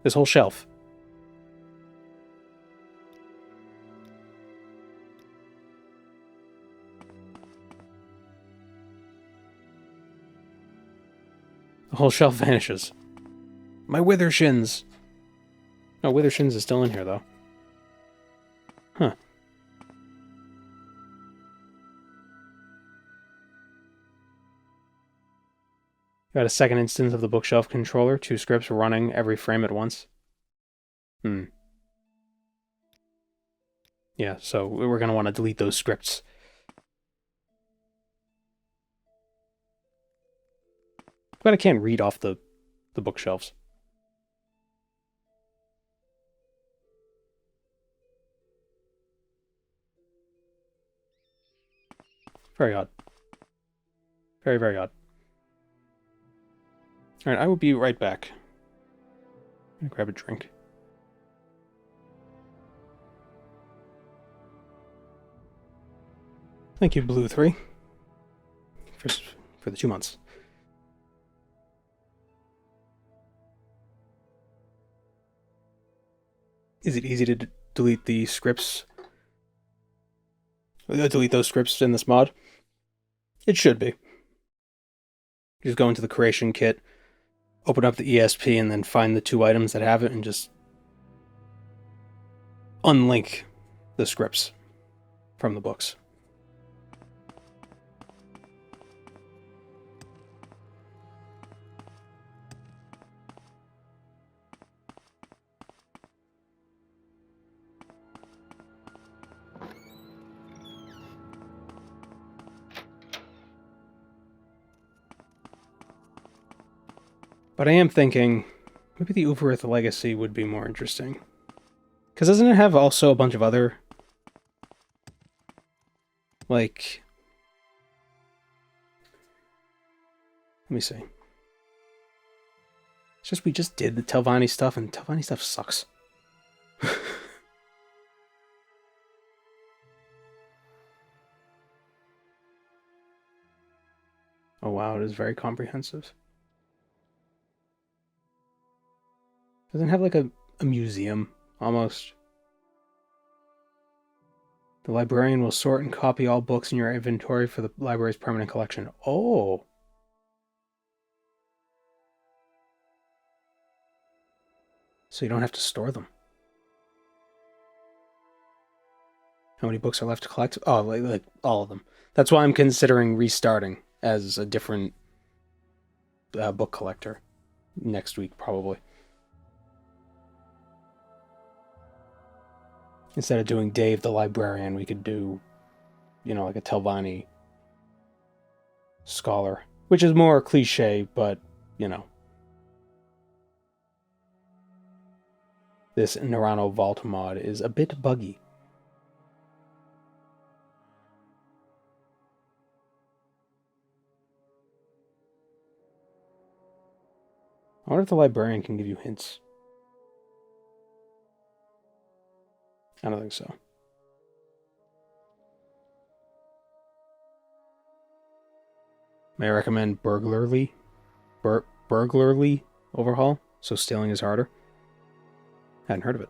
This whole shelf. The whole shelf vanishes. My Withershins! No, Withershins is still in here, though. Huh. Got a second instance of the bookshelf controller. 2 scripts running every frame at once. Yeah, so we're going to want to delete those scripts. But I can't read off the bookshelves. Very odd. Very, very odd. Alright, I will be right back. I'm gonna grab a drink. Thank you, Blue 3, for the 2 months. Is it easy to delete the scripts delete those scripts in this mod? It should be. Just go into the creation kit, open up the ESP, and then find the 2 items that have it, and just unlink the scripts from the books. But I am thinking, maybe the Uberith Legacy would be more interesting. Because doesn't it have also a bunch of other... like... Let me see. It's just we just did the Telvanni stuff, and Telvanni stuff sucks. Oh wow, it is very comprehensive. Doesn't it have like a museum, almost? The librarian will sort and copy all books in your inventory for the library's permanent collection. Oh! So you don't have to store them. How many books are left to collect? Oh, like all of them. That's why I'm considering restarting as a different book collector next week, probably. Instead of doing Dave the librarian, we could do, you know, like a Telvanni scholar, which is more cliche, but, you know. This Nerano Vault mod is a bit buggy. I wonder if the librarian can give you hints. I don't think so. May I recommend Burglarly? Burglarly overhaul? So stealing is harder? Hadn't heard of it.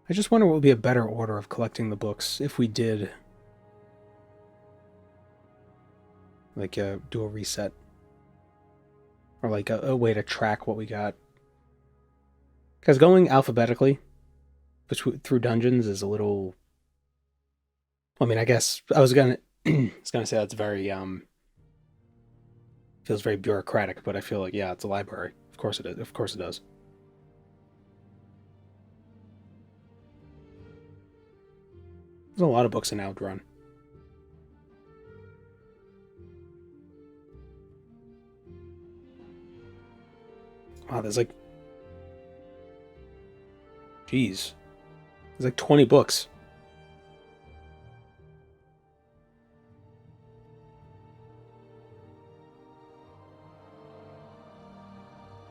I just wonder what would be a better order of collecting the books if we did, like, do a reset. Or, like, a way to track what we got. Because going alphabetically through dungeons is a little... I mean, I guess I was gonna say that's very, feels very bureaucratic, but I feel like, yeah, it's a library. Of course it is. Of course it does. There's a lot of books in Outrun. Wow, there's like... Jeez. There's like 20 books.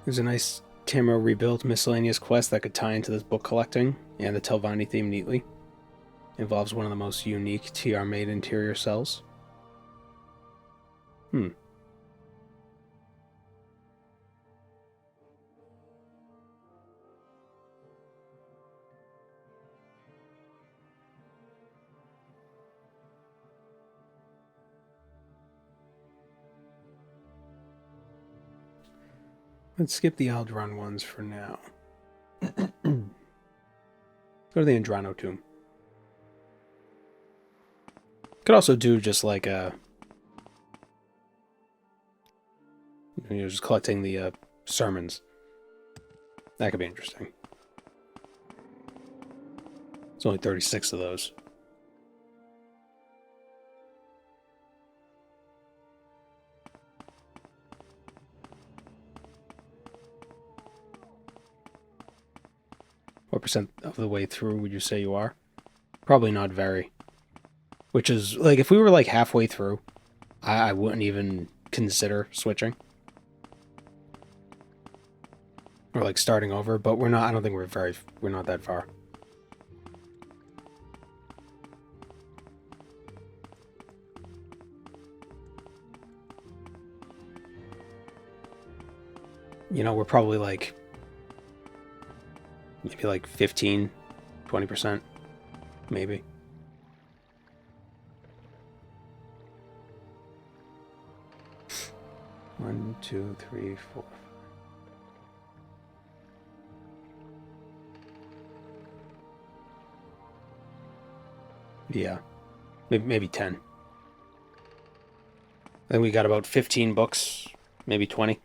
There's a nice Tamro rebuilt miscellaneous quest that could tie into this book collecting and the Telvanni theme neatly. Involves one of the most unique TR-made interior cells. Let's skip the Aldrun ones for now. Go to the Andrano tomb. Could also do just like just collecting the sermons. That could be interesting. There's only 36 of those. What percent of the way through would you say you are? Probably not very. Which is, like, if we were, like, halfway through, I wouldn't even consider switching. We're like starting over, but we're not. I don't think we're not that far. You know, we're probably like maybe like 15, 20%, maybe. One, two, three, four. Yeah, maybe 10. Then we got about 15 books, maybe 20.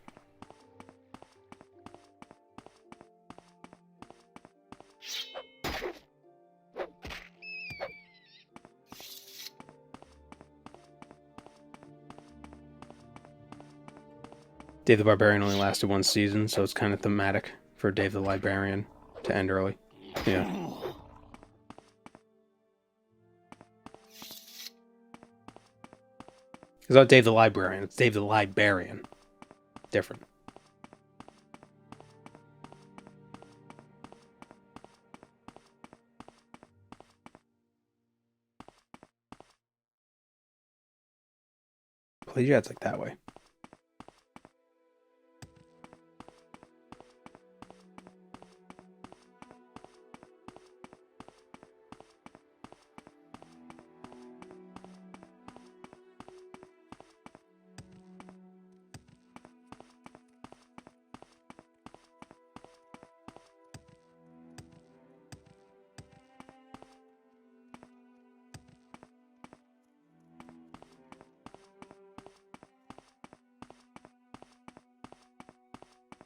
Dave the Barbarian only lasted one season, so it's kind of thematic for Dave the Librarian to end early. Yeah. It's not Dave the Librarian, it's Dave the Librarian. Different. Plagiarized it's like that way.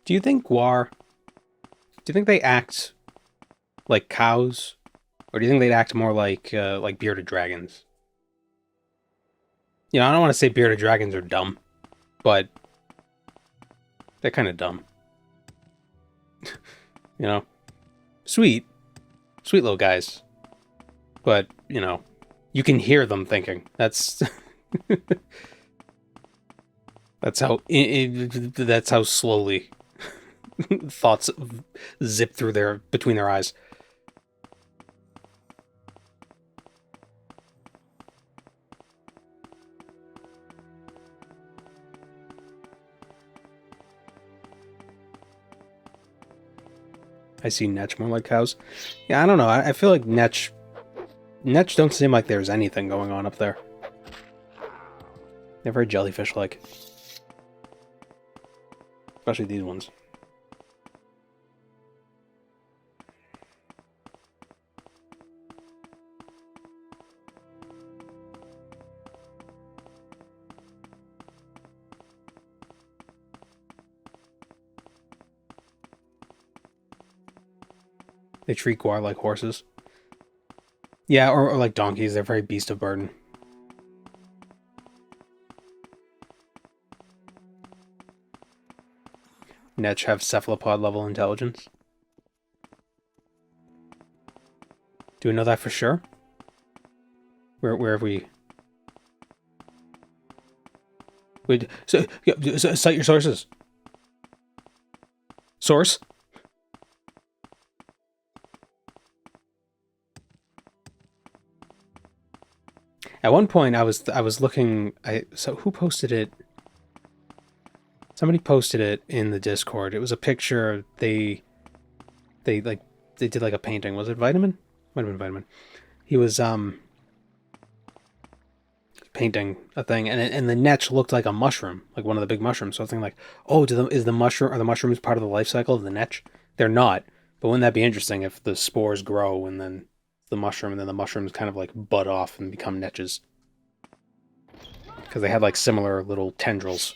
Do you think they act like cows? Or do you think they'd act more like bearded dragons? You know, I don't want to say bearded dragons are dumb, but they're kind of dumb. You know? Sweet little guys. But, you know, you can hear them thinking. That's that's how slowly thoughts zip through between their eyes. I see Netch more like cows. Yeah, I don't know. I feel like Netch don't seem like there's anything going on up there. They're very jellyfish-like. Especially these ones. They treat Guar like horses. Yeah, or like donkeys. They're very beast of burden. Netch have cephalopod level intelligence. Do we know that for sure? Where have we? Wait, so cite your sources. Source. At one point, I was looking. So who posted it? Somebody posted it in the Discord. It was a picture. They did like a painting. Was it Vitamin? Might have been Vitamin. He was painting a thing, and the netch looked like a mushroom, like one of the big mushrooms. So I was thinking like, oh, are the mushrooms part of the life cycle of the netch? They're not. But wouldn't that be interesting if the spores grow and then the mushroom, and then the mushrooms kind of like bud off and become netches? Because they had like similar little tendrils.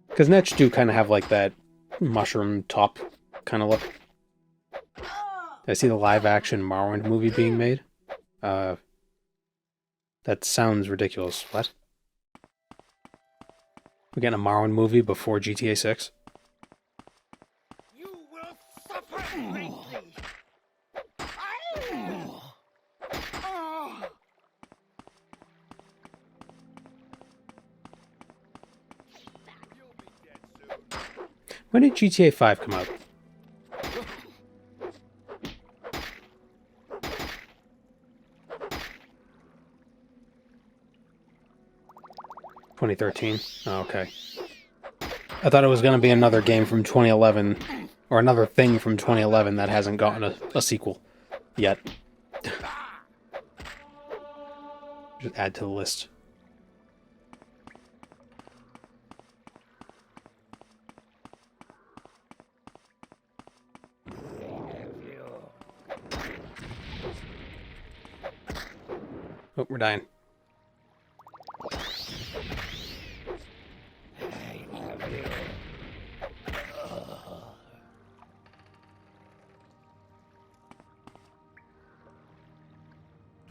Because netch do kind of have like that mushroom top kind of look. I see the live action Morrowind movie being made. That sounds ridiculous. What? We're getting a Morrowind movie before GTA 6? You will suffer greatly. You'll be dead When did GTA 5 come out? $2013. Oh, okay. I thought it was going to be another game from 2011, or another thing from 2011 that hasn't gotten a sequel yet. Just add to the list. Oh, we're dying.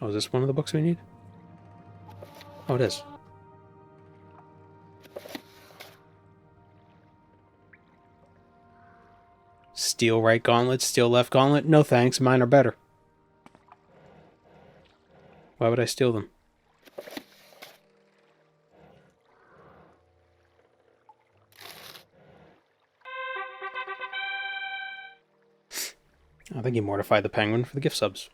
Oh, is this one of the books we need? Oh, it is. Steel right gauntlet, steel left gauntlet? No thanks, mine are better. Why would I steal them? I think he mortified the penguin for the gift subs.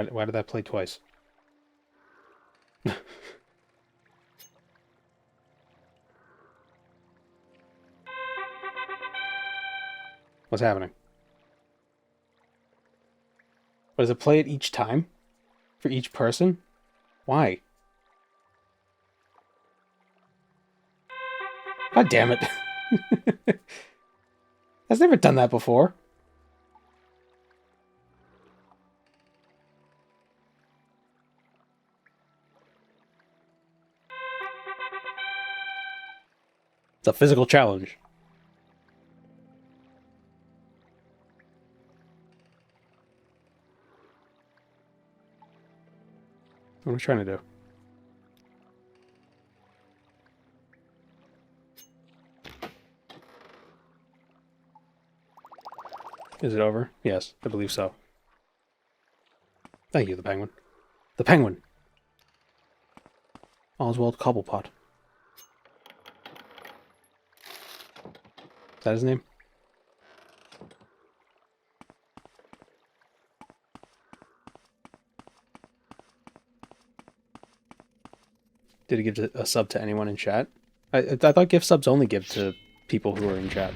Why did that play twice? What's happening? But does it play it each time? For each person? Why? God damn it. That's never done that before. It's a physical challenge. What am I trying to do? Is it over? Yes, I believe so. Thank you, the penguin. The penguin! Oswald Cobblepot. Is that his name? Did he give a sub to anyone in chat? I thought gift subs only give to people who are in chat.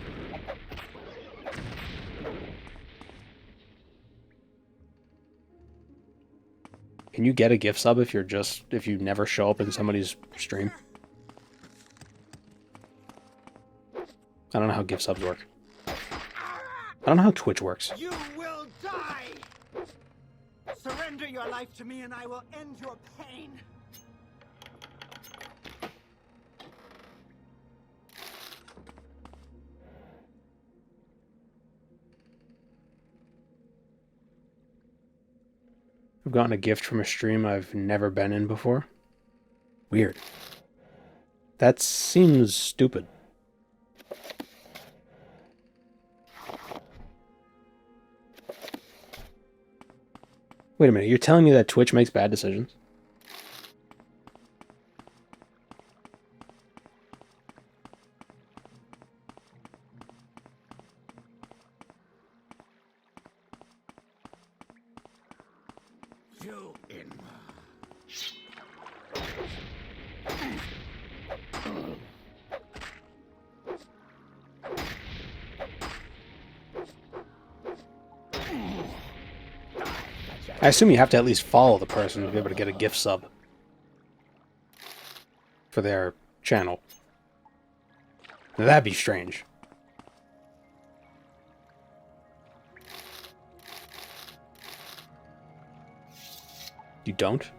Can you get a gift sub if you never show up in somebody's stream? I don't know how gift subs work. I don't know how Twitch works. You will die! Surrender your life to me and I will end your pain. I've gotten a gift from a stream I've never been in before. Weird. That seems stupid. Wait a minute, you're telling me that Twitch makes bad decisions? You in. I assume you have to at least follow the person to be able to get a gift sub for their channel. Now, that'd be strange. You don't?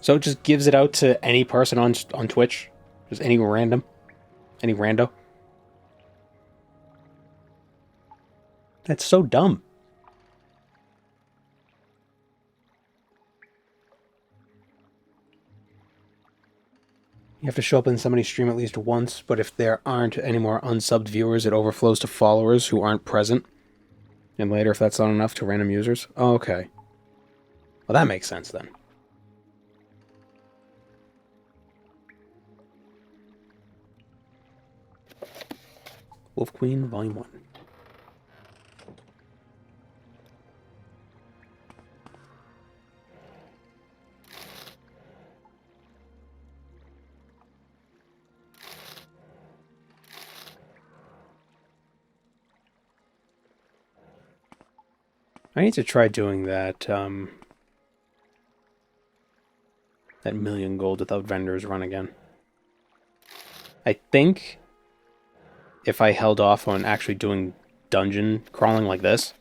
So it just gives it out to any person on Twitch? Just any random? Any rando? That's so dumb. You have to show up in somebody's stream at least once, but if there aren't any more unsubbed viewers, it overflows to followers who aren't present. And later, if that's not enough, to random users. Oh, okay. Well, that makes sense then. Wolf Queen, Volume 1. I need to try doing that, that million gold without vendors run again. I think if I held off on actually doing dungeon crawling like this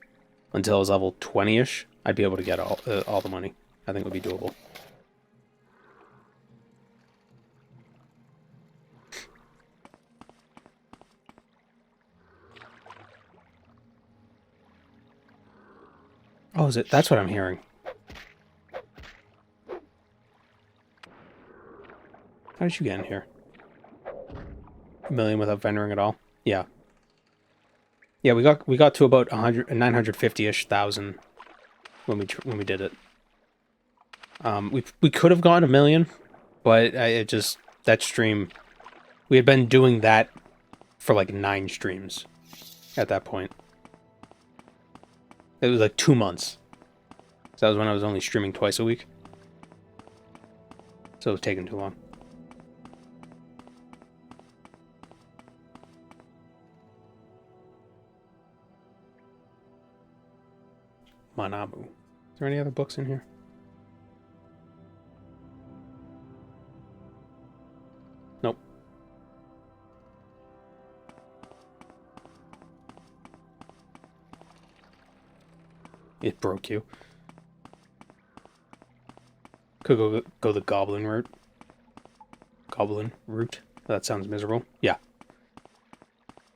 until I was level 20-ish, I'd be able to get all the money. I think it would be doable. Oh, is it? That's what I'm hearing. How did you get in here? A million without vendoring at all? Yeah. Yeah, we got to about 950-ish thousand when we did it. We could have gotten a million, but it just that stream, we had been doing that for like 9 streams at that point. It was like 2 months. So that was when I was only streaming twice a week. So it was taking too long. Manamu. Is there any other books in here? Nope. It broke you. Could go the goblin route. Goblin route? That sounds miserable. Yeah.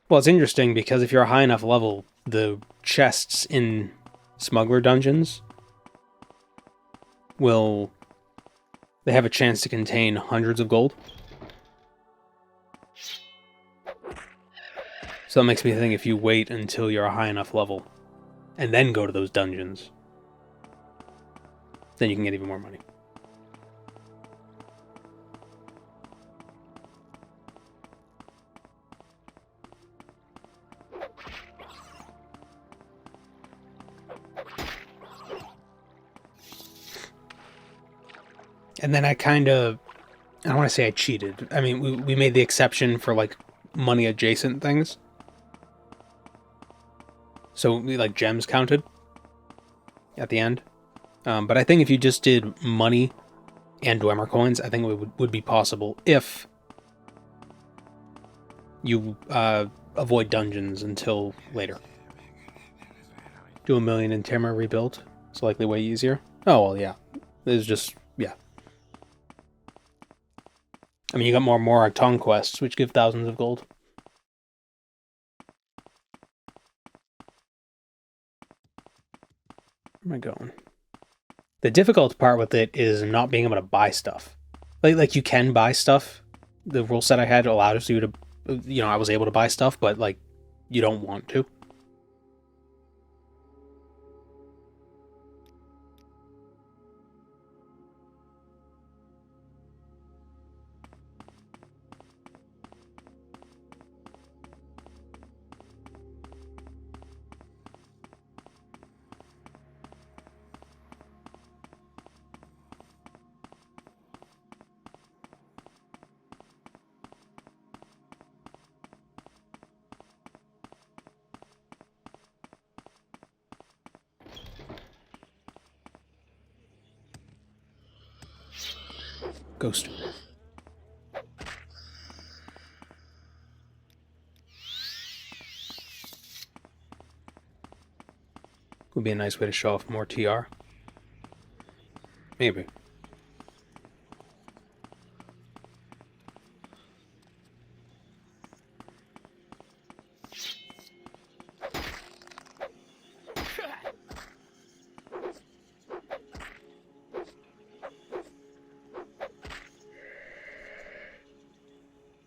Well, it's interesting because if you're a high enough level, the chests in smuggler dungeons they have a chance to contain hundreds of gold. So that makes me think if you wait until you're a high enough level and then go to those dungeons, then you can get even more money. And then I don't want to say I cheated. I mean, we made the exception for, like, money-adjacent things. So, like, gems counted at the end. But I think if you just did money and Dwemer coins, I think it would be possible if you avoid dungeons until later. Do a million in Tamara rebuild. It's likely way easier. Oh, well, yeah. It's just, yeah. I mean, you got more Morag Tong quests, which give thousands of gold. Where am I going? The difficult part with it is not being able to buy stuff. Like you can buy stuff. The rule set I had allowed you to, I was able to buy stuff, but, like, you don't want to. Ghost. Would be a nice way to show off more TR. Maybe.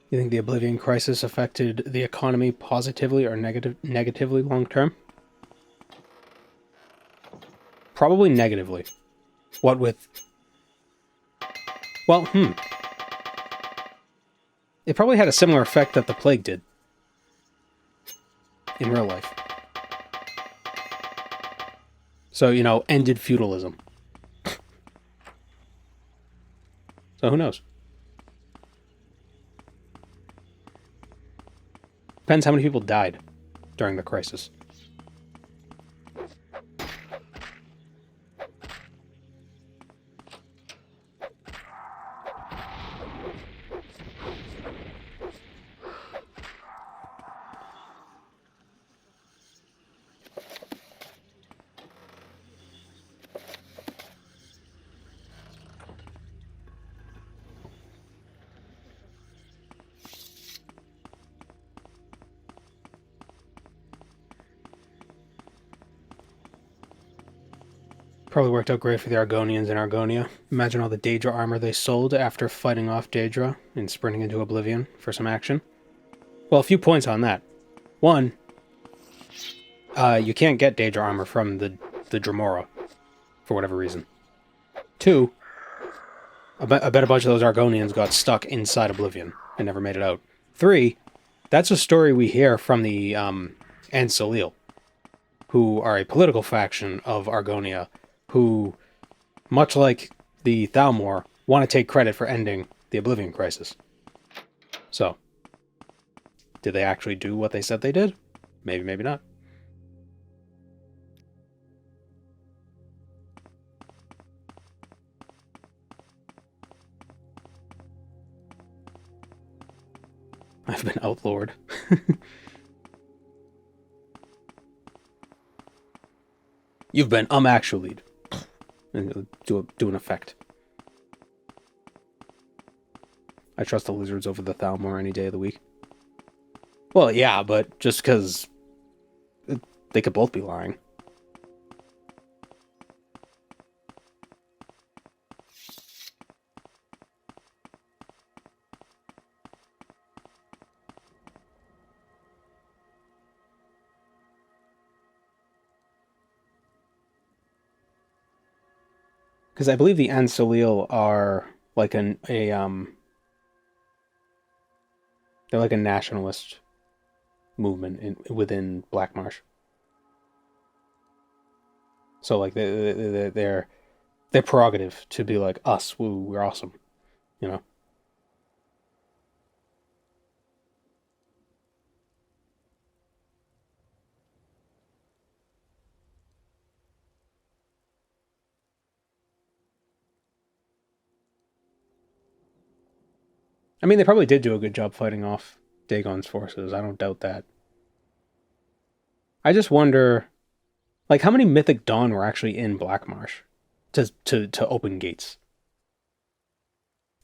You think the Oblivion crisis affected the economy positively or negatively long term? Probably negatively. What with... Well, It probably had a similar effect that the plague did. In real life. So, you know, ended feudalism. So who knows? Depends how many people died during the crisis. Probably worked out great for the Argonians in Argonia. Imagine all the Daedra armor they sold after fighting off Daedra and sprinting into Oblivion for some action. Well, a few points on that. One, you can't get Daedra armor from the Dremora, for whatever reason. Two, I bet a bunch of those Argonians got stuck inside Oblivion and never made it out. Three, that's a story we hear from the Ansalil, who are a political faction of Argonia, who, much like the Thalmor, want to take credit for ending the Oblivion Crisis. So, did they actually do what they said they did? Maybe, maybe not. I've been outlawed. You've been actually and do an effect. I trust the lizards over the Thalmor any day of the week. Well, yeah, but just because they could both be lying. Because I believe the Ansalil are like they're like a nationalist movement within Black Marsh. So like they're prerogative to be like us. Woo, we're awesome, you know. I mean, they probably did do a good job fighting off Dagon's forces. I don't doubt that. I just wonder, like, how many Mythic Dawn were actually in Black Marsh to open gates?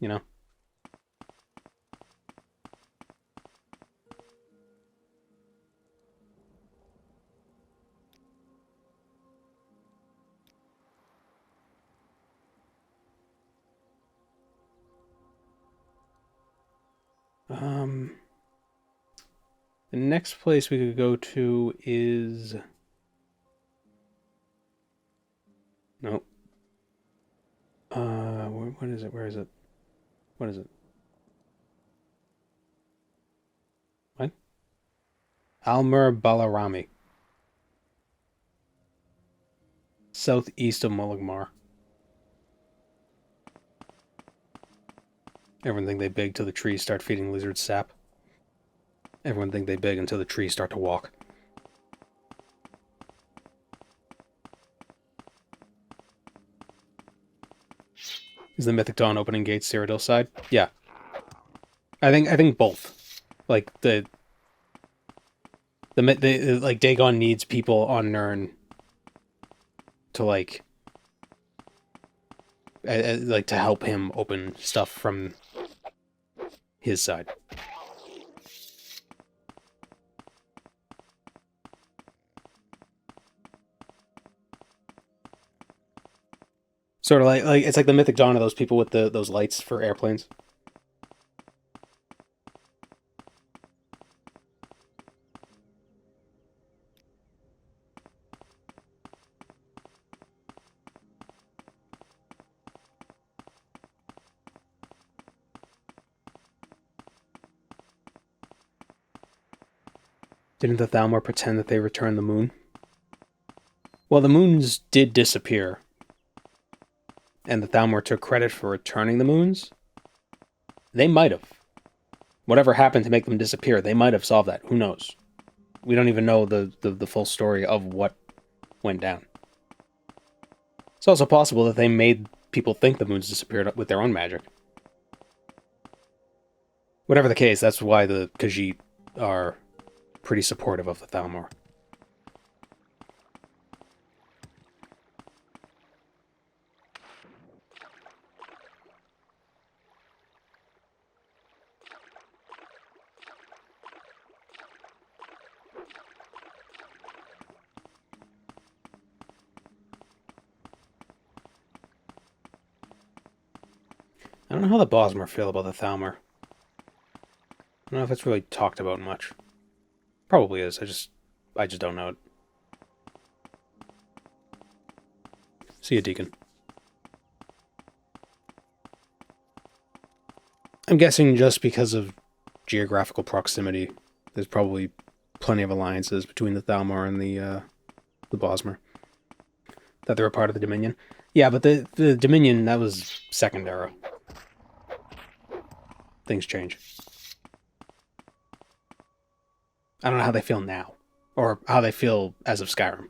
You know? The next place we could go to is... Nope. What is it? Where is it? What is it? What? Almer Balarami. Southeast of Mulligmar. Everyone think they big till the trees start feeding lizards sap. Everyone think they big until the trees start to walk. Is the Mythic Dawn opening gates Cyrodiil side? Yeah. I think both. Like the like Dagon needs people on Nirn to like to help him open stuff from his side. Sort of like it's like the Mythic Dawn of those people with those lights for airplanes. Didn't the Thalmor pretend that they returned the moon? Well, the moons did disappear. And the Thalmor took credit for returning the moons. They might have. Whatever happened to make them disappear, they might have solved that. Who knows? We don't even know the full story of what went down. It's also possible that they made people think the moons disappeared with their own magic. Whatever the case, that's why the Khajiit are pretty supportive of the Thalmor. I don't know how the Bosmer feel about the Thalmor. I don't know if it's really talked about much. Probably is. I just don't know it. See you, Deacon. I'm guessing just because of geographical proximity, there's probably plenty of alliances between the Thalmor and the Bosmer. That they're a part of the Dominion. Yeah, but the Dominion, that was Second Era. Things change. I don't know how they feel now. Or how they feel as of Skyrim.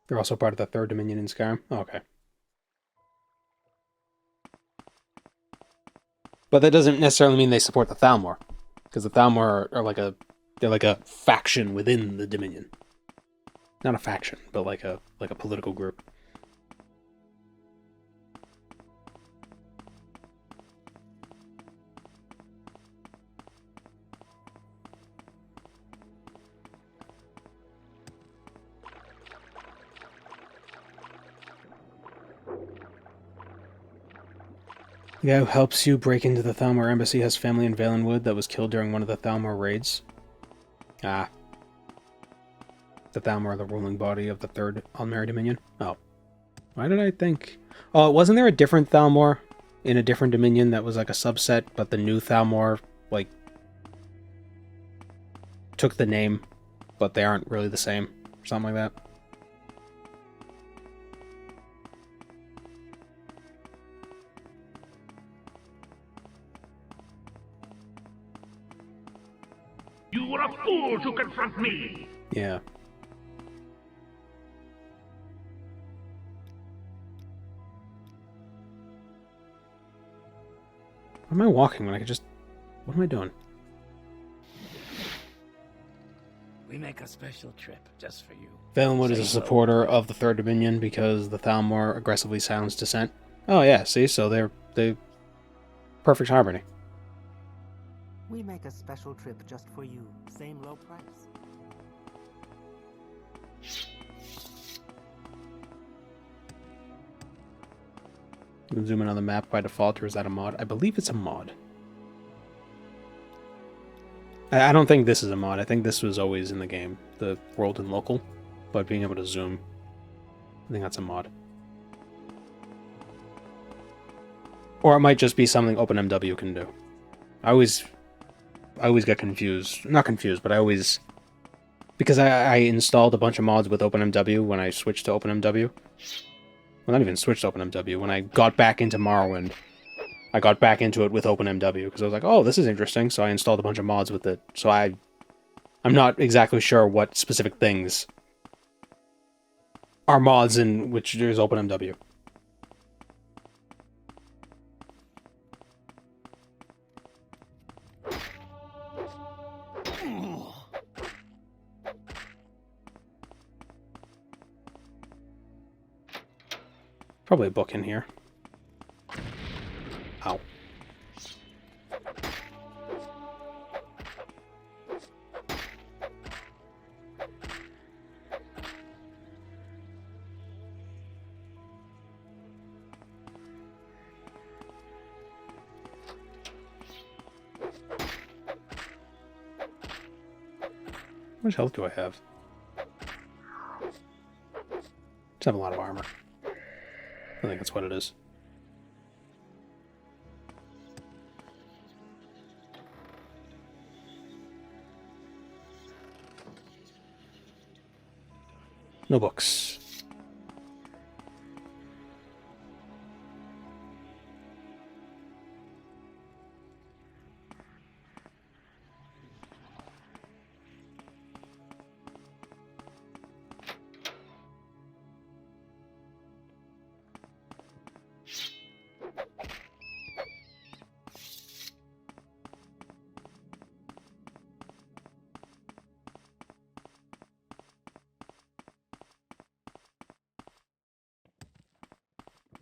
They're also part of the Third Dominion in Skyrim? Oh, okay. But that doesn't necessarily mean they support the Thalmor. Because the Thalmor are like they're like a faction within the Dominion. Not a faction, but like a political group. The guy who helps you break into the Thalmor embassy has family in Valenwood that was killed during one of the Thalmor raids. Ah. The Thalmor are the ruling body of the Third Almeri Dominion? Oh. Why did I think... Oh, wasn't there a different Thalmor in a different Dominion that was like a subset, but the new Thalmor, like, took the name, but they aren't really the same? Or something like that? You were a fool to confront me! Yeah. Why am I walking when I could just... What am I doing? We make a special trip just for you. Valenwood is a supporter of the Third Dominion because the Thalmor aggressively silence dissent. Oh yeah, see, so they perfect harmony. We make a special trip just for you. Same low price. You can zoom in on the map by default, or is that a mod? I believe it's a mod. I don't think this is a mod. I think this was always in the game, the world and local, but being able to zoom, I think that's a mod. Or it might just be something OpenMW can do. I always get confused. Not confused, but I always... Because I installed a bunch of mods with OpenMW when I switched to OpenMW. Well, not even switched to OpenMW. When I got back into Morrowind, I got back into it with OpenMW, because I was like, oh, this is interesting, so I installed a bunch of mods with it. So I'm not exactly sure what specific things are mods in which there's OpenMW. Probably a book in here. Ow. How much health do I have? Just have a lot of armor. I think that's what it is. No books.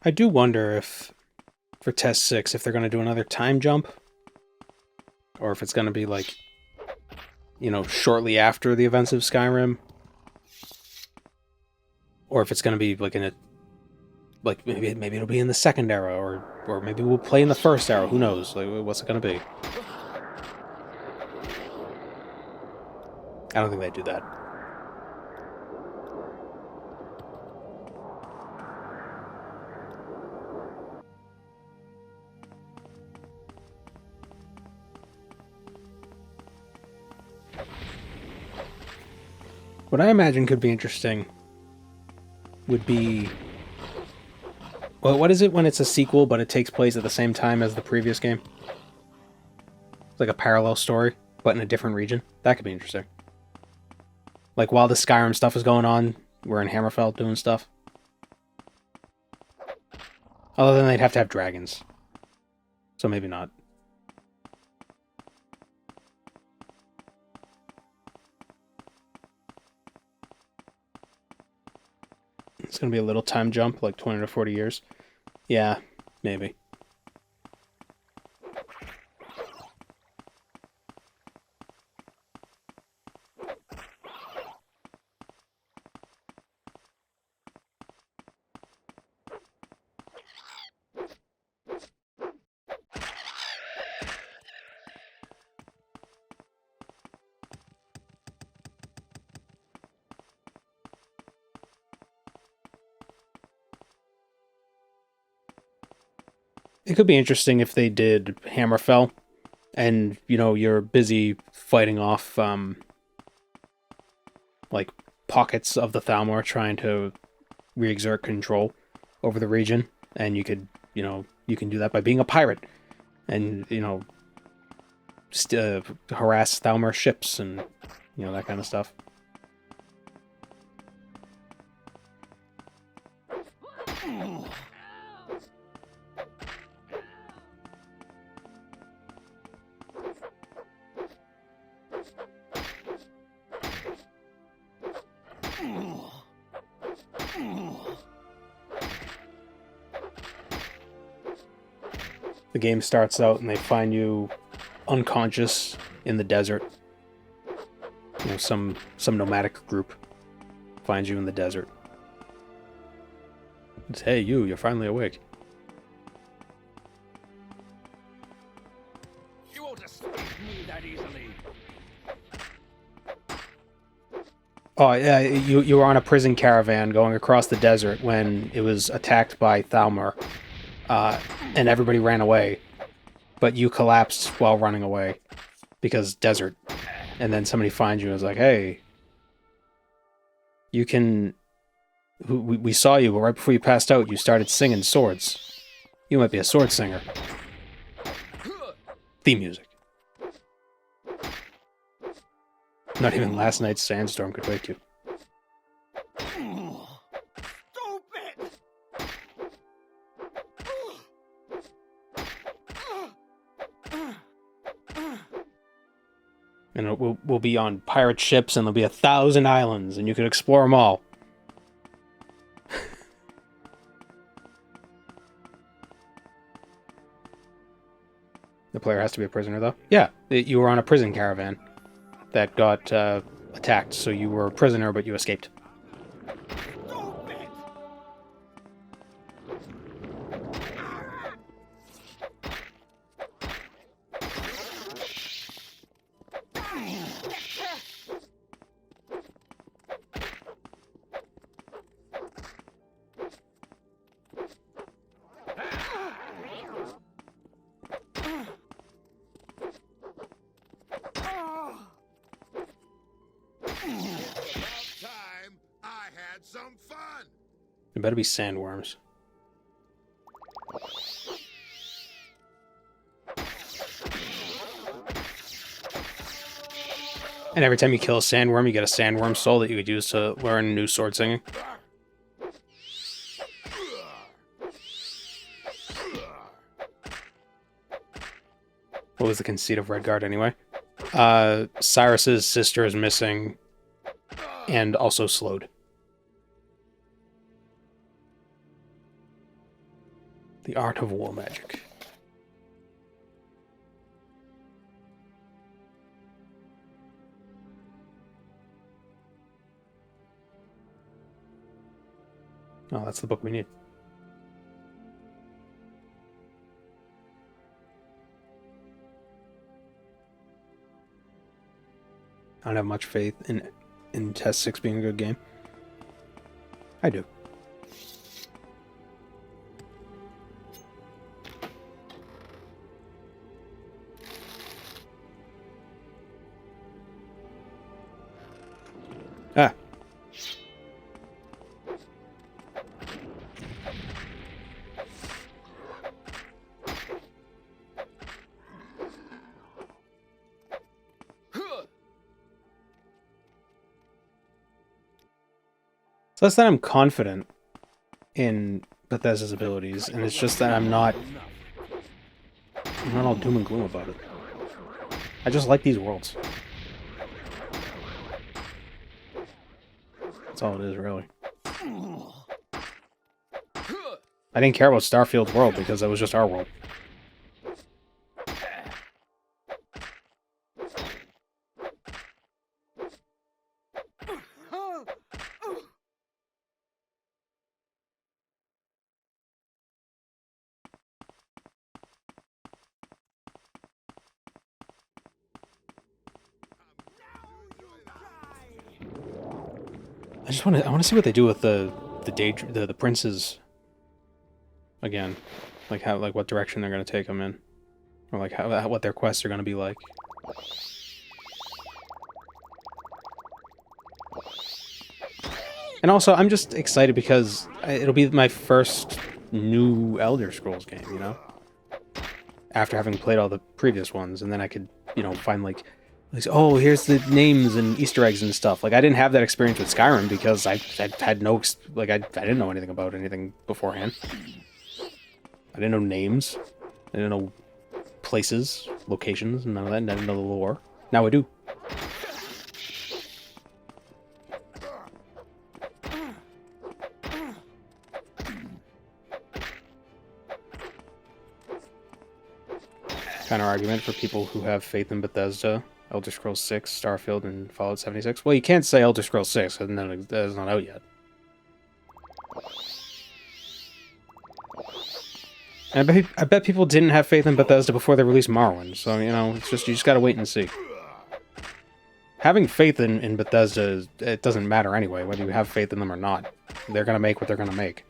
I do wonder if, for Test 6, if they're going to do another time jump. Or if it's going to be like, you know, shortly after the events of Skyrim. Or if it's going to be like in a... Like, maybe it'll be in the second era, or maybe we'll play in the first era. Who knows? Like, what's it going to be? I don't think they do that. What I imagine could be interesting would be... Well, what is it when it's a sequel, but it takes place at the same time as the previous game? It's like a parallel story, but in a different region. That could be interesting. Like, while the Skyrim stuff is going on, we're in Hammerfell doing stuff. Other than they'd have to have dragons. So maybe not. It's going to be a little time jump, like 20 to 40 years. Yeah, maybe. It could be interesting if they did Hammerfell, and, you know, you're busy fighting off, like, pockets of the Thalmor trying to re-exert control over the region, and you could, you know, you can do that by being a pirate, and, you know, harass Thalmor ships, and, you know, that kind of stuff. The game starts out and they find you unconscious in the desert. You know, some nomadic group finds you in the desert. It's, hey, you're finally awake. You won't escape me that easily. Oh, yeah, you were on a prison caravan going across the desert when it was attacked by Thalmor. And everybody ran away, but you collapsed while running away because desert. And then somebody finds you and is like, hey, you can... We saw you, but right before you passed out, you started singing swords. You might be a sword singer. Theme music. Not even last night's sandstorm could wake you. And we'll be on pirate ships, and there'll be 1,000 islands, and you can explore them all. The player has to be a prisoner, though? Yeah, you were on a prison caravan that got attacked, so you were a prisoner, but you escaped. It better be sandworms. And every time you kill a sandworm, you get a sandworm soul that you could use to learn new sword singing. What was the conceit of Redguard anyway? Cyrus's sister is missing and also slowed. The art of war magic. Oh, that's the book we need. I don't have much faith in Test 6 being a good game. I do. Ah. So that's that I'm confident in Bethesda's abilities, and it's just that I'm not all doom and gloom about it. I just like these worlds. That's all it is, really. I didn't care about Starfield's world because it was just our world. I want to see what they do with the princes again, like what direction they're going to take them in, or like what their quests are going to be like. And also, I'm just excited because it'll be my first new Elder Scrolls game, you know? After having played all the previous ones, and then I could, you know, find like, oh, here's the names and Easter eggs and stuff. Like, I didn't have that experience with Skyrim because I had no, like, I didn't know anything about anything beforehand. I didn't know names. I didn't know places, locations, none of that. I didn't know the lore. Now I do. Counter argument for people who have faith in Bethesda, Elder Scrolls 6, Starfield, and Fallout 76. Well, you can't say Elder Scrolls 6 because it's not out yet. And I bet people didn't have faith in Bethesda before they released Morrowind, so, you know, it's just, you just gotta wait and see. Having faith in Bethesda, it doesn't matter anyway, whether you have faith in them or not. They're gonna make what they're gonna make.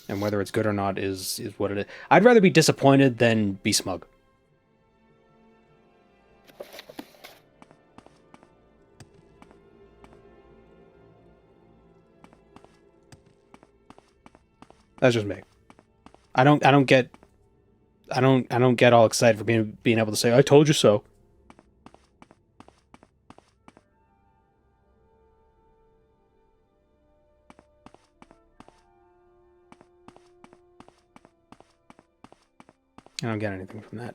And whether it's good or not is what it is. I'd rather be disappointed than be smug. That's just me. I don't get all excited for being able to say, I told you so. I don't get anything from that.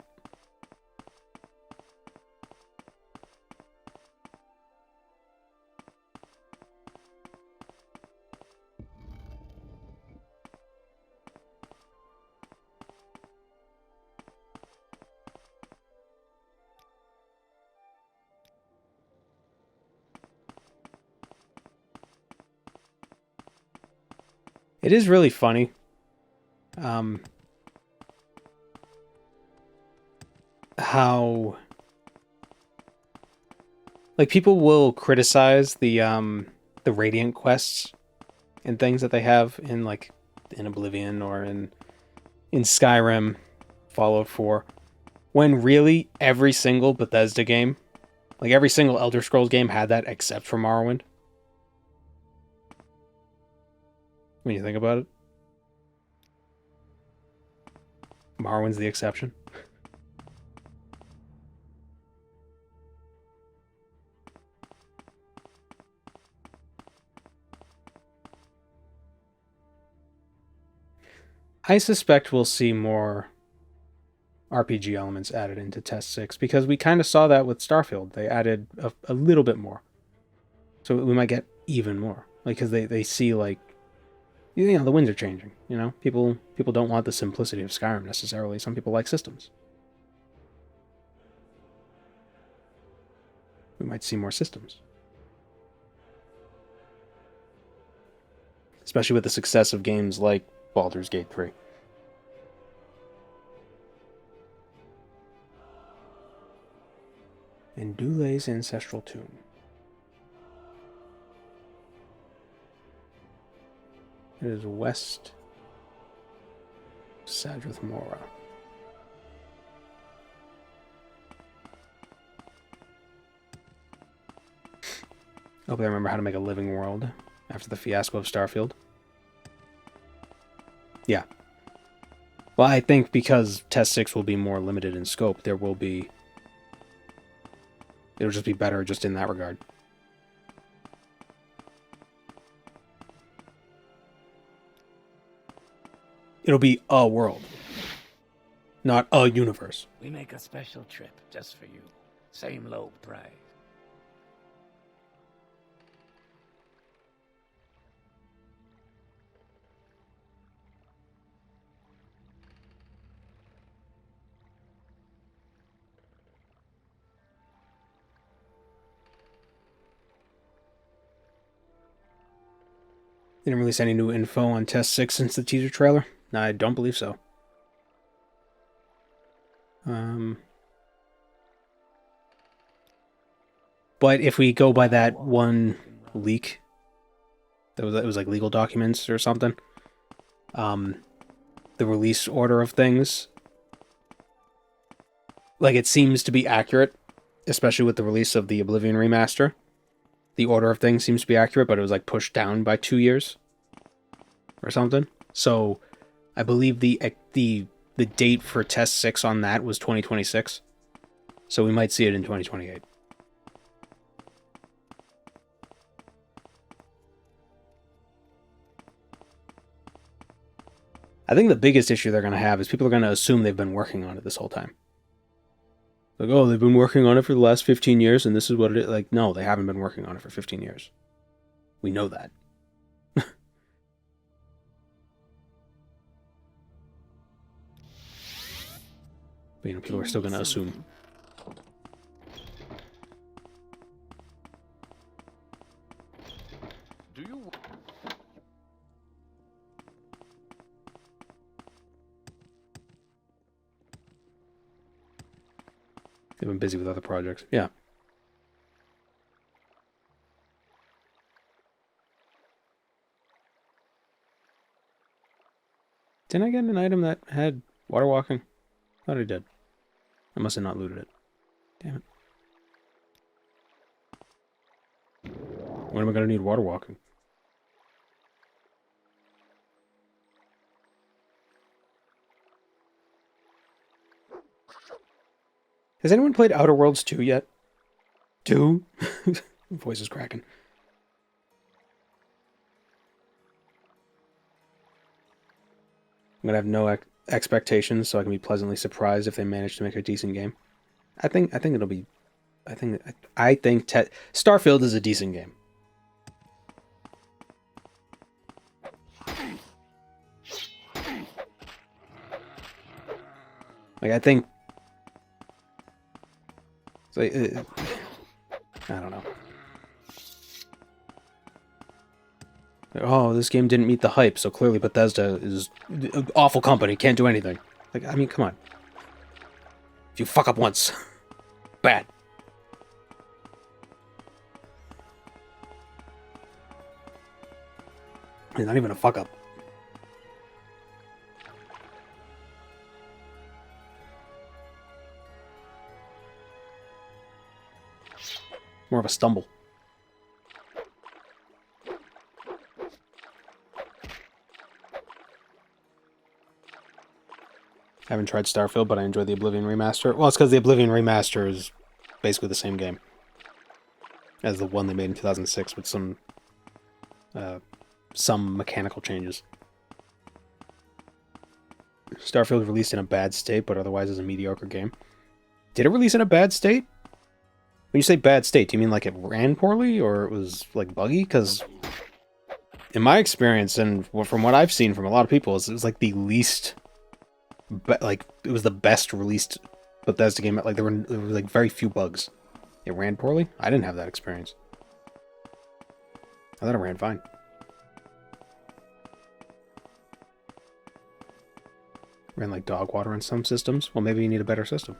It is really funny. How like people will criticize the Radiant quests and things that they have in like in Oblivion or in Skyrim, Fallout 4, when really every single Bethesda game, like every single Elder Scrolls game had that except for Morrowind. when you think about it. Morrowind's the exception. I suspect we'll see more RPG elements added into Test 6 because we kind of saw that with Starfield. They added a little bit more. So we might get even more. Like, because they see, like, you know, the winds are changing, you know? People don't want the simplicity of Skyrim necessarily. Some people like systems. We might see more systems. Especially with the success of games like Baldur's Gate 3. And Dulay's ancestral tomb. It is west Sadrith Mora. I hope I remember how to make a living world after the fiasco of Starfield. Yeah. Well, I think because Test 6 will be more limited in scope, it'll just be better just in that regard. It'll be a world, not a universe. We make a special trip just for you. Same low price. They didn't release any new info on Test 6 since the teaser trailer? No, I don't believe so. But if we go by that one leak, it was like legal documents or something, the release order of things, like, it seems to be accurate, especially with the release of the Oblivion remaster. The order of things seems to be accurate, but it was like pushed down by 2 years or something. So I believe the date for Test 6 on that was 2026. So we might see it in 2028. I think the biggest issue they're going to have is people are going to assume they've been working on it this whole time. Like, oh, they've been working on it for the last 15 years, and this is what it is. Like, no, they haven't been working on it for 15 years. We know that. But, you know, people are still going to assume. Do you... They've been busy with other projects. Yeah. Didn't I get an item that had water walking? Thought I did. I must have not looted it. Damn it. When am I going to need water walking? Has anyone played Outer Worlds 2 yet? 2? Voice is cracking. I'm gonna have no expectations, so I can be pleasantly surprised if they manage to make a decent game. I think it'll be. I think Starfield is a decent game. Like, I think. So, I don't know. Oh, this game didn't meet the hype, so clearly Bethesda is an awful company, can't do anything. Like, I mean, come on. If you fuck up once, bad. It's not even a fuck up. More of a stumble. I haven't tried Starfield, but I enjoyed the Oblivion remaster. Well, it's because the Oblivion remaster is basically the same game as the one they made in 2006 with some mechanical changes. Starfield released in a bad state, but otherwise is a mediocre game. Did it release in a bad state? When you say bad state, do you mean like it ran poorly or it was like buggy? Because in my experience and from what I've seen from a lot of people, it was like the least, like it was the best released Bethesda game. Like there were like very few bugs. It ran poorly. I didn't have that experience. I thought it ran fine. Ran like dog water in some systems. Well, maybe you need a better system.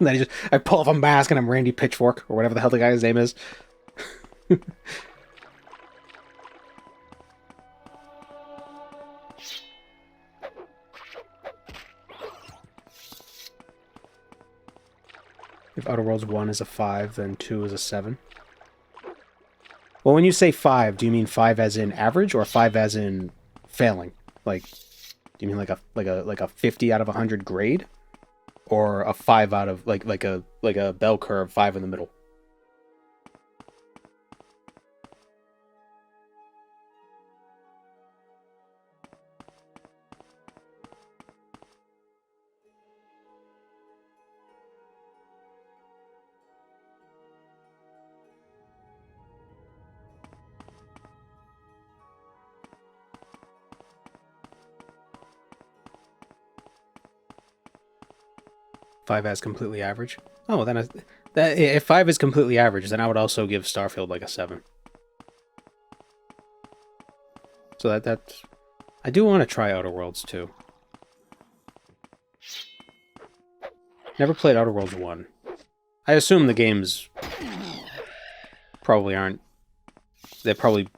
Then I pull off a mask and I'm Randy Pitchfork, or whatever the hell the guy's name is. If Outer Worlds 1 is a 5, then 2 is a 7. Well, when you say 5, do you mean 5 as in average, or 5 as in failing? Like, do you mean like a 50 out of 100 grade? Or a 5 out of like a bell curve, 5 in the middle. Five as completely average. Oh, then if 5 is completely average, then I would also give Starfield like a 7. So that's... I do want to try Outer Worlds too. Never played Outer Worlds 1. I assume the games probably aren't... They're probably...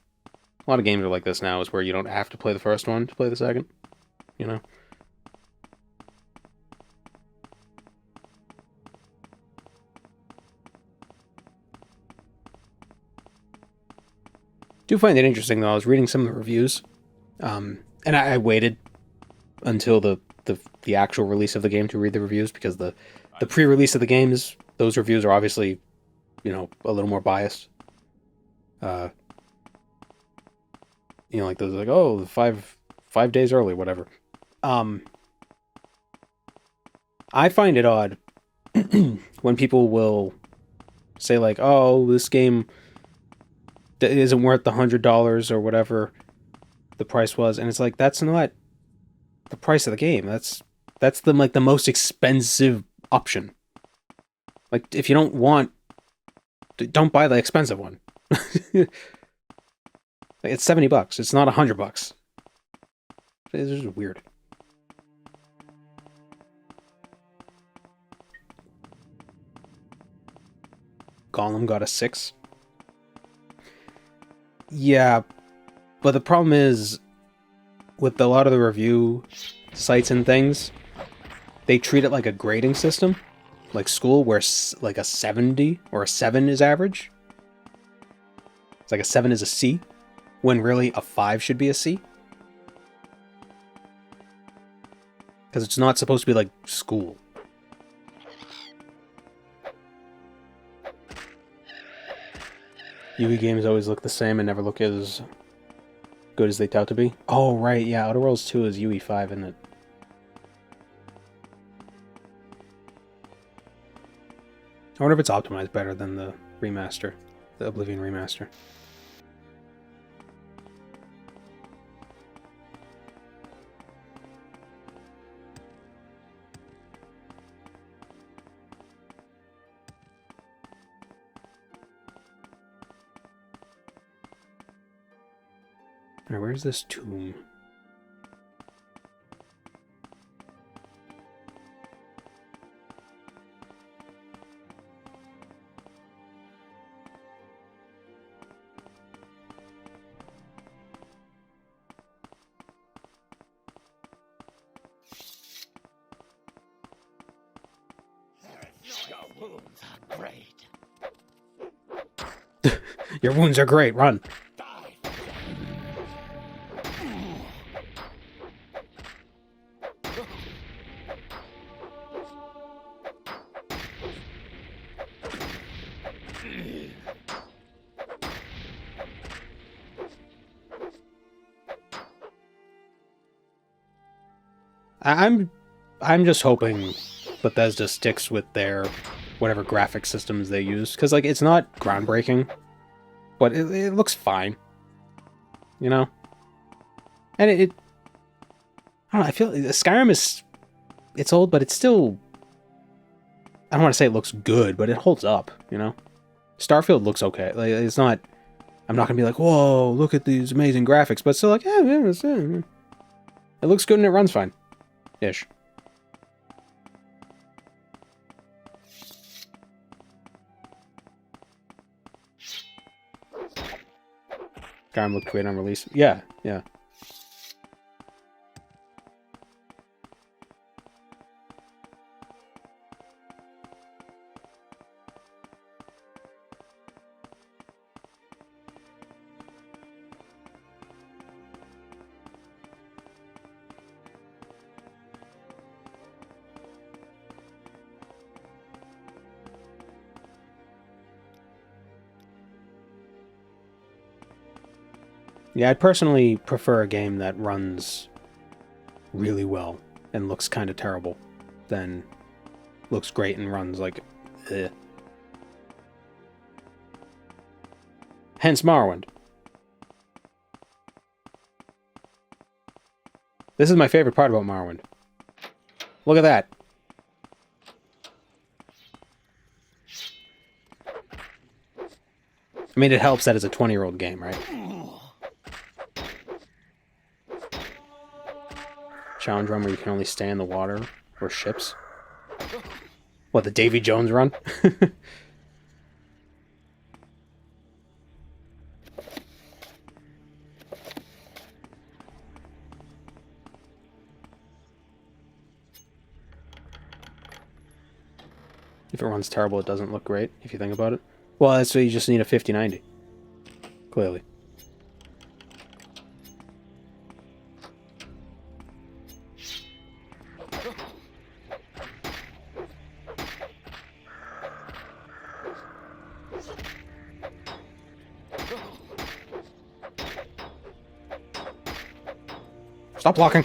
A lot of games are like this now, is where you don't have to play the first one to play the second. You know? Do find it interesting though. I was reading some of the reviews, and I waited until the actual release of the game to read the reviews, because the pre-release of the games, those reviews are obviously, you know, a little more biased. You know, like those like, oh, 5 days early, whatever. I find it odd when people will say like, oh, this game isn't worth the $100 or whatever the price was, and it's like, that's not the price of the game. That's the like the most expensive option. Like, if you don't buy the expensive one. Like, it's $70. It's not $100. It's just weird. Gollum got a 6. Yeah, but the problem is, with a lot of the review sites and things, they treat it like a grading system, like school, where like a 70 or a 7 is average. It's like a 7 is a C, when really a 5 should be a C. Because it's not supposed to be like school. Yugi games always look the same and never look as good as they tout to be. Oh, right, yeah, Outer Worlds 2 is UE 5, isn't it? I wonder if it's optimized better than the remaster, the Oblivion remaster. Alright, where's this tomb? Your wounds are great. Your wounds are great, run! I'm just hoping Bethesda sticks with their whatever graphic systems they use, because like it's not groundbreaking, but it looks fine, you know. And I don't know. I feel Skyrim it's old, but it's still. I don't want to say it looks good, but it holds up, you know. Starfield looks okay. Like it's not. I'm not gonna be like, whoa, look at these amazing graphics, but still like, it looks good and it runs fine, ish. Skyrim looked great on release. Yeah, yeah. Yeah, I personally prefer a game that runs really well and looks kind of terrible than looks great and runs like eh. Hence Morrowind. This is my favorite part about Morrowind. Look at that. I mean, it helps that it's a 20-year-old game, right? Challenge run where you can only stay in the water or ships. What, the Davy Jones run? If it runs terrible, it doesn't look great, if you think about it. Well, that's why you just need a 5090. Clearly. Stop blocking!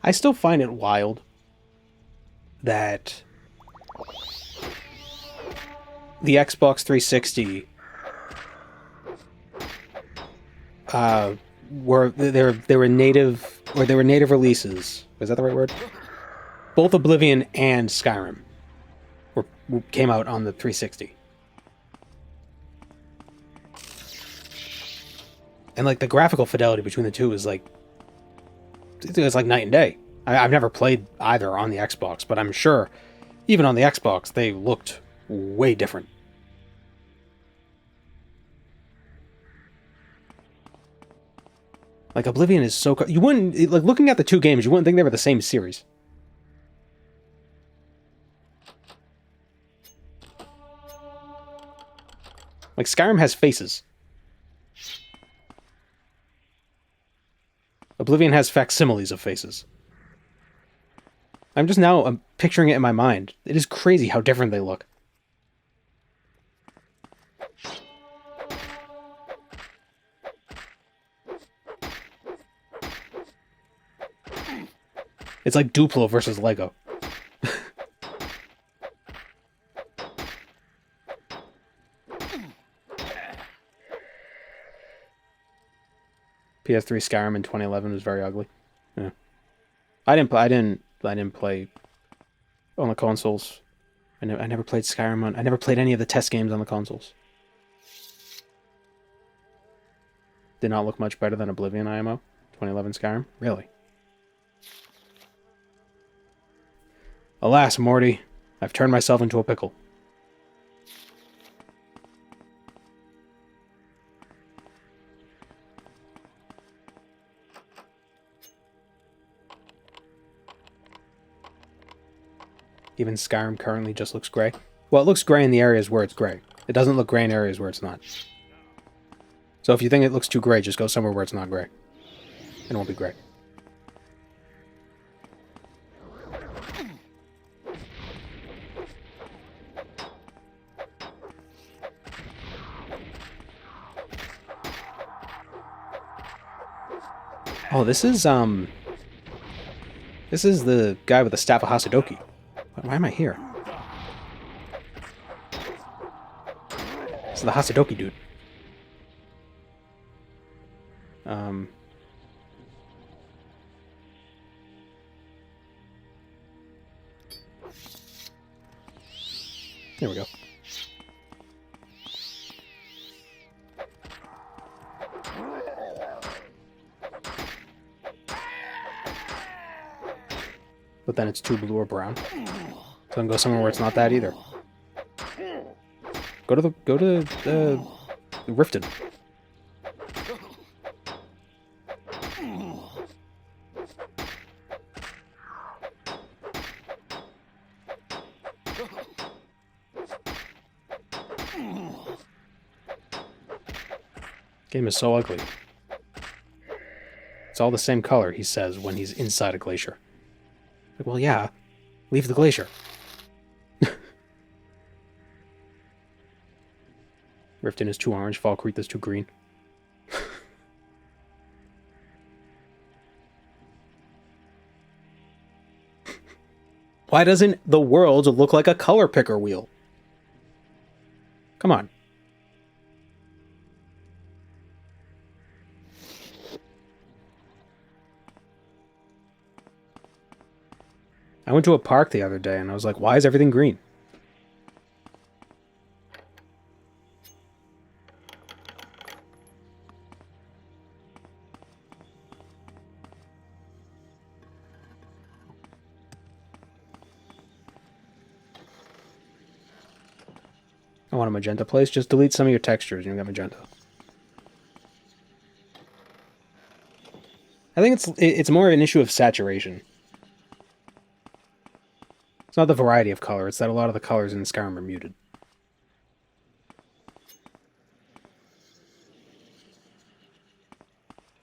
I still find it wild that the Xbox 360 they were native releases. Is that the right word? Both Oblivion and Skyrim came out on the 360. And like the graphical fidelity between the two is like it's like night and day. I've never played either on the Xbox, but I'm sure even on the Xbox they looked way different. Like Oblivion is so you wouldn't like looking at the two games, you wouldn't think they were the same series. Like Skyrim has faces. Oblivion has facsimiles of faces. I'm picturing it in my mind. It is crazy how different they look. It's like Duplo versus Lego. PS3 Skyrim in 2011 was very ugly. Yeah, I didn't play on the consoles. I never played Skyrim on. I never played any of the test games on the consoles. Did not look much better than Oblivion IMO 2011 Skyrim. Really? Alas, Morty, I've turned myself into a pickle. Even Skyrim currently just looks gray. Well, it looks gray in the areas where it's gray. It doesn't look gray in areas where it's not. So if you think it looks too gray, just go somewhere where it's not gray. It won't be gray. Oh, this is the guy with the Staff of Hasadoki. Why am I here? This is the Hasadoki dude. There we go. But then it's too blue or brown. So I can go somewhere where it's not that either. Go to the Riften. Game is so ugly. It's all the same color, he says when he's inside a glacier. Like, well, yeah, leave the glacier. Riften is too orange, Falkreath is too green. Why doesn't the world look like a color picker wheel? Come on. I went to a park the other day and I was like, why is everything green? I want a magenta place. Just delete some of your textures and you got magenta. I think it's more an issue of saturation. It's not the variety of color, it's that a lot of the colors in Skyrim are muted.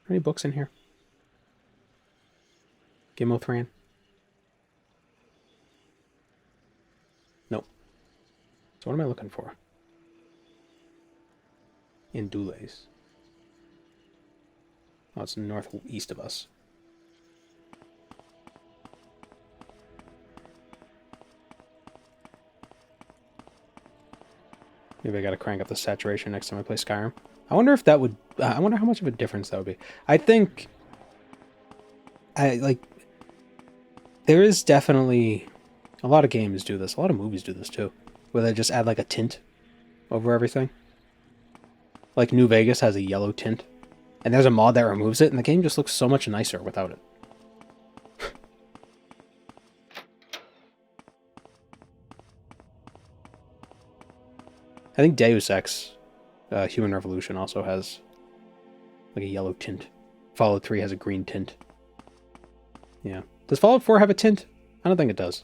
Are any books in here? Gimothran? Nope. So what am I looking for? In Dules. Oh, it's northeast of us. Maybe I gotta crank up the saturation next time I play Skyrim. I wonder if that would... I wonder how much of a difference that would be. I think... there is definitely... A lot of games do this. A lot of movies do this too. Where they just add like a tint over everything. Like New Vegas has a yellow tint. And there's a mod that removes it, and the game just looks so much nicer without it. I think Deus Ex, Human Revolution, also has like a yellow tint. Fallout 3 has a green tint. Yeah. Does Fallout 4 have a tint? I don't think it does.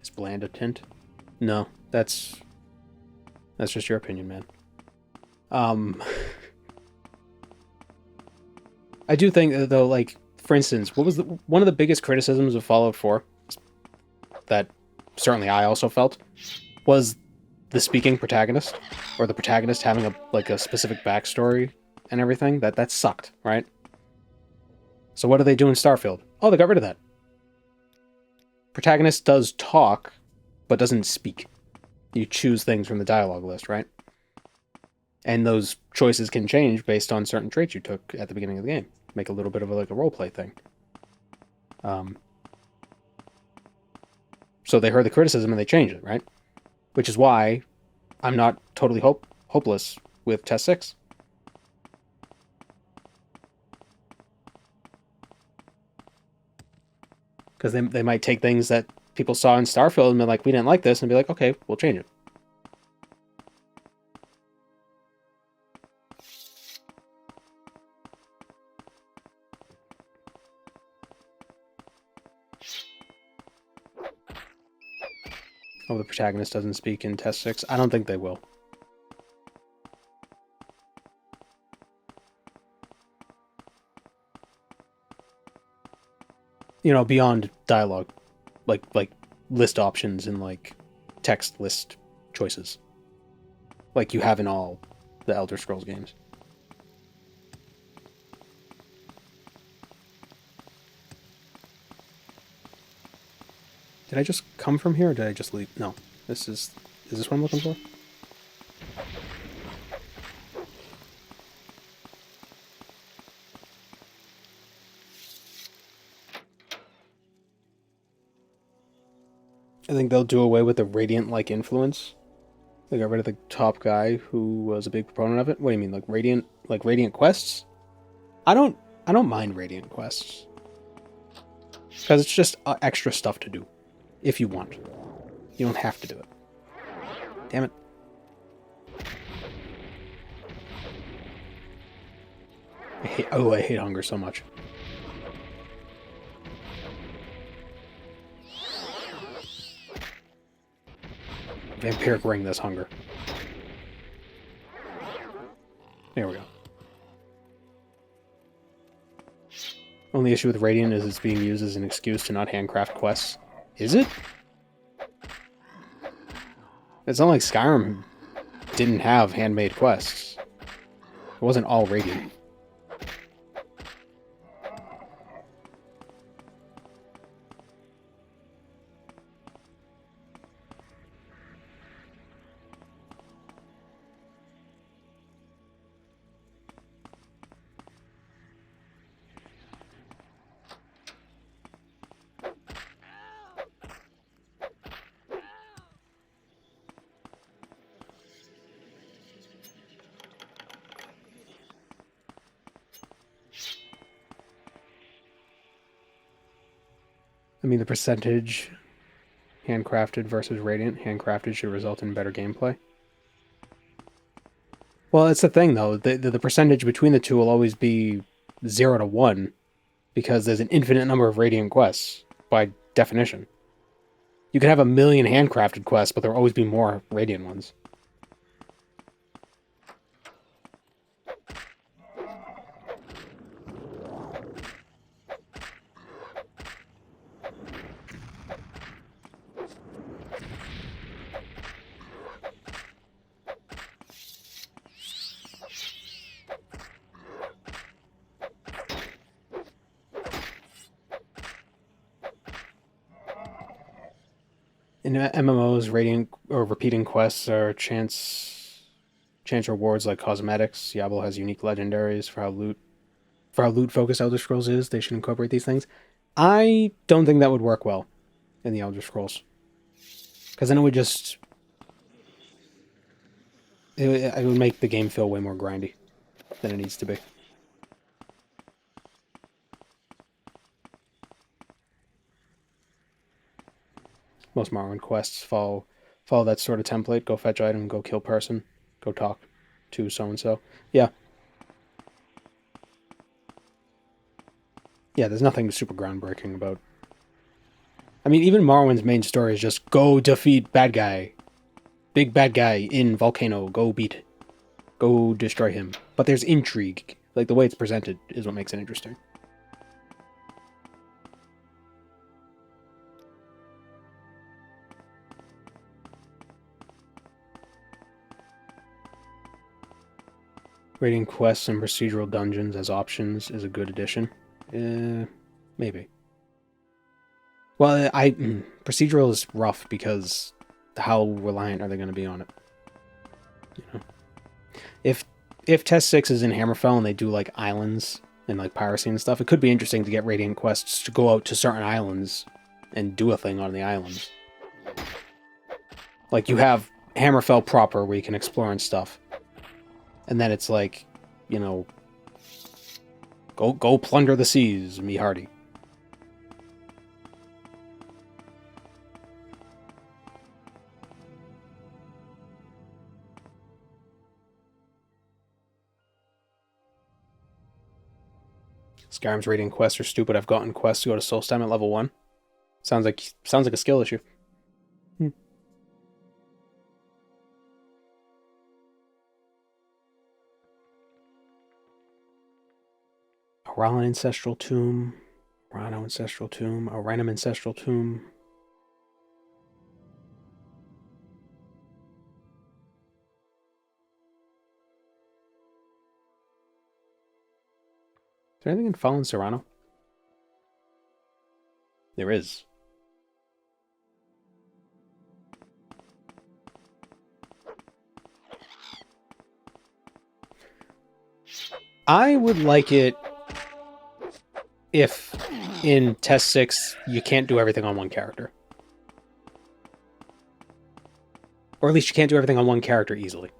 Is bland a tint? No, that's just your opinion, man. I do think, though, like, for instance, what was one of the biggest criticisms of Fallout 4 that certainly I also felt was the speaking protagonist, or the protagonist having a specific backstory and everything. That sucked, right? So what do they do in Starfield? Oh, they got rid of that. Protagonist does talk, but doesn't speak. You choose things from the dialogue list, right? And those choices can change based on certain traits you took at the beginning of the game. Make a little bit of a roleplay thing. So they heard the criticism and they changed it, right? Which is why I'm not totally hopeless with Test 6. Because they might take things that people saw in Starfield and be like, we didn't like this, and be like, okay, we'll change it. Oh, the protagonist doesn't speak in Test 6. I don't think they will. You know, beyond dialogue, like list options and like text list choices, like you have in all the Elder Scrolls games. Did I just come from here, or did I just leave? No, is this what I'm looking for? I think they'll do away with the Radiant-like influence. They got rid of the top guy who was a big proponent of it. What do you mean, like Radiant quests? I don't mind Radiant quests. Because it's just extra stuff to do. If you want. You don't have to do it. Damn it. I hate hunger so much. Vampiric ring this hunger. There we go. Only issue with Radiant is it's being used as an excuse to not handcraft quests. Is it? It's not like Skyrim didn't have handmade quests. It wasn't all Radiant. I mean, the percentage handcrafted versus Radiant. Handcrafted should result in better gameplay. Well, it's the thing, though. The percentage between the two will always be 0 to 1, because there's an infinite number of Radiant quests, by definition. You could have 1,000,000 handcrafted quests, but there will always be more Radiant ones. In MMOs, Radiant or repeating quests are chance rewards like cosmetics. Diablo has unique legendaries for how loot focused Elder Scrolls is. They should incorporate these things. I don't think that would work well in the Elder Scrolls, because then it would just it would make the game feel way more grindy than it needs to be. Most Morrowind quests follow that sort of template. Go fetch item, go kill person, go talk to so-and-so. Yeah. Yeah, there's nothing super groundbreaking about... I mean, even Morrowind's main story is just go defeat bad guy. Big bad guy in volcano. Go destroy him. But there's intrigue. Like, the way it's presented is what makes it interesting. Raiding quests and procedural dungeons as options is a good addition. Maybe. Well, procedural is rough because how reliant are they going to be on it? You know, if Test 6 is in Hammerfell and they do like islands and like piracy and stuff, it could be interesting to get Radiant quests to go out to certain islands and do a thing on the islands. Like you have Hammerfell proper where you can explore and stuff. And then it's like, you know, go plunder the seas, me hearty. Skyrim's rating quests are stupid. I've gotten quests to go to Soul Stem at level 1. Sounds like a skill issue. Oralin Ancestral Tomb. Rhino Ancestral Tomb. Oranum Ancestral Tomb. Is there anything in Fallen Serrano? There is. I would like it if in Test 6 you can't do everything on one character. Or at least you can't do everything on one character easily.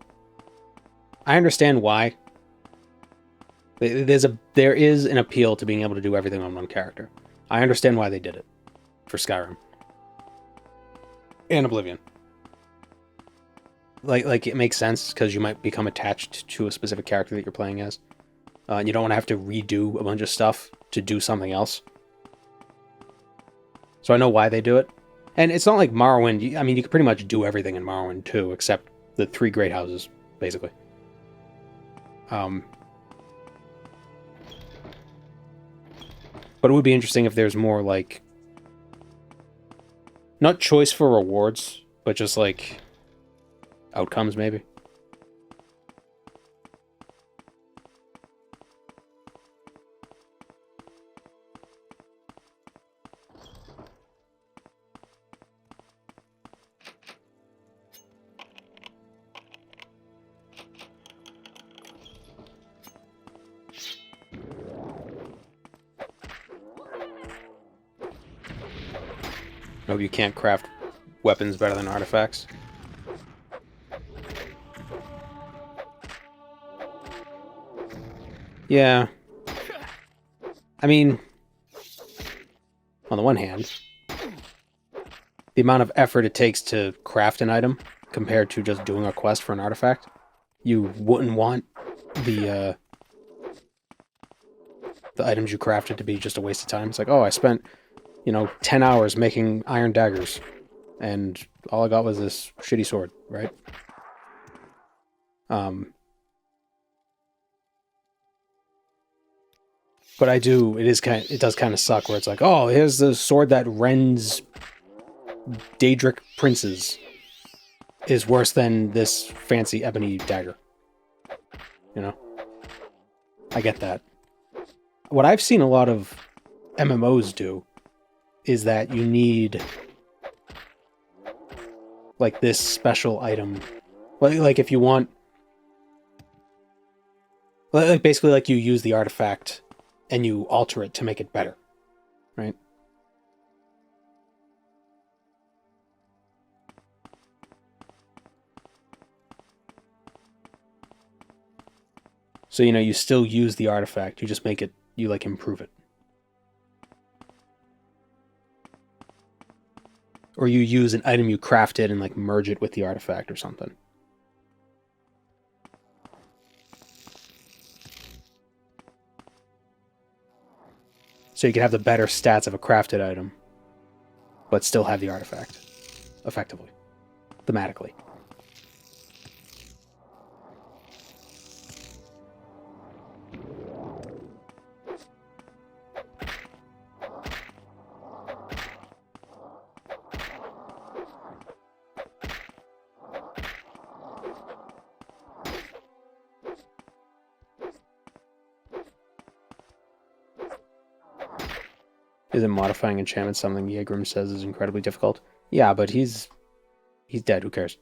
I understand why. There is an appeal to being able to do everything on one character. I understand why they did it for Skyrim and Oblivion. Like it makes sense because you might become attached to a specific character that you're playing as. And you don't want to have to redo a bunch of stuff to do something else. So I know why they do it. And it's not like Morrowind. I mean, you can pretty much do everything in Morrowind too, except the 3 great houses, basically. But it would be interesting if there's more, like, not choice for rewards, but just, like, outcomes, maybe. No, you can't craft weapons better than artifacts. Yeah. I mean, on the one hand, the amount of effort it takes to craft an item compared to just doing a quest for an artifact, you wouldn't want the items you crafted to be just a waste of time. It's like, oh, I spent 10 hours making iron daggers, and all I got was this shitty sword, right? But it does kind of suck where it's like, oh, here's the sword that rends Daedric princes is worse than this fancy ebony dagger. I get that. What I've seen a lot of MMOs do is that you need like this special item. Like if you want, like basically like you use the artifact and you alter it to make it better, right? So, you still use the artifact, you just make it, you like improve it. Or you use an item you crafted and like merge it with the artifact or something. So you can have the better stats of a crafted item, but still have the artifact, effectively, thematically. Isn't modifying enchantments something Yegrim says is incredibly difficult? Yeah, but he's dead. Who cares?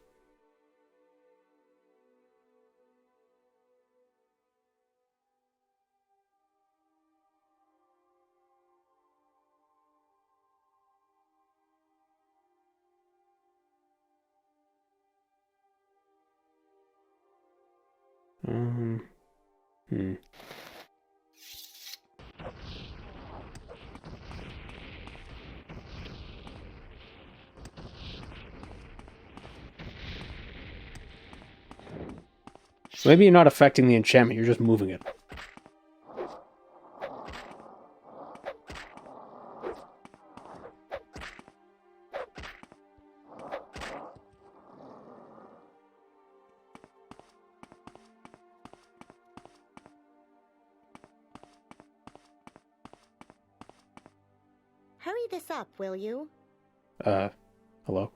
Maybe you're not affecting the enchantment, you're just moving it. Hurry this up, will you? Hello?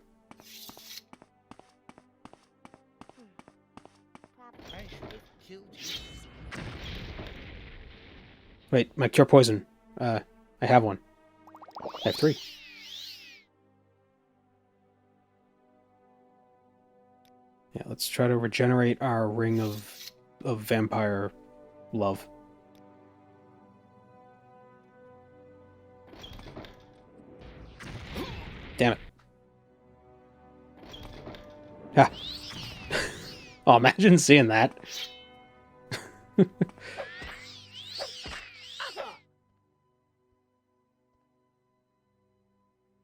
Wait, my cure poison. I have one. I have 3. Yeah, let's try to regenerate our ring of vampire love. Damn it. Ah. Oh, imagine seeing that.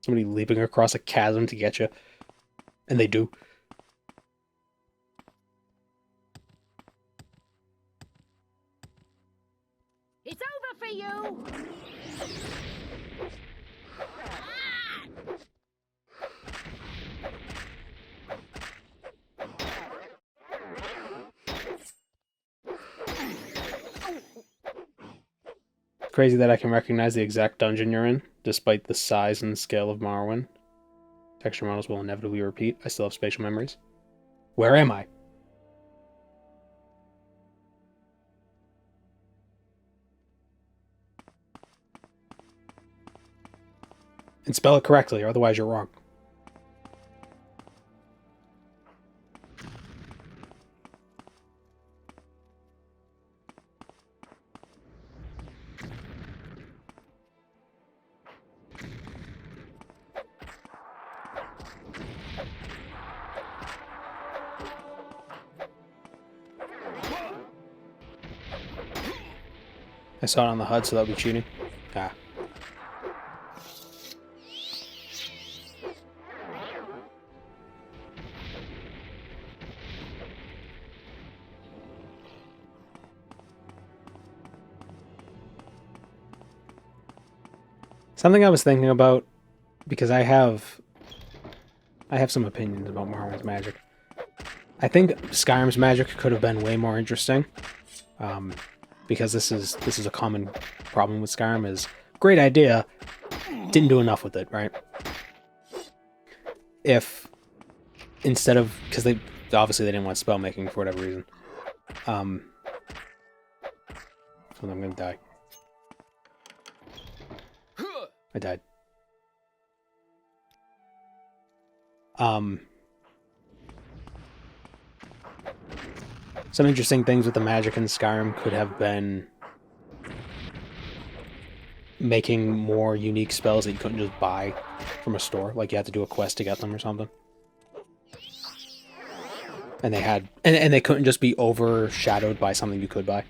Somebody leaping across a chasm to get you. And they do. It's over for you! Crazy that I can recognize the exact dungeon you're in, despite the size and scale of Morrowind. Texture models will inevitably repeat. I still have spatial memories. Where am I? And spell it correctly, or otherwise you're wrong. I saw it on the HUD, so that would be cheating. Ah. Something I was thinking about, because I have some opinions about Morrowind's magic. I think Skyrim's magic could have been way more interesting. Because this is a common problem with Skyrim, is great idea, didn't do enough with it, right? If instead of, because they obviously they didn't want spell making for whatever reason. So I'm gonna die. I died. Some interesting things with the magic in Skyrim could have been making more unique spells that you couldn't just buy from a store, like you had to do a quest to get them or something. And they had, and they couldn't just be overshadowed by something you could buy.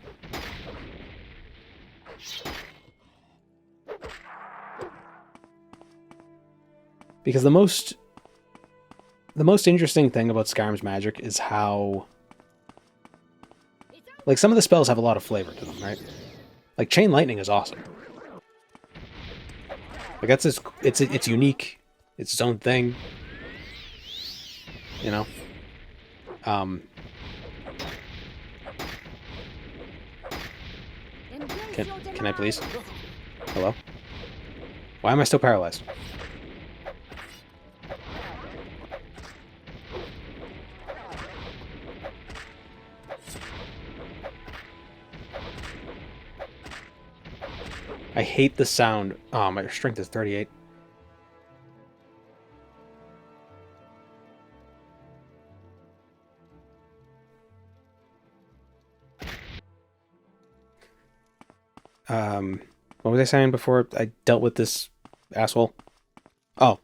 Because the most interesting thing about Skyrim's magic is how, like, some of the spells have a lot of flavor to them, right? Like Chain Lightning is awesome. Like that's it's unique. It's its own thing. You know? Can I please? Hello? Why am I still paralyzed? I hate the sound. Oh, my strength is 38. What was I saying before I dealt with this asshole? Oh,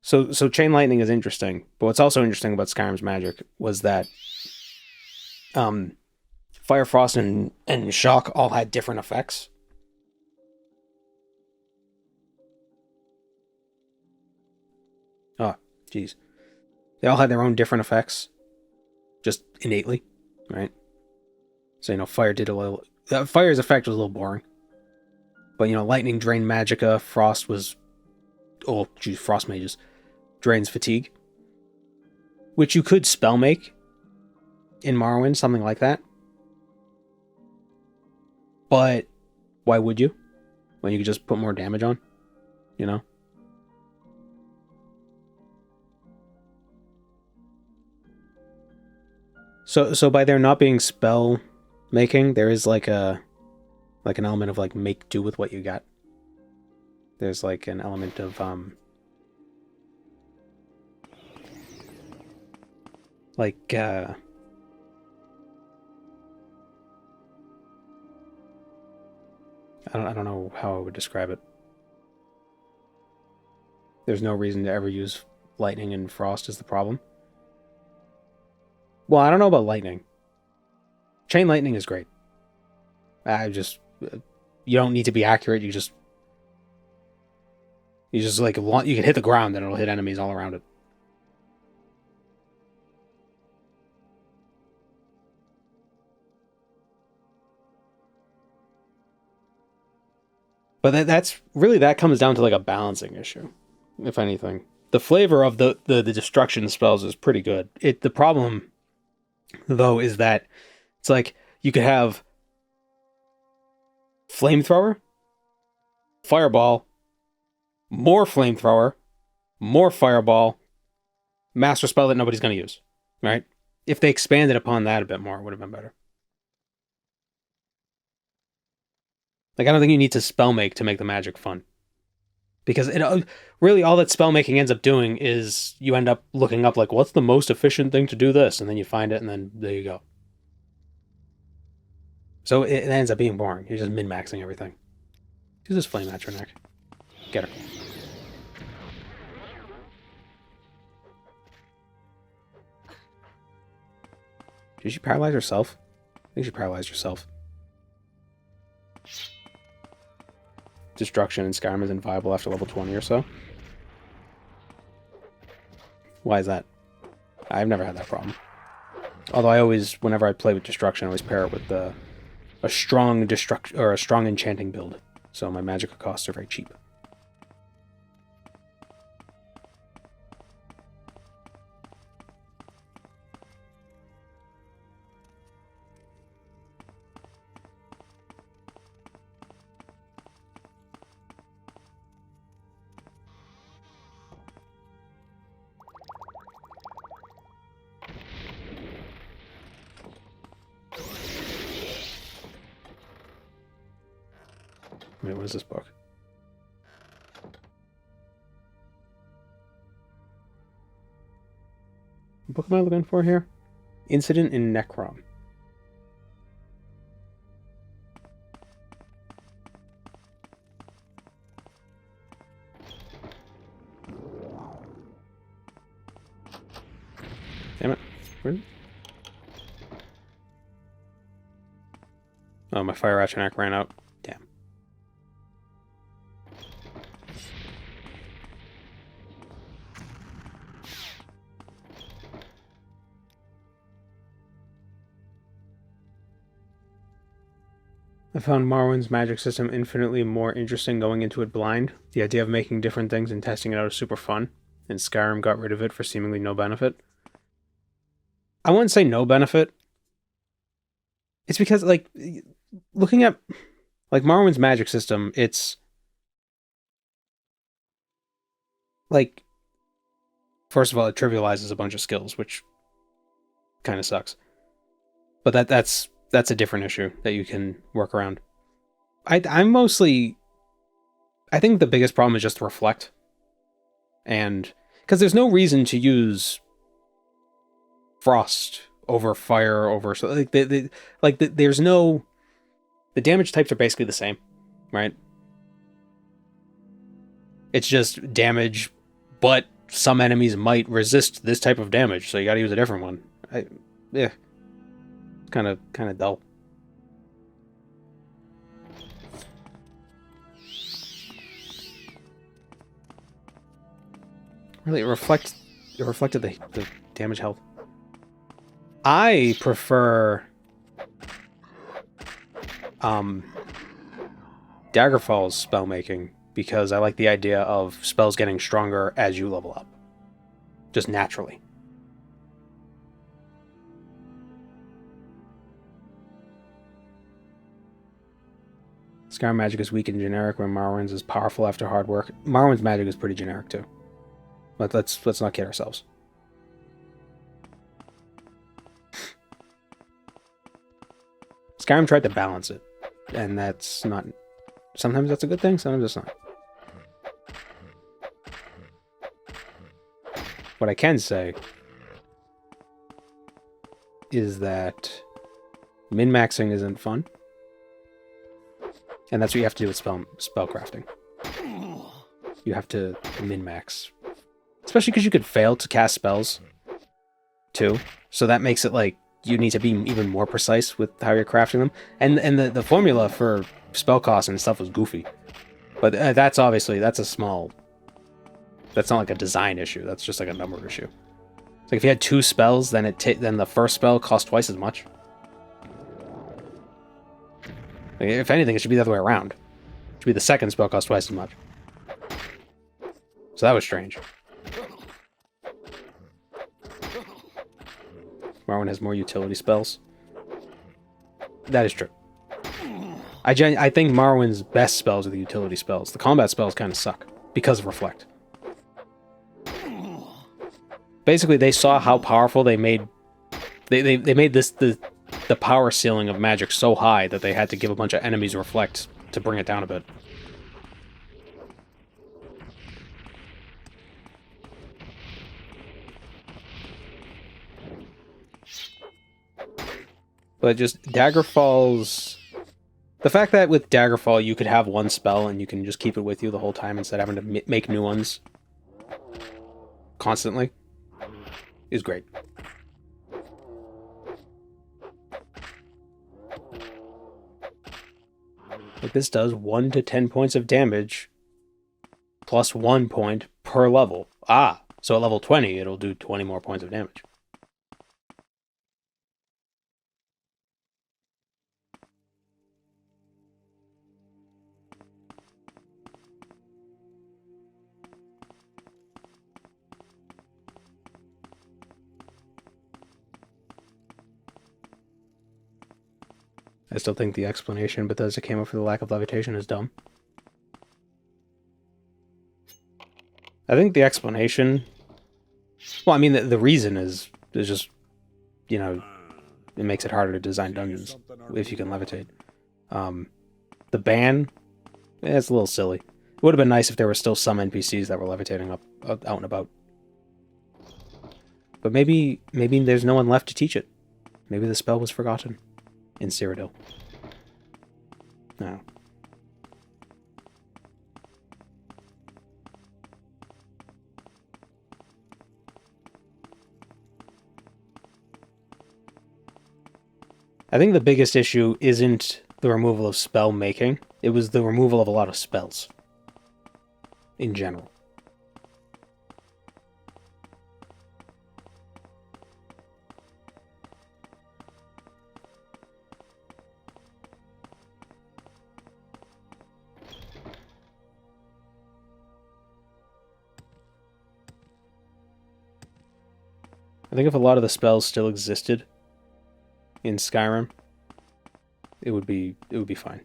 So Chain Lightning is interesting, but what's also interesting about Skyrim's magic was that Fire, Frost, and Shock all had different effects. Oh, jeez. They all had their own different effects. Just innately, right? So, you know, Fire did a little... Fire's effect was a little boring. But, you know, Lightning drained Magicka, Frost was... Oh, geez, Frost Mages. Drains Fatigue. Which you could spell make in Morrowind, something like that. But Why would you? When you could just put more damage on, you know? So by there not being spell making, there is like an element of like make do with what you got. There's like an element of like I don't know how I would describe it. There's no reason to ever use lightning and frost is the problem. Well, I don't know about lightning. Chain lightning is great. You don't need to be accurate. You just like you can hit the ground and it'll hit enemies all around it. But that's really, that comes down to like a balancing issue, if anything. The flavor of the destruction spells is pretty good. The problem though is that it's like you could have flamethrower, fireball, more flamethrower, more fireball, master spell that nobody's going to use, right? If they expanded upon that a bit more, it would have been better. Like, I don't think you need to spell make to make the magic fun. Because it really, all that spell making ends up doing is you end up looking up, like, what's the most efficient thing to do this? And then you find it, and then there you go. So it ends up being boring. You're just min-maxing everything. Use this flame at your neck. Get her. Did she paralyze herself? I think she paralyzed herself. Destruction in Skyrim isn't viable after level 20 or so. Why is that? I've never had that problem. Although I always, whenever I play with destruction, I always pair it with a strong a strong enchanting build. So my magical costs are very cheap. Wait, what is this book? What book am I looking for here? Incident in Necrom. Damn it. Where is it? Oh, my fire Achenak ran out. Damn. I found Morrowind's magic system infinitely more interesting going into it blind. The idea of making different things and testing it out is super fun, and Skyrim got rid of it for seemingly no benefit. I wouldn't say no benefit. It's because, like, looking at, like, Morrowind's magic system, it's, like, first of all, it trivializes a bunch of skills, which kind of sucks. But that's a different issue that you can work around. I'm mostly, I think the biggest problem is just reflect. And, because there's no reason to use frost over fire over, so like, there's no, the damage types are basically the same, right? It's just damage, but some enemies might resist this type of damage, so you gotta use a different one. Yeah. Kind of dull. Really, it reflected the damage health. I prefer Daggerfall's spell making because I like the idea of spells getting stronger as you level up. Just naturally. Skyrim magic is weak and generic, where Morrowind's is powerful after hard work. Morrowind's magic is pretty generic too. But let's not kid ourselves. Skyrim tried to balance it, and that's not... Sometimes that's a good thing, sometimes it's not. What I can say is that min-maxing isn't fun, and that's what you have to do with spellcrafting. You have to min-max. Especially because you could fail to cast spells, too. So that makes it like you need to be even more precise with how you're crafting them. And the formula for spell cost and stuff was goofy. But that's obviously, that's a small... That's not like a design issue. That's just like a number issue. It's like if you had 2 spells, then then the first spell cost twice as much. Like, if anything, it should be the other way around. It should be the second spell cost twice as much. So that was strange. Morrowind has more utility spells. That is true. I think Morrowind's best spells are the utility spells. The combat spells kind of suck because of Reflect. Basically, they saw how powerful they made. They made the power ceiling of magic so high that they had to give a bunch of enemies Reflect to bring it down a bit. But just Daggerfall's... The fact that with Daggerfall you could have one spell and you can just keep it with you the whole time instead of having to make new ones constantly is great. Like this does 1 to 10 points of damage plus 1 point per level. Ah, so at level 20 it'll do 20 more points of damage. I still think the explanation Bethesda came up for the lack of levitation is dumb. I think the explanation... Well, I mean, the reason is just, you know, it makes it harder to design dungeons if you can levitate. The ban, it's a little silly. It would have been nice if there were still some NPCs that were levitating up out and about. But maybe there's no one left to teach it. Maybe the spell was forgotten in Cyrodiil. No. I think the biggest issue isn't the removal of spell making. It was the removal of a lot of spells. In general. I think if a lot of the spells still existed in Skyrim, it would be fine.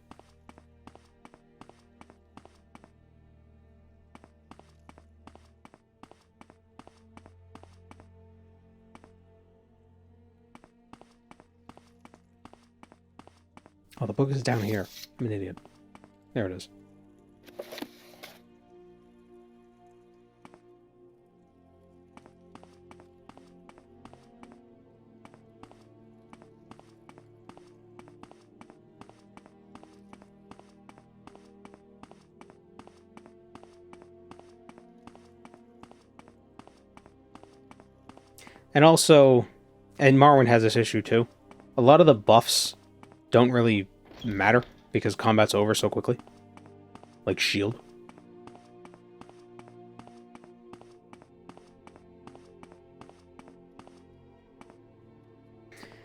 Oh, the book is down here. I'm an idiot. There it is. And also, and Morrowind has this issue too, a lot of the buffs don't really matter because combat's over so quickly. Like shield.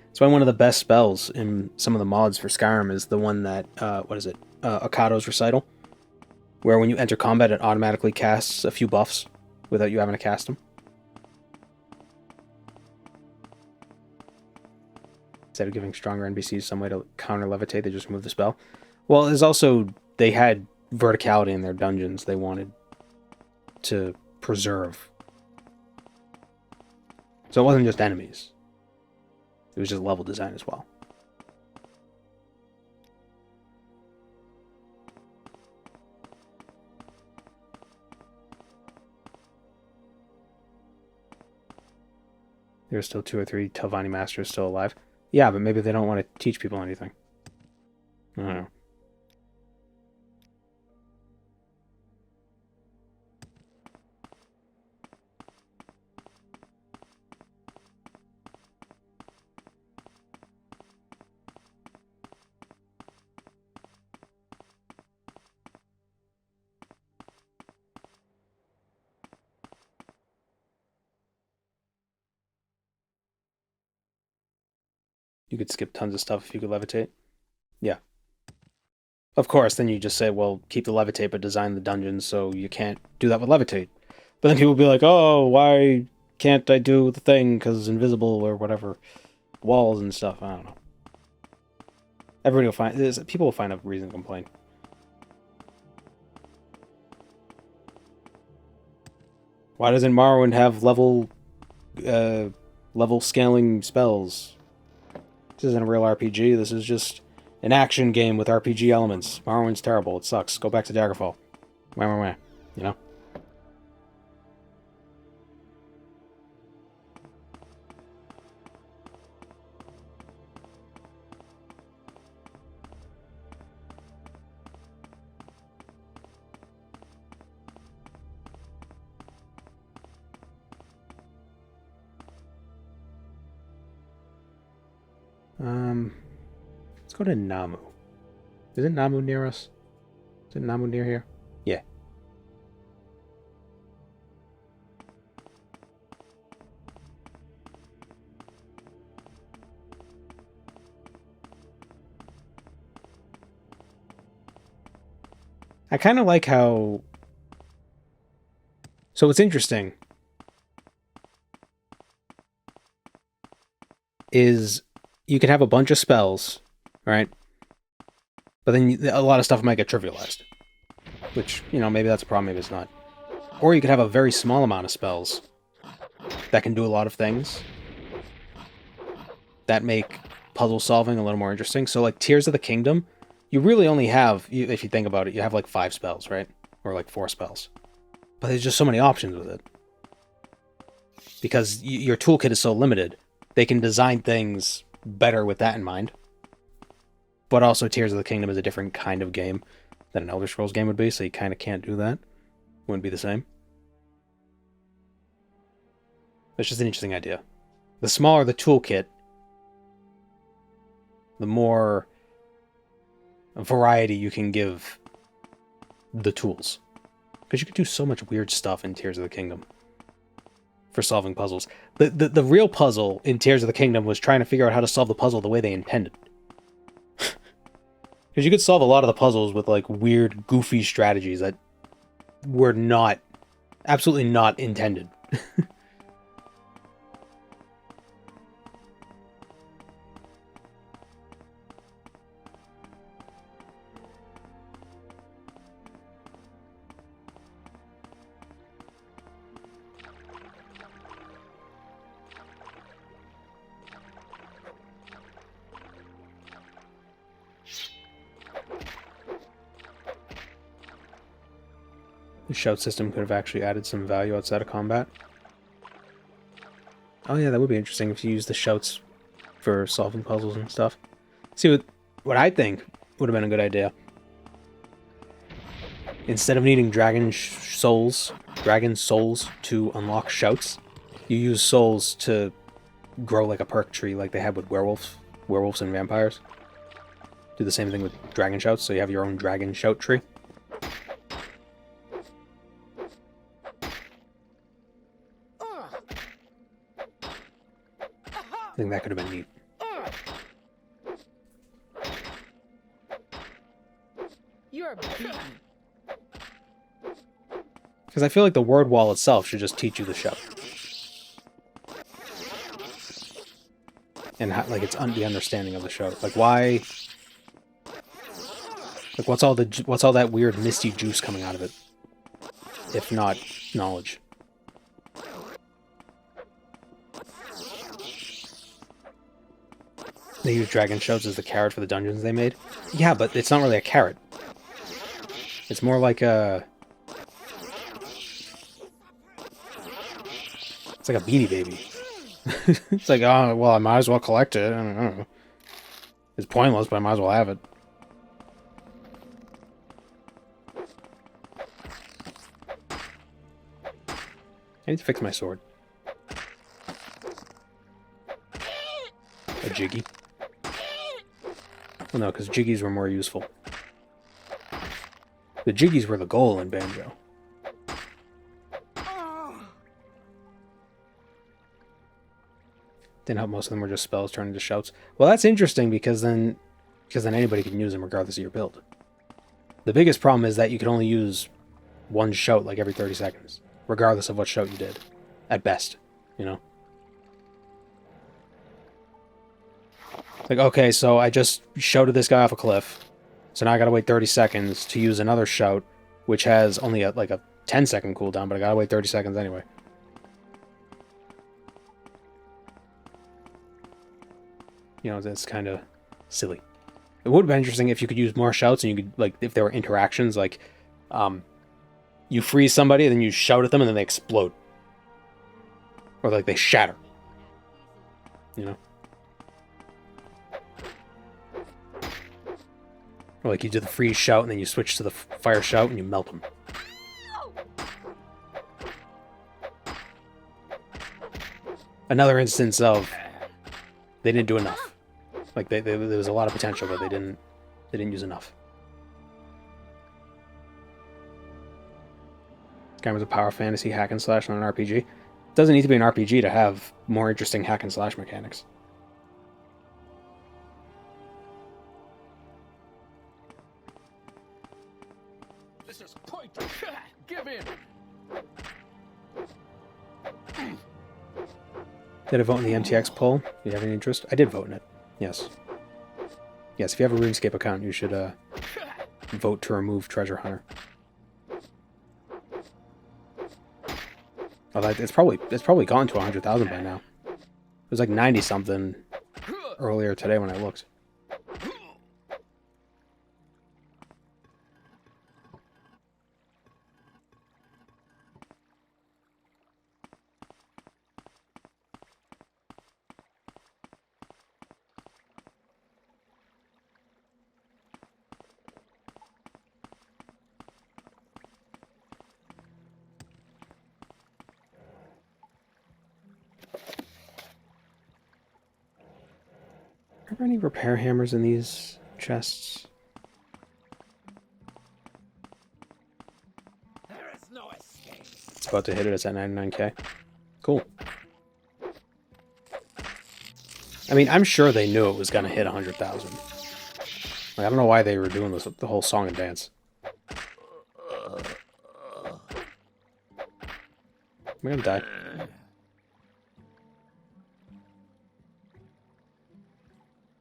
That's why one of the best spells in some of the mods for Skyrim is the one that, what is it? Okado's Recital. Where when you enter combat it automatically casts a few buffs without you having to cast them. Instead of giving stronger NPCs some way to counter levitate, they just remove the spell. Well, there's also, they had verticality in their dungeons they wanted to preserve. So it wasn't just enemies. It was just level design as well. There's still 2 or 3 Telvanni masters still alive. Yeah, but maybe they don't want to teach people anything. I don't know. You could skip tons of stuff if you could levitate. Yeah. Of course, then you just say, well, keep the levitate, but design the dungeons so you can't do that with levitate. But then people will be like, oh, why can't I do the thing because it's invisible or whatever. Walls and stuff, I don't know. Everybody will find, people will find a reason to complain. Why doesn't Morrowind have level scaling spells? This isn't a real RPG, this is just an action game with RPG elements. Morrowind's terrible, it sucks. Go back to Daggerfall. Wah, wah, wah. You know? Let's go to Namu. Isn't Namu near us? Is it Namu near here? Yeah. I kind of like how... So what's interesting is you can have a bunch of spells, right? But then a lot of stuff might get trivialized. Which, you know, maybe that's a problem, maybe it's not. Or you could have a very small amount of spells that can do a lot of things that make puzzle solving a little more interesting. So, like, Tears of the Kingdom, you really only have, if you think about it, you have like 5 spells, right? Or like 4 spells. But there's just so many options with it. Because your toolkit is so limited, they can design things better with that in mind. But also, Tears of the Kingdom is a different kind of game than an Elder Scrolls game would be, so you kind of can't do that. Wouldn't be the same. It's just an interesting idea. The smaller the toolkit, the more variety you can give the tools. Because you can do so much weird stuff in Tears of the Kingdom for solving puzzles. The real puzzle in Tears of the Kingdom was trying to figure out how to solve the puzzle the way they intended. Because you could solve a lot of the puzzles with like weird, goofy strategies that were not, absolutely not intended. The shout system could have actually added some value outside of combat. Oh yeah, that would be interesting if you use the shouts for solving puzzles and stuff. See, what I think would have been a good idea. Instead of needing dragon souls to unlock shouts, you use souls to grow like a perk tree like they had with werewolves and vampires. Do the same thing with dragon shouts, so you have your own dragon shout tree. I think that could have been neat. You're beaten. Because I feel like the word wall itself should just teach you the shout. And how, like, it's the understanding of the shout. Like, why Like, what's all that weird misty juice coming out of it? If not knowledge. They use dragon shouts as the carrot for the dungeons they made. Yeah, but it's not really a carrot. It's more like a... It's like a Beanie Baby. It's like, oh, well, I might as well collect it. I don't know. It's pointless, but I might as well have it. I need to fix my sword. A jiggy. Well, no, because jiggies were more useful. The jiggies were the goal in Banjo. Didn't help, most of them were just spells turned into shouts. Well, that's interesting because then anybody can use them regardless of your build. The biggest problem is that you can only use one shout like every 30 seconds, regardless of what shout you did. At best, you know? Like, okay, so I just shouted this guy off a cliff, so now I gotta wait 30 seconds to use another shout, which has only a 10-second cooldown, but I gotta wait 30 seconds anyway. You know, that's kind of silly. It would have been interesting if you could use more shouts and you could, like, if there were interactions, like, you freeze somebody and then you shout at them and then they explode. Or, like, they shatter. You know? Or, like, you do the freeze shout and then you switch to the fire shout and you melt them. Another instance of they didn't do enough. Like, there was a lot of potential, but they didn't use enough. Skyrim was a power fantasy hack and slash, not an RPG. It doesn't need to be an RPG to have more interesting hack and slash mechanics. This is pointless. Give in. Did I vote in the MTX poll? Do you have any interest? I did vote in it. Yes. Yes, if you have a RuneScape account, you should vote to remove Treasure Hunter. Although it's probably gone to 100,000 by now. It was like 90-something earlier today when I looked. Are there any repair hammers in these chests? There is no escape. It's about to hit it. It's at 99k. Cool. I mean, I'm sure they knew it was going to hit 100,000. Like, I don't know why they were doing this, the whole song and dance. I'm going to die.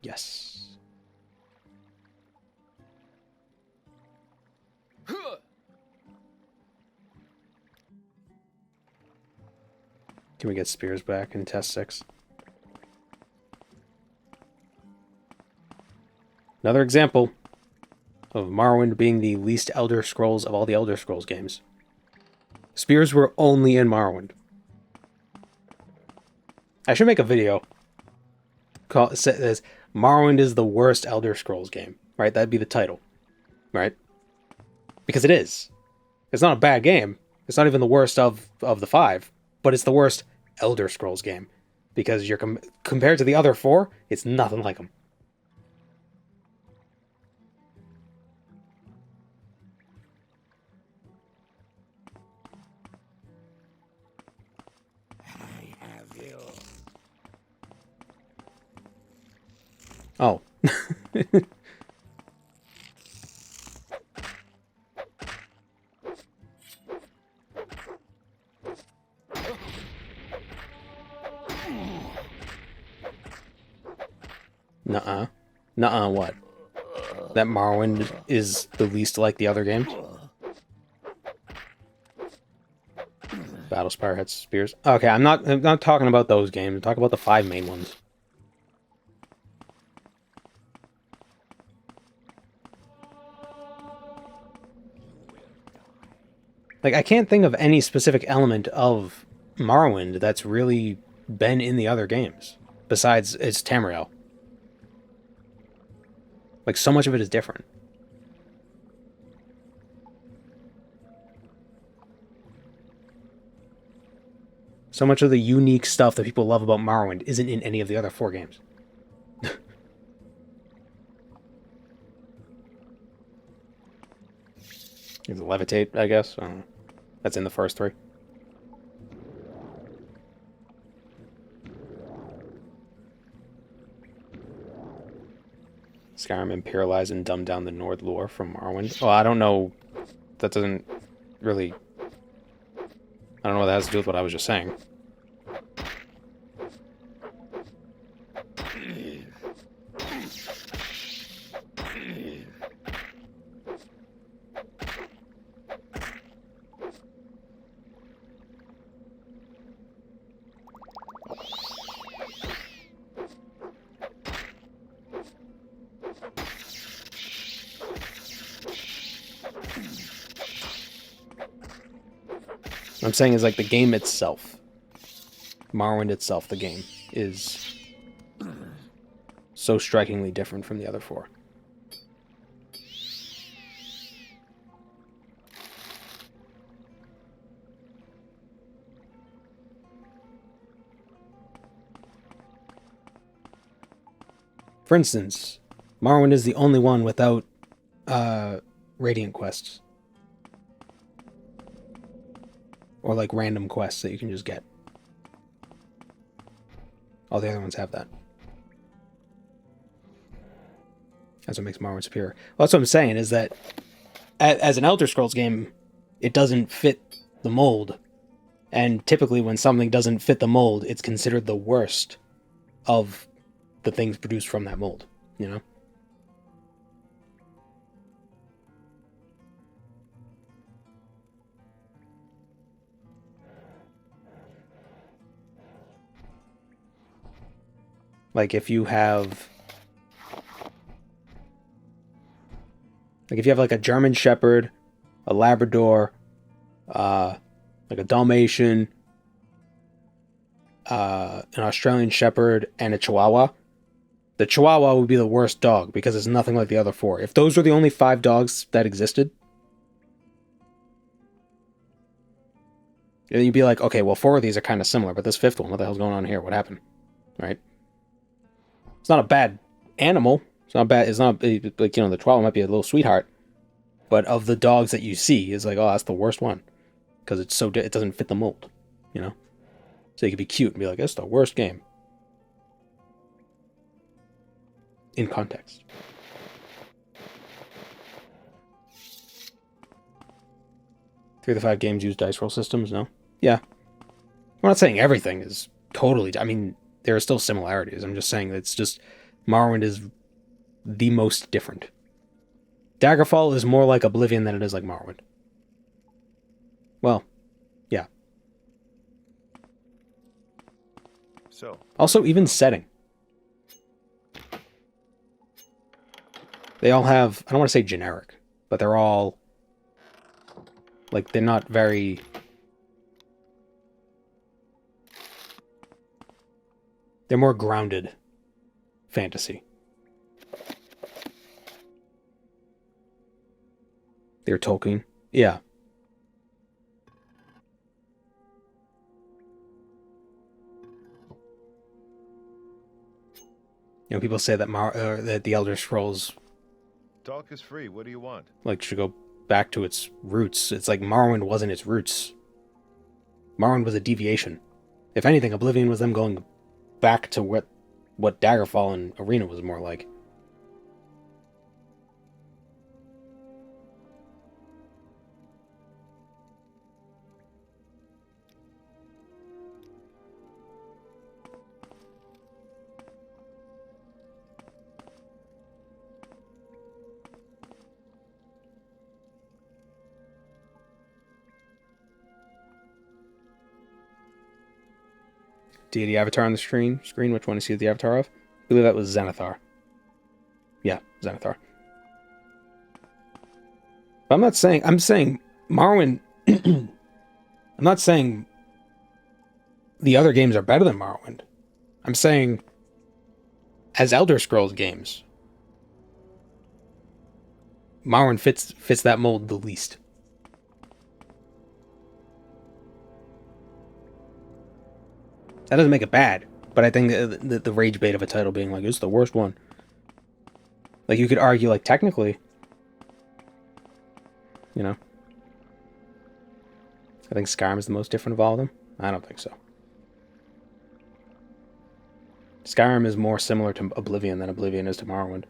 Yes. Can we get spears back in test 6? Another example of Morrowind being the least Elder Scrolls of all the Elder Scrolls games. Spears were only in Morrowind. I should make a video called it says Morrowind is the worst Elder Scrolls game, right? That'd be the title, right? Because it is. It's not a bad game. It's not even the worst of the 5, but it's the worst Elder Scrolls game because you're compared to the other 4, it's nothing like them. I have you. Oh. Nuh-uh. Nuh-uh what? that Morrowind is the least like the other games. Battlespire had spears. Okay, I'm not talking about those games. I'm talking about the 5 main ones. Like, I can't think of any specific element of Morrowind that's really been in the other games, besides its Tamriel. Like, so much of it is different. So much of the unique stuff that people love about Morrowind isn't in any of the other 4 games. Is it levitate, I guess? I don't know. That's in the first 3. Skyrim imperialize and dumb down the Nord lore from Morrowind. Well, I don't know. That doesn't really... I don't know what that has to do with what I was just saying. What I'm saying is, like, the game itself, Morrowind itself, the game, is so strikingly different from the other 4. For instance, Morrowind is the only one without Radiant quests. Or, like, random quests that you can just get. All the other ones have that. That's what makes Morrowind superior. Well, that's what I'm saying, is that as an Elder Scrolls game, it doesn't fit the mold. And typically when something doesn't fit the mold, it's considered the worst of the things produced from that mold, you know? Like, if you have... Like, if you have, like, a German Shepherd, a Labrador, like a Dalmatian, an Australian Shepherd, and a Chihuahua, the Chihuahua would be the worst dog, because it's nothing like the other 4. If those were the only 5 dogs that existed, then you'd be like, okay, well, 4 of these are kind of similar, but this 5th one, what the hell's going on here? What happened? Right? It's not a bad animal. It's not bad. It's not, like, you know, the Chihuahua might be a little sweetheart. But of the dogs that you see, it's like, oh, that's the worst one. Because it's so, it doesn't fit the mold, you know? So you could be cute and be like, that's the worst game. In context. Three of the 5 games use dice roll systems, no? Yeah. I'm not saying everything is totally... I mean, there are still similarities. I'm just saying that it's just... Morrowind is the most different. Daggerfall is more like Oblivion than it is like Morrowind. Well, yeah. So, Also, even setting. They all have... I don't want to say generic, but they're all... Like, they're not very... They're more grounded fantasy. They're Tolkien. Yeah. You know, people say that that the Elder Scrolls talk is free. What do you want? like should go back to its roots. It's like Morrowind wasn't its roots. Morrowind was a deviation. If anything, Oblivion was them going back to what Daggerfall and Arena was more like. deity avatar on the screen. Which one you see the avatar of? I believe that was Zenithar. Yeah, Zenithar. But I'm saying Morrowind. I'm not saying the other games are better than Morrowind. I'm saying, as Elder Scrolls games, Morrowind fits that mold the least. That doesn't make it bad, but I think the rage bait of a title being like, it's the worst one. Like, you could argue, like, technically, you know, I think Skyrim is the most different of all of them. I don't think so. Skyrim is more similar to Oblivion than Oblivion is to Morrowind.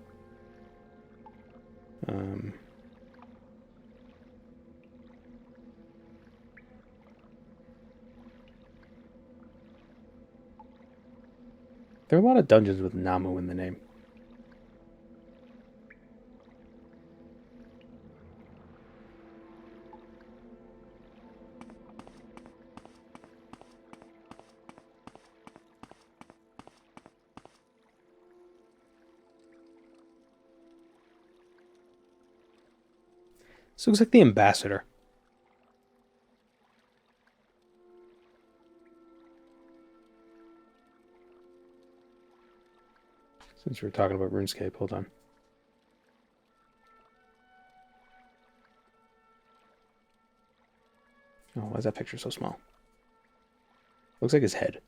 There are a lot of dungeons with Namu in the name. This looks like the ambassador. Since we're talking about RuneScape, hold on. Oh, why is that picture so small? Looks like his head.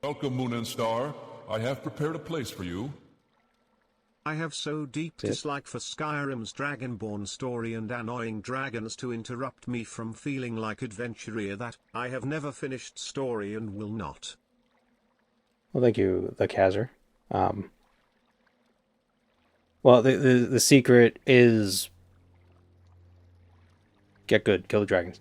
Welcome, Moon and Star. I have prepared a place for you. I have so deep dislike for Skyrim's Dragonborn story and annoying dragons to interrupt me from feeling like adventurer that I have never finished story and will not. Well, thank you, the Kazzer. Well, the secret is get good, kill the dragons.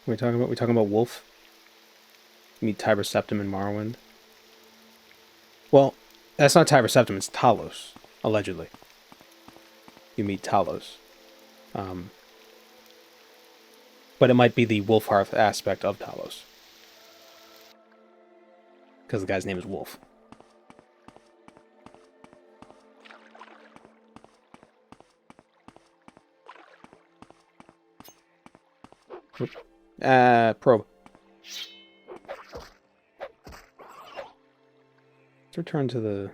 What are we talking about? We're talking about Wolf. Meet Tiber Septim in Morrowind. Well, that's not Tiber Septim, it's Talos, allegedly. You meet Talos. But it might be the Wolfhearth aspect of Talos. Because the guy's name is Wolf. Probe. Let's return to the...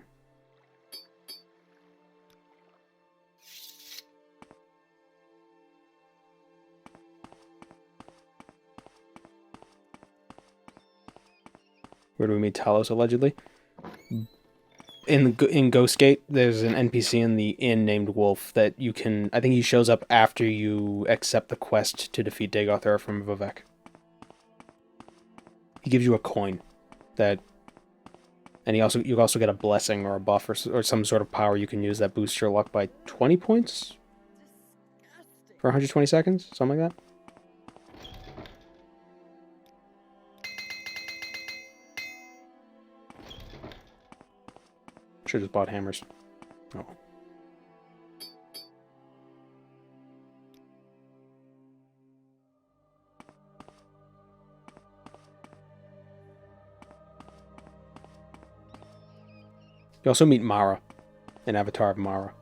Where do we meet Talos, allegedly? In Ghostgate, there's an NPC in the inn named Wolf that you can... I think he shows up after you accept the quest to defeat Dagothar from Vivek. He gives you a coin that... And you also get a blessing or a buff or some sort of power you can use that boosts your luck by 20 points? For 120 seconds? Something like that? Should've just bought hammers. Oh. You also meet Mara, an avatar of Mara.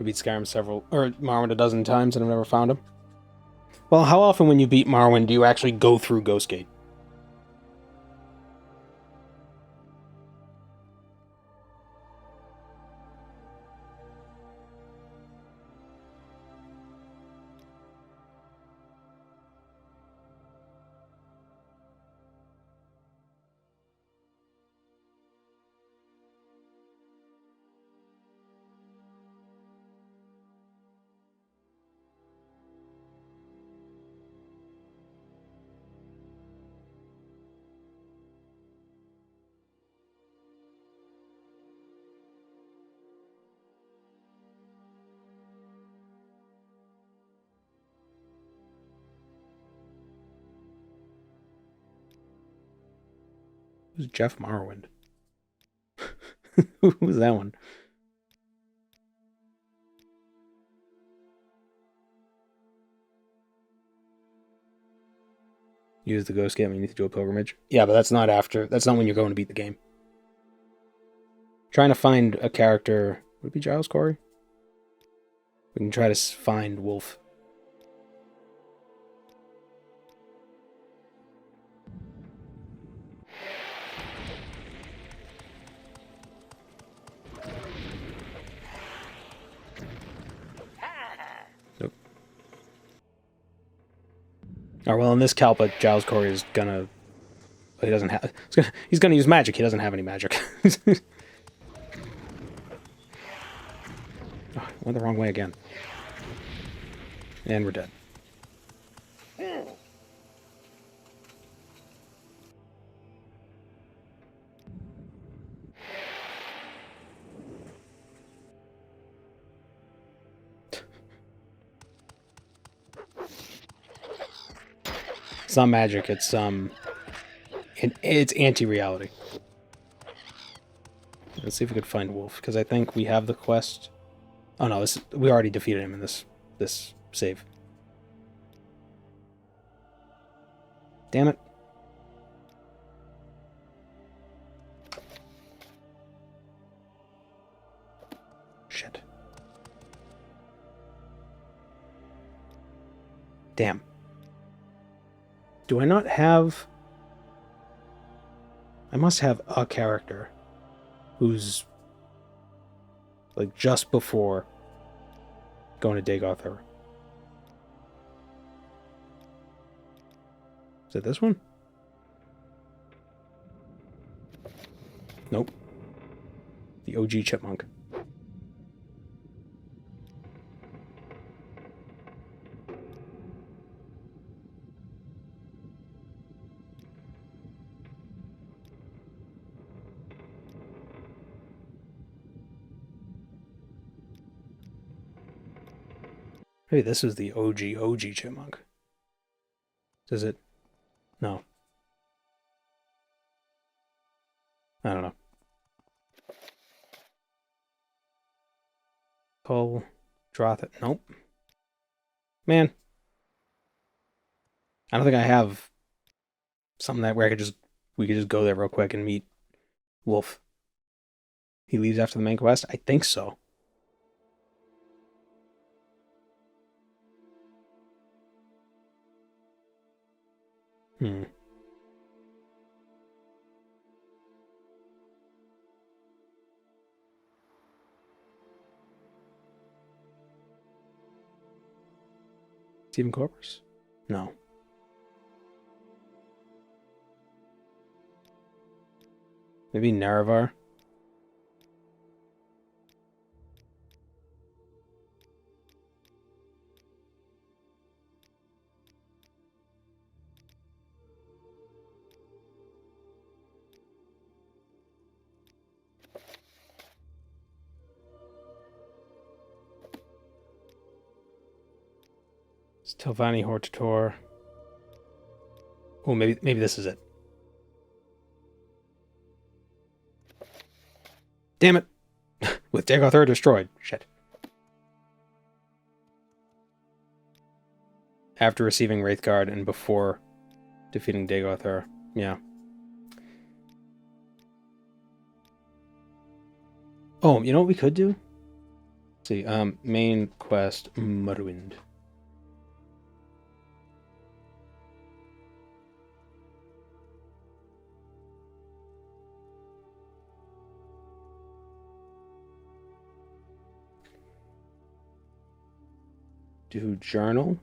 I beat Skyrim Morrowind a dozen times and I've never found him. Well, how often when you beat Morrowind do you actually go through Ghostgate? Who's Jeff Morrowind? Who's that one? Use the ghost gate when you need to do a pilgrimage. Yeah, but that's not when you're going to beat the game. Trying to find a character. Would it be Giles Corey? We can try to find Wolf. Nope. Alright, well, in this Kalpa, Giles Corey is gonna... He doesn't have... He's gonna use magic. He doesn't have any magic. Oh, went the wrong way again. And we're dead. It's not magic, it's anti-reality. Let's see if we could find Wolf, because I think we have the quest. Oh no, we already defeated him in this save. Damn it. Shit. Damn. Do I not have... I must have a character who's like just before going to Dagoth. Is it this one? Nope. The OG chipmunk. Maybe this is the OG chipmunk. Does it? No. I don't know. Cole, Droth it. Nope. Man. I don't think I have something that where we could just go there real quick and meet Wolf. He leaves after the main quest? I think so. Hmm. Stephen Corpus? No. Maybe Naravar? Telvanni Hortator. Oh, maybe this is it. Damn it! With Dagoth destroyed. Shit. After receiving Wraithguard and before defeating Dagoth. Yeah. Oh, you know what we could do? see, main quest, Morrowind. Do journal.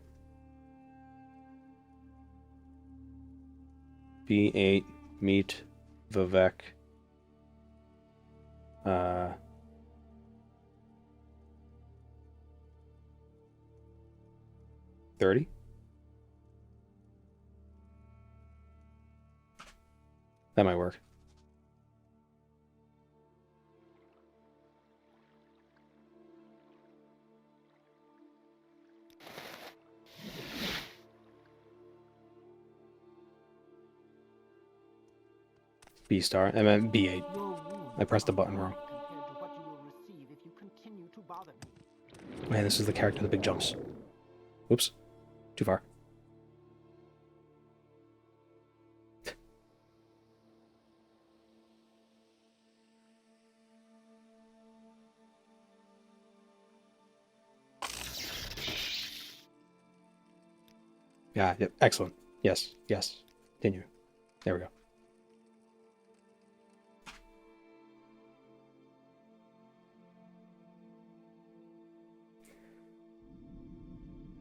B8, meet Vivek. 30? That might work. B star. I meant B8. I pressed the button wrong. Compared to what you will receive if you continue to bother me. Man, this is the character with the big jumps. Oops. Too far. Yeah, yep, excellent. Yes, yes. Continue. There we go.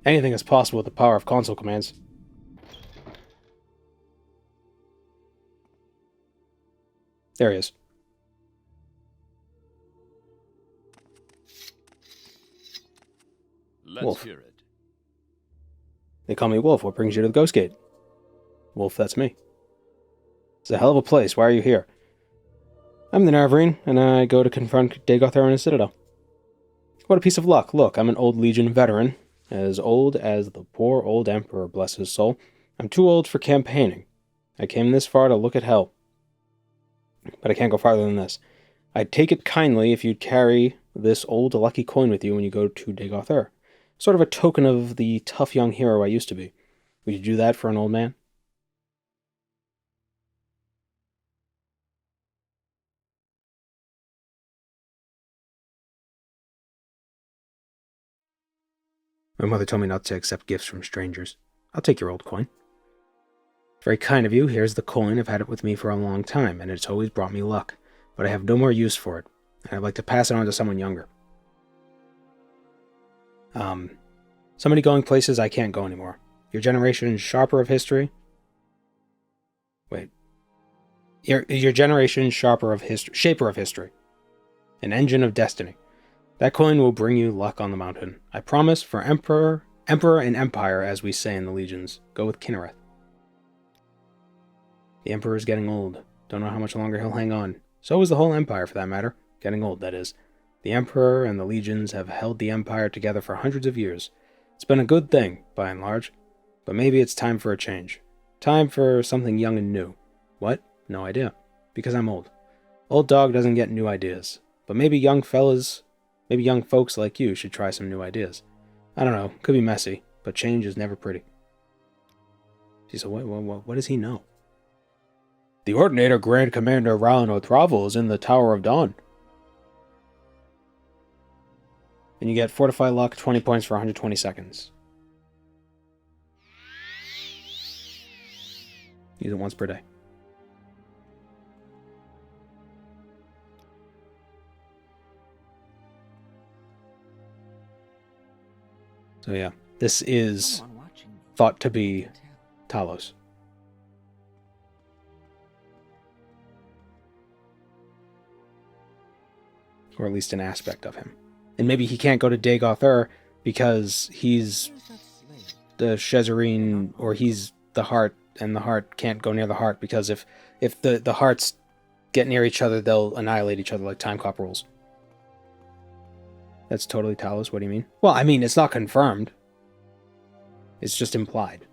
Anything is possible with the power of console commands. There he is. Let's Wolf. hear it. They call me Wolf. What brings you to the Ghost Gate? Wolf, that's me. It's a hell of a place. Why are you here? I'm the Navarine, and I go to confront Dagothar in his citadel. What a piece of luck. Look, I'm an old Legion veteran. As old as the poor old Emperor, bless his soul. I'm too old for campaigning. I came this far to look at hell. But I can't go farther than this. I'd take it kindly if you'd carry this old lucky coin with you when you go to Dagothar. Sort of a token of the tough young hero I used to be. Would you do that for an old man? My mother told me not to accept gifts from strangers. I'll take your old coin. Very kind of you. Here's the coin. I've had it with me for a long time, and it's always brought me luck. But I have no more use for it, and I'd like to pass it on to someone younger. Somebody going places I can't go anymore. Your generation's sharper of history. Wait. Your generation's shaper of history. An engine of destiny. That coin will bring you luck on the mountain. I promise, for Emperor and Empire, as we say in the Legions. Go with Kinnereth. The Emperor's getting old. Don't know how much longer he'll hang on. So is the whole Empire, for that matter. Getting old, that is. The Emperor and the Legions have held the Empire together for hundreds of years. It's been a good thing, by and large. But maybe it's time for a change. Time for something young and new. What? No idea. Because I'm old. Old dog doesn't get new ideas. But maybe young folks like you should try some new ideas. I don't know. Could be messy. But change is never pretty. Geez, so what does he know? The Ordinator Grand Commander Rallen O'Thravel is in the Tower of Dawn. And you get Fortify Luck, 20 points for 120 seconds. Use it once per day. So yeah, this is thought to be Talos. Or at least an aspect of him. And maybe he can't go to Dagothar because he's the Shezarine, or he's the heart, and the heart can't go near the heart because if the hearts get near each other, they'll annihilate each other like time cop rules. That's totally Talos. What do you mean? Well, I mean, it's not confirmed. It's just implied.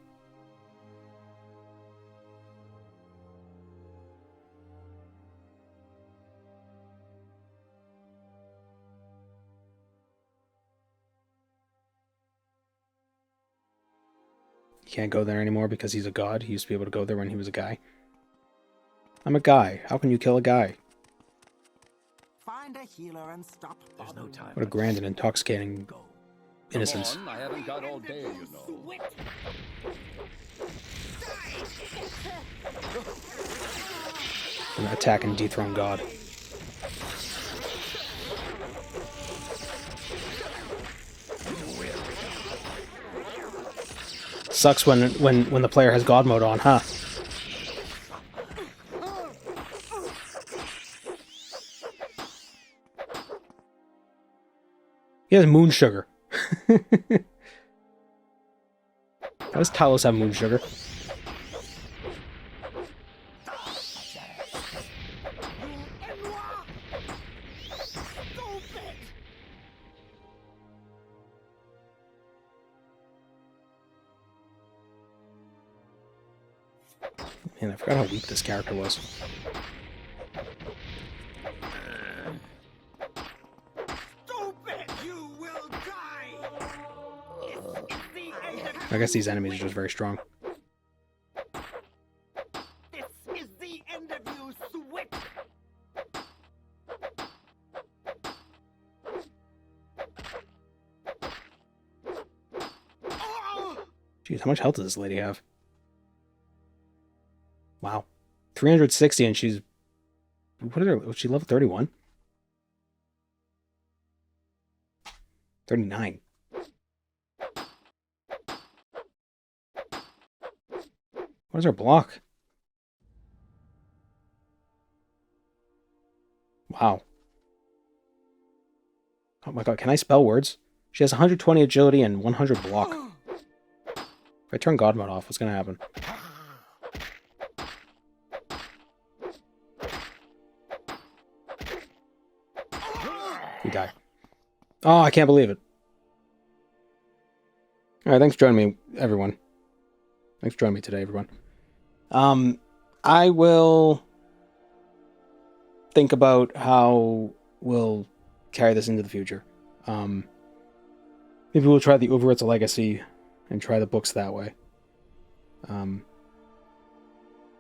He can't go there anymore because he's a god. He used to be able to go there when he was a guy. I'm a guy. How can you kill a guy? Find find a healer and stop There's no bothering time. What a grand and intoxicating innocence. Come on, I haven't got all day, you know. And attack and dethrone God. Sucks when the player has God mode on, huh? He has moon sugar. How does Talos have moon sugar? Man, I forgot how weak this character was. I guess these enemies are just very strong. This is the end of you, Switch! Jeez, how much health does this lady have? Wow. 360 and she's... What is her... Was she level 31? 39. What is her block? Wow. Oh my god, can I spell words? She has 120 agility and 100 block. If I turn God mode off, what's gonna happen? We die. Oh, I can't believe it. Alright, thanks for joining me, everyone. Thanks for joining me today, everyone. I will think about how we'll carry this into the future. Maybe we'll try the Overwright's Legacy and try the books that way.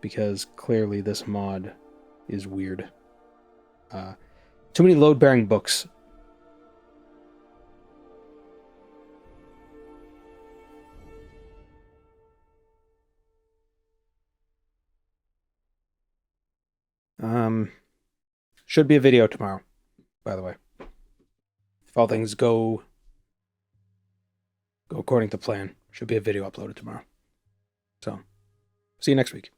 Because clearly this mod is weird. Too many load-bearing books. Should be a video tomorrow, by the way. If all things go according to plan, should be a video uploaded tomorrow. So, see you next week.